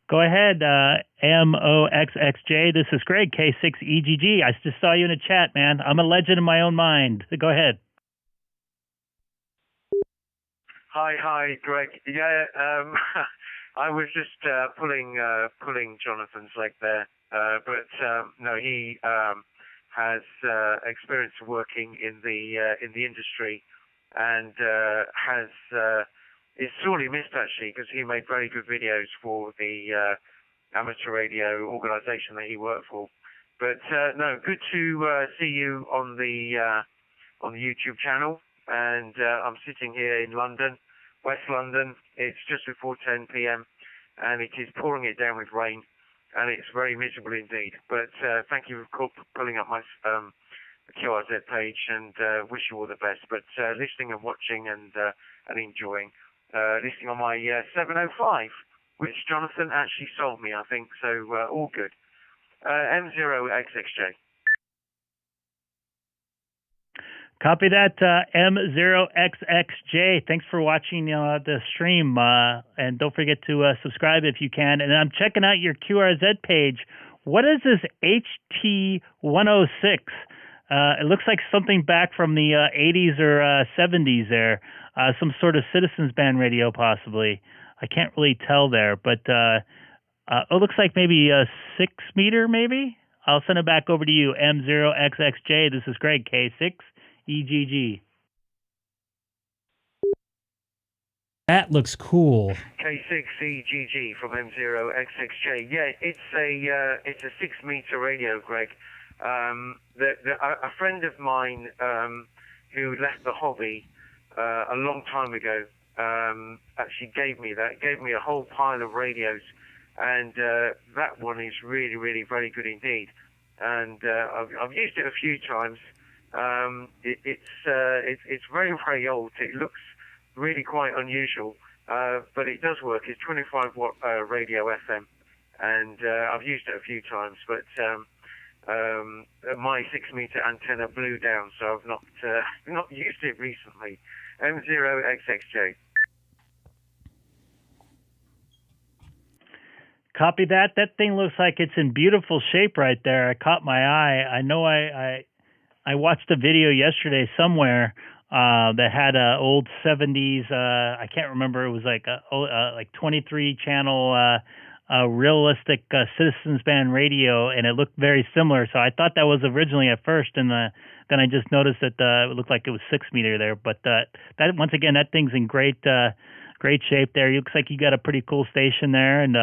Go ahead, MOXXJ. This is Greg, K6EGG. I just saw you in the chat, man. I'm a legend in my own mind. Go ahead. Hi, Greg. Yeah, I was just pulling Jonathan's leg there, but no, he has experience working in the industry, and is sorely missed actually, because he made very good videos for the amateur radio organisation that he worked for. But no, good to see you on the YouTube channel. And I'm sitting here in London, West London. It's just before 10 p.m. and it is pouring it down with rain, and it's very miserable indeed. But thank you for pulling up my QRZ page, and wish you all the best. But listening and watching and enjoying. Listening on my 705, which Jonathan actually sold me, I think. So all good. M0XXJ. Copy that, M0XXJ. Thanks for watching the stream, and don't forget to subscribe if you can. And I'm checking out your QRZ page. What is this HT106? It looks like something back from the 80s or 70s there. Some sort of citizens band radio, possibly. I can't really tell there, but it looks like maybe a 6 meter, maybe? I'll send it back over to you, M0XXJ. This is Greg, K6EGG. That looks cool. K6EGG from M0XXJ. Yeah, it's a 6-meter radio, Greg. A friend of mine who left the hobby a long time ago actually gave me a whole pile of radios, and that one is really, really very good indeed. And I've used it a few times. It's very, very old. It looks really quite unusual, but it does work. It's 25 watt radio FM, and I've used it a few times, but my 6-meter antenna blew down, so I've not used it recently. M0XXJ. Copy that. That thing looks like it's in beautiful shape right there. It caught my eye. I know I watched a video yesterday somewhere that had a old 70s. I can't remember. It was like like 23 channel realistic Citizens Band radio, and it looked very similar. So I thought that was originally at first, and then I just noticed that it looked like it was 6-meter there. But that once again, that thing's in great shape there. It looks like you got a pretty cool station there, and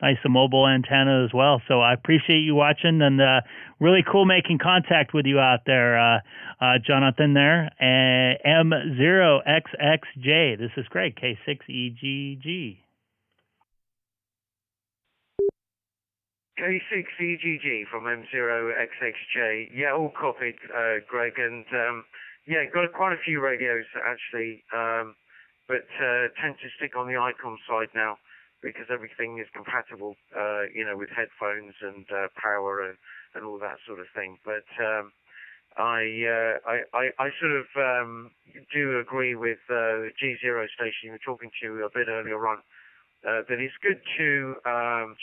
nice mobile antenna as well. So I appreciate you watching, and really cool making contact with you out there, Jonathan there. M0XXJ. This is Greg, K6EGG. K6EGG from M0XXJ. Yeah, all copied, Greg, and yeah, got quite a few radios actually, but tend to stick on the Icom side now, because everything is compatible, with headphones and power and all that sort of thing. But I sort of do agree with the G0 station you were talking to a bit earlier on, that it's good to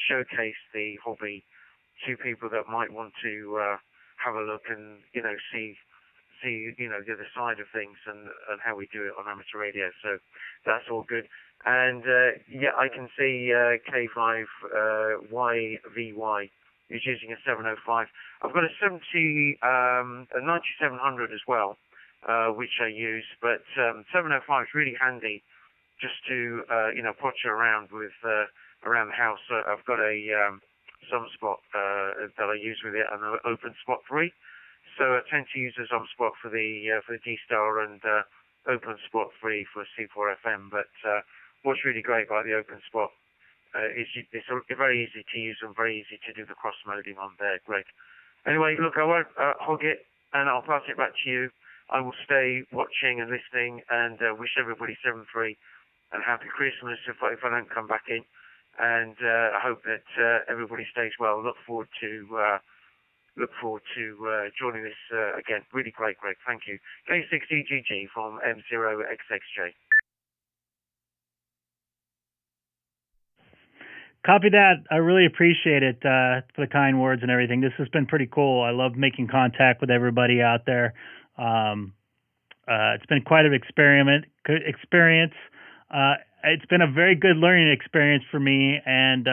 showcase the hobby to people that might want to have a look and see the other side of things and how we do it on amateur radio. So that's all good. And yeah, I can see K5YVY is using a 705. I've got a 9700 as well, which I use, but 705 is really handy just to potch around with around the house. I've got a some spot that I use with it, and an open spot 3. So I tend to use a some spot for the DStar and open spot 3 for C4 FM. But what's really great about the open spot is it's very easy to use and very easy to do the cross moding on there, Greg. Anyway, look, I won't hog it, and I'll pass it back to you. I will stay watching and listening, and wish everybody 7-3 and happy Christmas if I don't come back in. And I hope that everybody stays well. Look forward to joining this again. Really great, Greg. Thank you. K6EGG from M0XXJ. Copy that. I really appreciate it for the kind words and everything. This has been pretty cool. I love making contact with everybody out there. It's been quite an experience. It's been a very good learning experience for me, and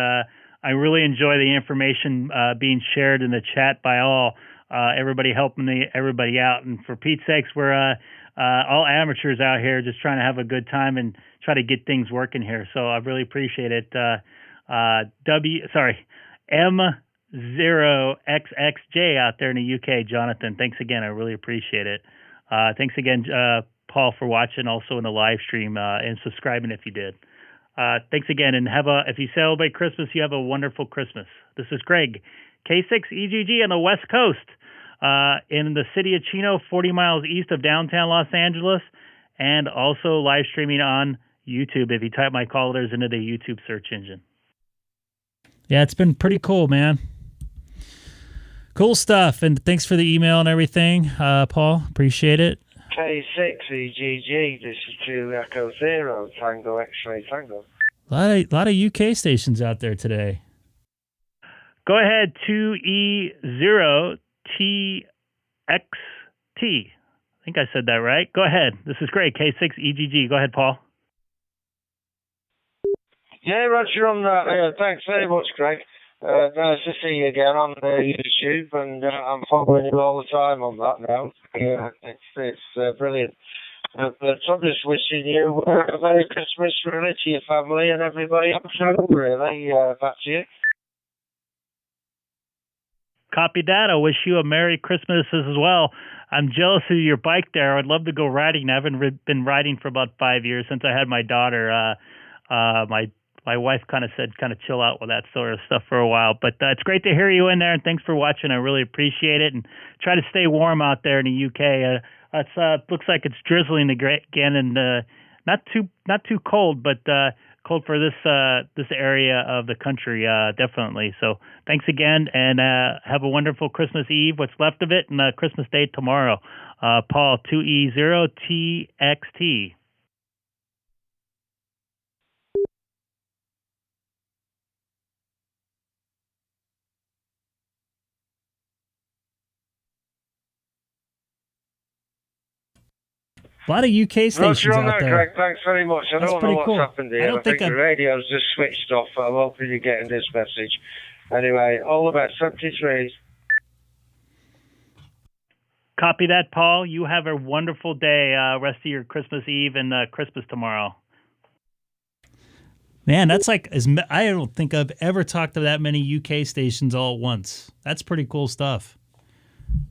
I really enjoy the information being shared in the chat by everybody helping everybody out. And for Pete's sakes, we're all amateurs out here just trying to have a good time and try to get things working here. So I really appreciate it. M0XXJ out there in the UK, Jonathan. Thanks again. I really appreciate it. Thanks again, Paul, for watching also in the live stream and subscribing if you did. Thanks again, and if you celebrate Christmas, you have a wonderful Christmas. This is Greg, K6EGG on the West Coast, in the city of Chino, 40 miles east of downtown Los Angeles, and also live streaming on YouTube if you type my callers into the YouTube search engine. Yeah, it's been pretty cool, man. Cool stuff, and thanks for the email and everything, Paul. Appreciate it. K6EGG, this is 2 Echo 0, Tango X-Ray Tango. A lot of UK stations out there today. Go ahead, 2E0TXT. I think I said that right. Go ahead. This is great, K6EGG. Go ahead, Paul. Yeah, Roger on that. Thanks very much, Greg. Nice to see you again on YouTube, and I'm following you all the time on that now. Yeah, it's brilliant. But I'm just wishing you a Merry Christmas really to your family and everybody else home, really. That's it. Copy that. I wish you a Merry Christmas as well. I'm jealous of your bike there. I'd love to go riding. I haven't been riding for about 5 years since I had my daughter. My wife kind of said chill out with that sort of stuff for a while. But it's great to hear you in there, and thanks for watching. I really appreciate it. And try to stay warm out there in the UK. It looks like it's drizzling again, and not too cold, but cold for this area of the country, definitely. So thanks again, and have a wonderful Christmas Eve, what's left of it, and Christmas Day tomorrow. Paul, 2E0TXT. A lot of UK stations out there. Greg, thanks very much. I That's don't know pretty what's cool. happened I here. don't I think think the radio's just switched off. I'm hoping you're getting this message. Anyway, all the best. 73. Copy that, Paul. You have a wonderful day, rest of your Christmas Eve and Christmas tomorrow. Man, that's like I don't think I've ever talked to that many UK stations all at once. That's pretty cool stuff.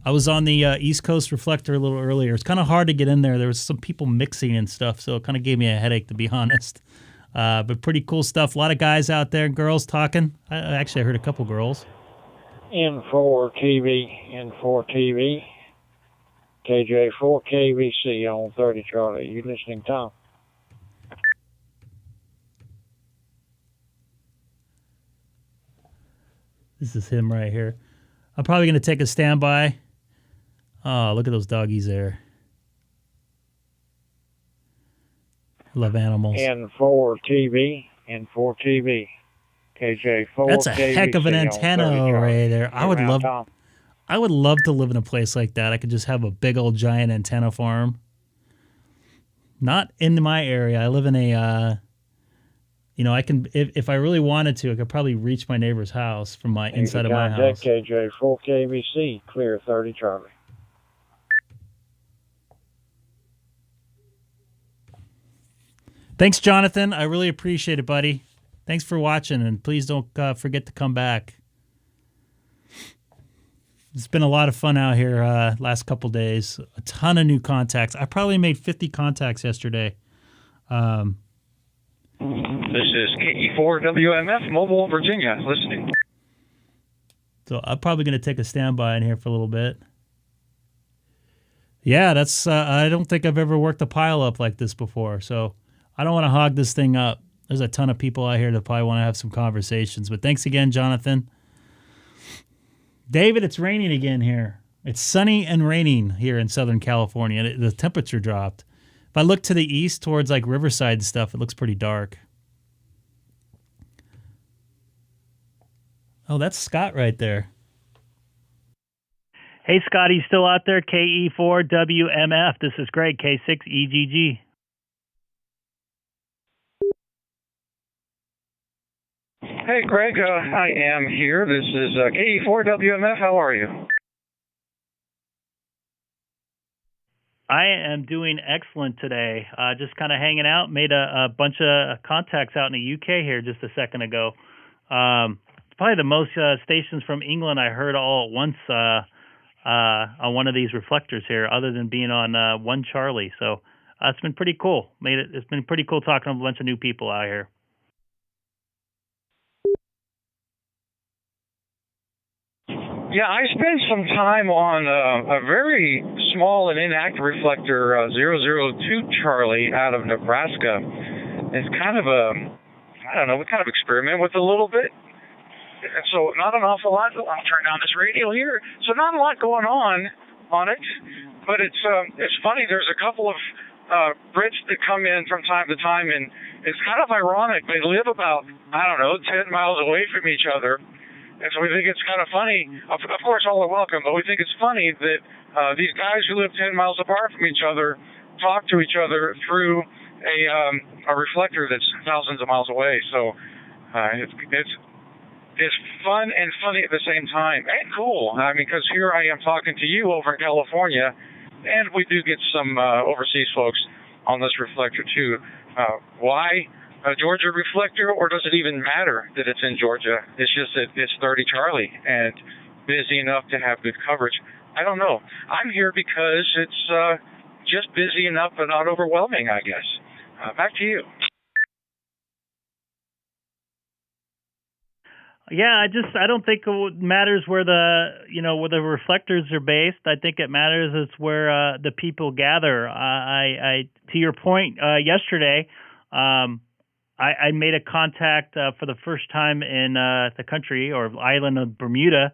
I was on the East Coast Reflector a little earlier. It's kind of hard to get in there. There was some people mixing and stuff, so it kind of gave me a headache, to be honest. But pretty cool stuff. A lot of guys out there and girls talking. I heard a couple girls. N4TV, KJ4KVC on 30 Charlie. You listening, Tom? This is him right here. I'm probably going to take a standby. Oh, look at those doggies there. I love animals. N4TV, KJ4. That's a heck of an antenna right there. I would love to live in a place like that. I could just have a big old giant antenna farm. Not in my area. I live in a I can, if I really wanted to, I could probably reach my neighbor's house from my inside of my house. KJ4KVC, clear 30 Charlie. Thanks, Jonathan. I really appreciate it, buddy. Thanks for watching, and please don't forget to come back. It's been a lot of fun out here last couple days. A ton of new contacts. I probably made 50 contacts yesterday. This is KE4WMF, Mobile, Virginia, listening. So I'm probably going to take a standby in here for a little bit. Yeah, that's. I don't think I've ever worked a pile up like this before, so I don't want to hog this thing up. There's a ton of people out here that probably want to have some conversations. But thanks again, Jonathan. David, it's raining again here. It's sunny and raining here in Southern California. The temperature dropped. If I look to the east towards like Riverside and stuff, it looks pretty dark. Oh, that's Scott right there. Hey, Scott, you still out there? KE4WMF. This is Greg, K6EGG. Hey, Greg, I am here. This is KE4WMF. How are you? I am doing excellent today. Just kind of hanging out. Made a bunch of contacts out in the UK here just a second ago. It's probably the most stations from England I heard all at once on one of these reflectors here, other than being on 1 Charlie. So it's been pretty cool. It's been pretty cool talking to a bunch of new people out here. Yeah, I spent some time on a very small and inactive reflector, 002 Charlie, out of Nebraska. It's kind of we kind of experiment with it a little bit. So not an awful lot. I'll turn down this radio here. So not a lot going on it, but it's funny. There's a couple of Brits that come in from time to time, and it's kind of ironic. They live about 10 miles away from each other. And so we think it's kind of funny. Of course, all are welcome, but we think it's funny that these guys who live 10 miles apart from each other talk to each other through a reflector that's thousands of miles away. So it's fun and funny at the same time, and cool. I mean, because here I am talking to you over in California, and we do get some overseas folks on this reflector too. Why a Georgia reflector, or does it even matter that it's in Georgia? It's just that it's 30 Charlie and busy enough to have good coverage. I don't know. I'm here because it's just busy enough but not overwhelming, I guess. Back to you. Yeah, I don't think it matters where the reflectors are based. I think it matters is where the people gather. I to your point yesterday, I made a contact for the first time in the country or island of Bermuda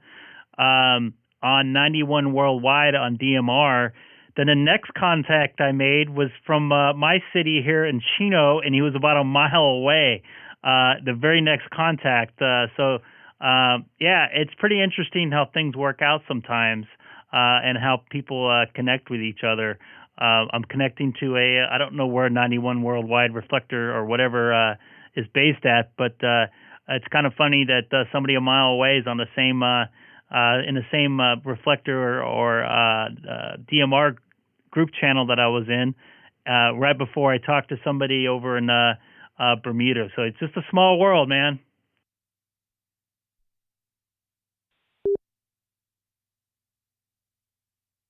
on 91 worldwide on DMR. Then the next contact I made was from my city here in Chino, and he was about a mile away. The very next contact. Yeah, it's pretty interesting how things work out sometimes and how people connect with each other. I'm connecting to I don't know where 91 worldwide reflector or whatever is based at, but it's kind of funny that somebody a mile away is on the same in the same reflector or DMR group channel that I was in right before I talked to somebody over in Bermuda. So it's just a small world, man.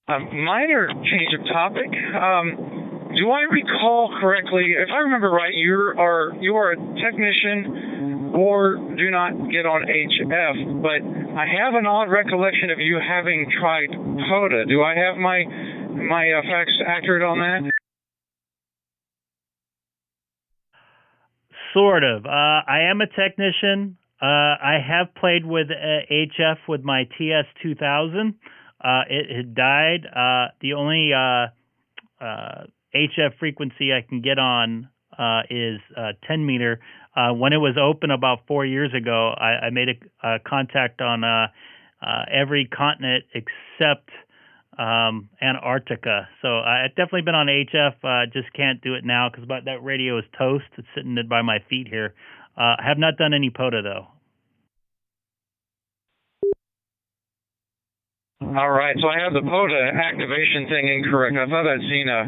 Minor change of topic. Do I recall correctly? If I remember right, you are a technician or do not get on HF, but I have an odd recollection of you having tried POTA. Do I have my facts accurate on that? Sort of. I am a technician. I have played with HF with my TS2000. It had died. The only HF frequency I can get on is 10 meter. When it was open about 4 years ago, I made a contact on every continent except Antarctica. So I've definitely been on HF. Just can't do it now because that radio is toast. It's sitting by my feet here. I have not done any POTA though. All right, so I have the POTA activation thing incorrect. I thought I'd seen a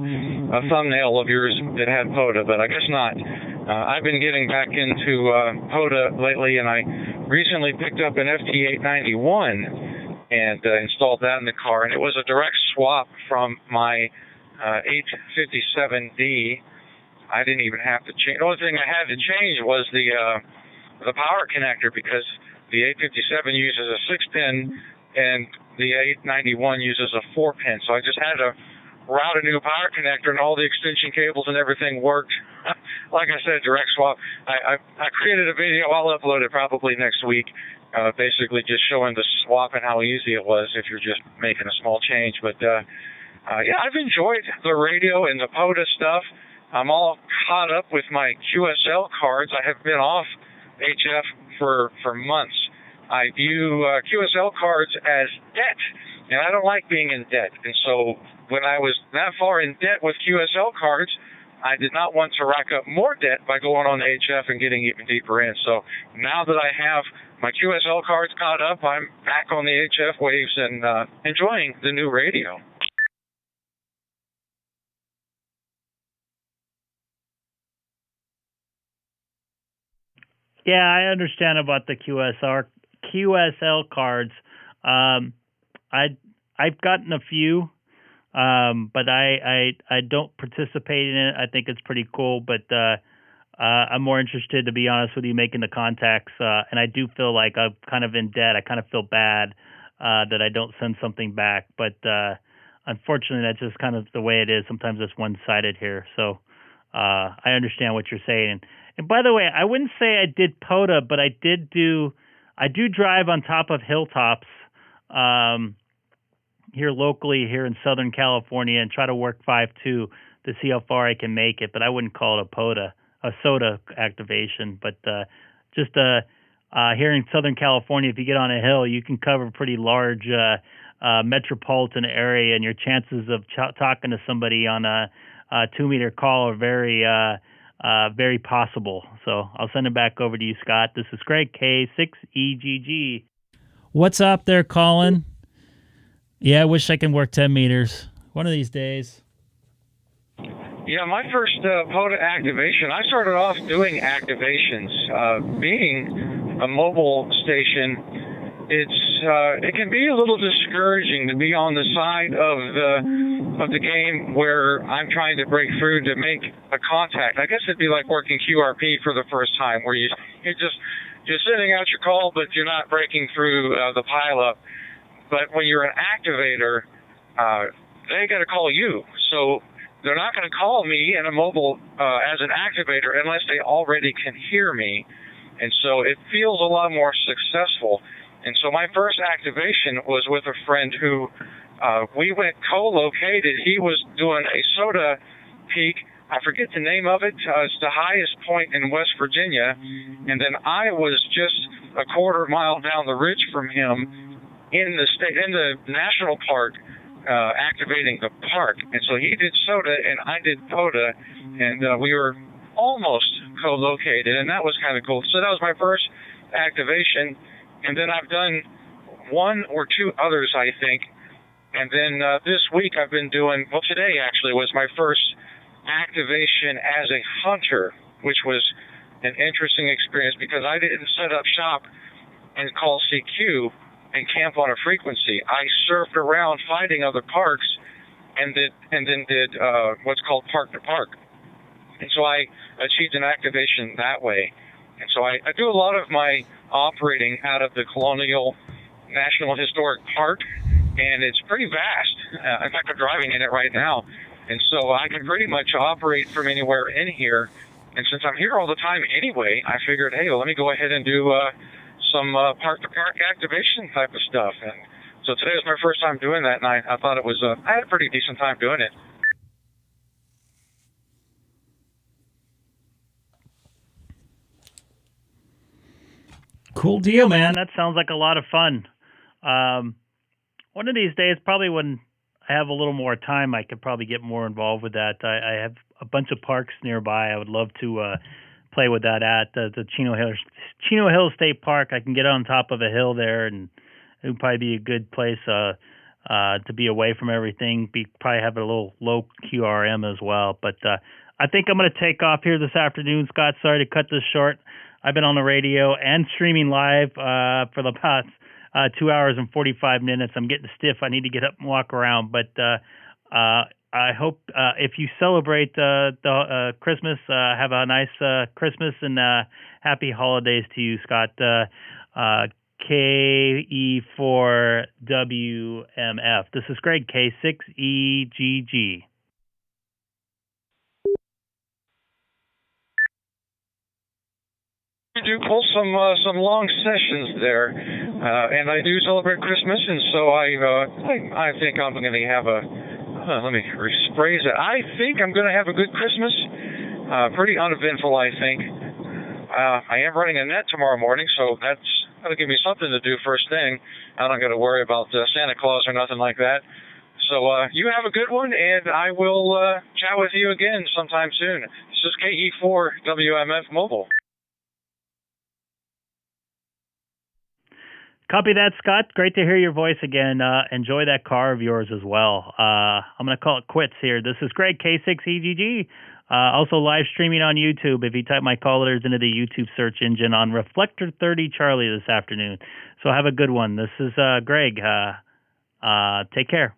thumbnail of yours that had POTA, but I guess not. I've been getting back into POTA lately, and I recently picked up an FT891 and installed that in the car, and it was a direct swap from my 857D. I didn't even have to change. The only thing I had to change was the power connector because the 857 uses a 6-pin and the 891 uses a 4-pin. So I just had to route a new power connector, and all the extension cables and everything worked. Like I said, direct swap. I created a video. I'll upload it probably next week, basically just showing the swap and how easy it was if you're just making a small change. But yeah, I've enjoyed the radio and the POTA stuff. I'm all caught up with my QSL cards. I have been off HF for months. I view QSL cards as debt, and I don't like being in debt. And so when I was that far in debt with QSL cards, I did not want to rack up more debt by going on HF and getting even deeper in. So now that I have my QSL cards caught up, I'm back on the HF waves and enjoying the new radio. Yeah, I understand about the QSL cards. I've gotten a few, but I don't participate in it. I think it's pretty cool, but I'm more interested, to be honest with you, making the contacts. And I do feel like I'm kind of in debt. I kind of feel bad that I don't send something back, but unfortunately, that's just kind of the way it is. Sometimes it's one-sided here. So I understand what you're saying. And by the way, I wouldn't say I did POTA, but I do drive on top of hilltops here locally here in Southern California and try to work 5.2 to see how far I can make it. But I wouldn't call it a POTA, a SOTA activation. But just here in Southern California, if you get on a hill, you can cover a pretty large metropolitan area, and your chances of talking to somebody on a 2-meter call are very possible. So I'll send it back over to you, Scott. This is Greg, K6EGG. What's up there, Colin? Yeah, I wish I can work 10 meters. One of these days. Yeah, my first POTA activation, I started off doing activations. Being a mobile station, it can be a little discouraging to be on the side of the game where I'm trying to break through to make a contact. I guess it'd be like working QRP for the first time, where you're sending out your call, but you're not breaking through the pileup. But when you're an activator, they got to call you. So they're not going to call me in a mobile as an activator unless they already can hear me. And so it feels a lot more successful. And so my first activation was with a friend who we went co-located. He was doing a soda peak. I forget the name of it. It's the highest point in West Virginia. And then I was just a quarter mile down the ridge from him in the national park, activating the park. And so he did soda and I did POTA, and we were almost co-located, and that was kind of cool. So that was my first activation, and then I've done one or two others, I think. And then this week I've been doing, well, today actually was my first activation as a hunter, which was an interesting experience because I didn't set up shop and call CQ and camp on a frequency. I surfed around finding other parks and then did what's called park to park. And so I achieved an activation that way. And so I do a lot of my operating out of the Colonial National Historic Park, and it's pretty vast. In fact, I'm driving in it right now. And so I can pretty much operate from anywhere in here. And since I'm here all the time anyway, I figured, hey, well, let me go ahead and do some park-to-park activation type of stuff. And so today was my first time doing that, and I thought it was, I had a pretty decent time doing it. Cool deal, man. That sounds like a lot of fun. One of these days, probably when I have a little more time, I could probably get more involved with that. I have a bunch of parks nearby. I would love to play with that at the Chino Hill State Park. I can get on top of a hill there, and it would probably be a good place to be away from everything. Probably have a little low QRM as well. But I think I'm going to take off here this afternoon, Scott. Sorry to cut this short. I've been on the radio and streaming live for the past 2 hours and 45 minutes. I'm getting stiff. I need to get up and walk around. But I hope if you celebrate the Christmas, have a nice Christmas and happy holidays to you, Scott. KE4WMF. This is Greg, K6EGG. I do pull some long sessions there, and I do celebrate Christmas, and so I think I'm going to have let me rephrase it. I think I'm going to have a good Christmas, pretty uneventful, I think. I am running a net tomorrow morning, so that's going to give me something to do first thing. I don't got to worry about Santa Claus or nothing like that. So you have a good one, and I will chat with you again sometime soon. This is KE4WMF Mobile. Copy that, Scott. Great to hear your voice again. Enjoy that car of yours as well. I'm going to call it quits here. This is Greg, K6EGG. Also live streaming on YouTube. If you type my call letters into the YouTube search engine on Reflector 30 Charlie this afternoon. So have a good one. This is Greg. Take care.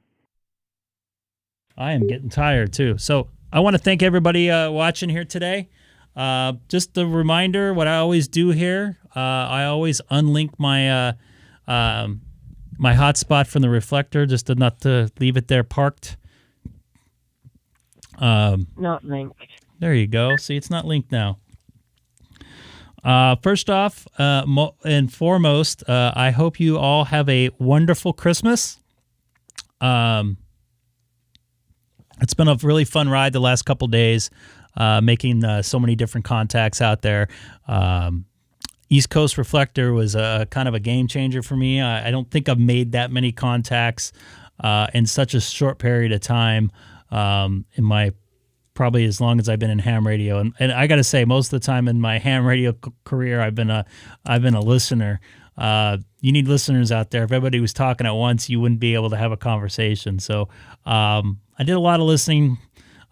I am getting tired too. So I want to thank everybody watching here today. Just a reminder, what I always do here, I always unlink my my hotspot from the reflector, just not to leave it there parked. Not linked. There you go. See, it's not linked now. First off, and foremost, I hope you all have a wonderful Christmas. It's been a really fun ride the last couple days, making so many different contacts out there. East Coast Reflector was a kind of a game changer for me. I don't think I've made that many contacts in such a short period of time in my probably as long as I've been in ham radio. And I got to say, most of the time in my ham radio career, I've been a listener. You need listeners out there. If everybody was talking at once, you wouldn't be able to have a conversation. So I did a lot of listening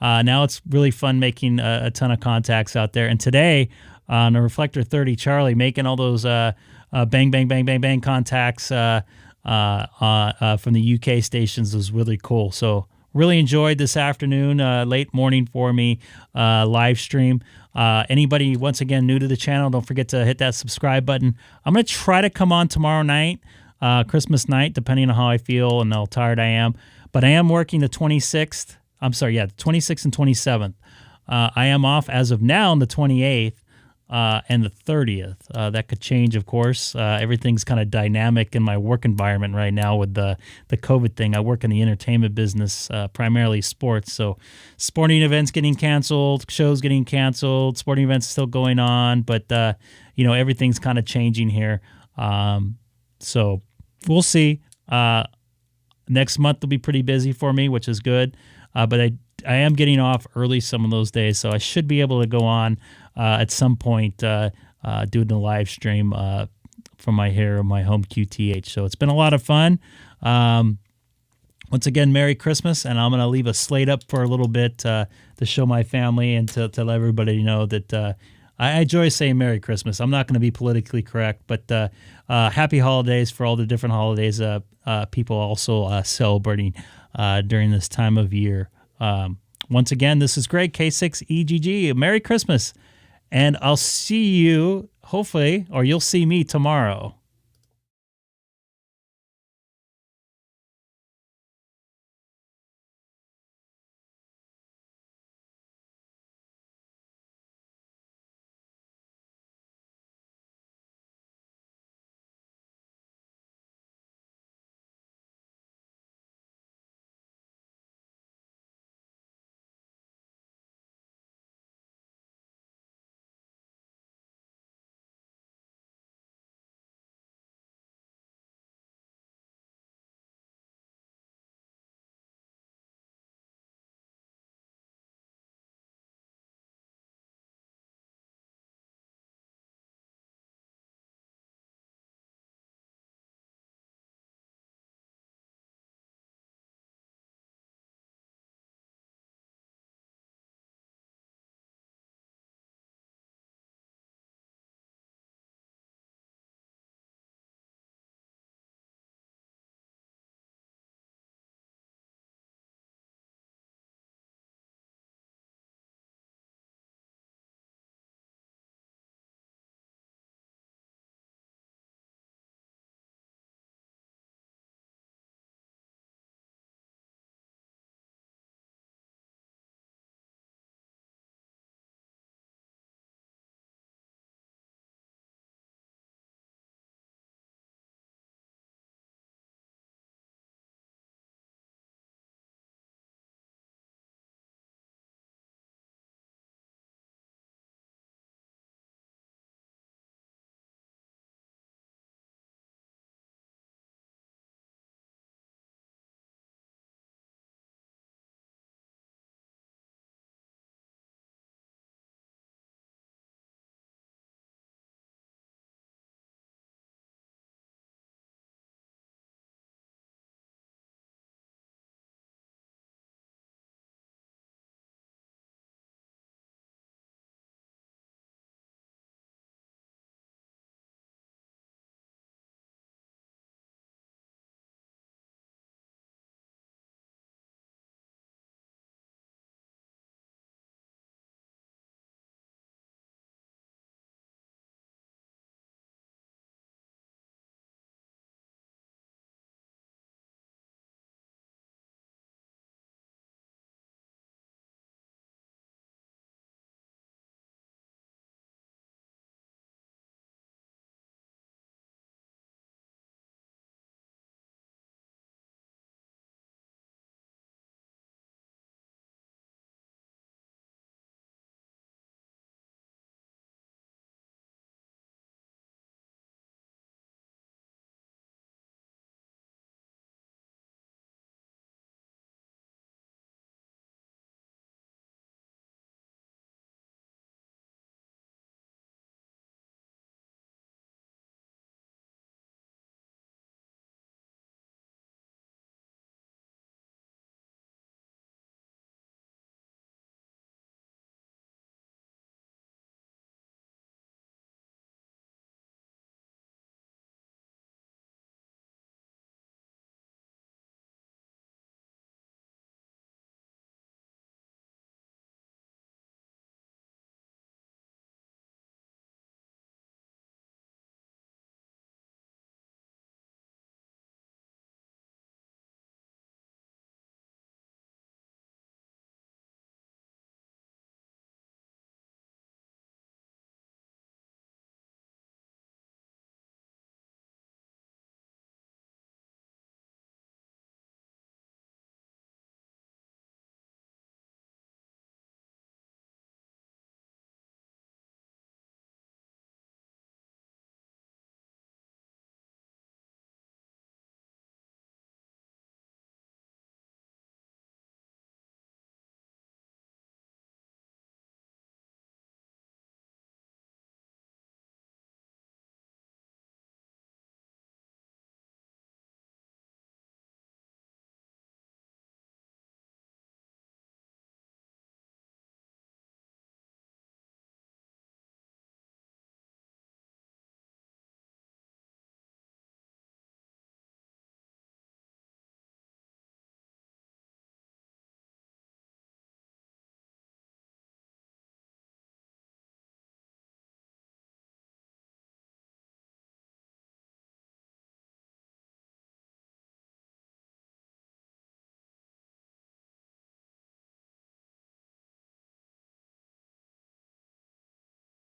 Now it's really fun making a ton of contacts out there. And today on the Reflector 30 Charlie, making all those bang, bang, bang, bang, bang contacts from the UK stations was really cool. So really enjoyed this afternoon, late morning for me, live stream. Anybody, once again, new to the channel, don't forget to hit that subscribe button. I'm going to try to come on tomorrow night, Christmas night, depending on how I feel and how tired I am. But I am working the 26th. I'm sorry, yeah, the 26th and 27th. I am off as of now on the 28th and the 30th. That could change, of course. Everything's kind of dynamic in my work environment right now with the COVID thing. I work in the entertainment business, primarily sports. So sporting events getting canceled, shows getting canceled, sporting events still going on. But, everything's kind of changing here. So we'll see. Next month will be pretty busy for me, which is good. But I am getting off early some of those days, so I should be able to go on at some point doing the live stream from my home QTH. So it's been a lot of fun. Once again, Merry Christmas, and I'm going to leave a slate up for a little bit to show my family and to let everybody know that I enjoy saying Merry Christmas. I'm not going to be politically correct, but happy holidays for all the different holidays people also celebrating during this time of year. Once again, this is Greg, K6EGG. Merry Christmas, and I'll see you, hopefully, or you'll see me tomorrow.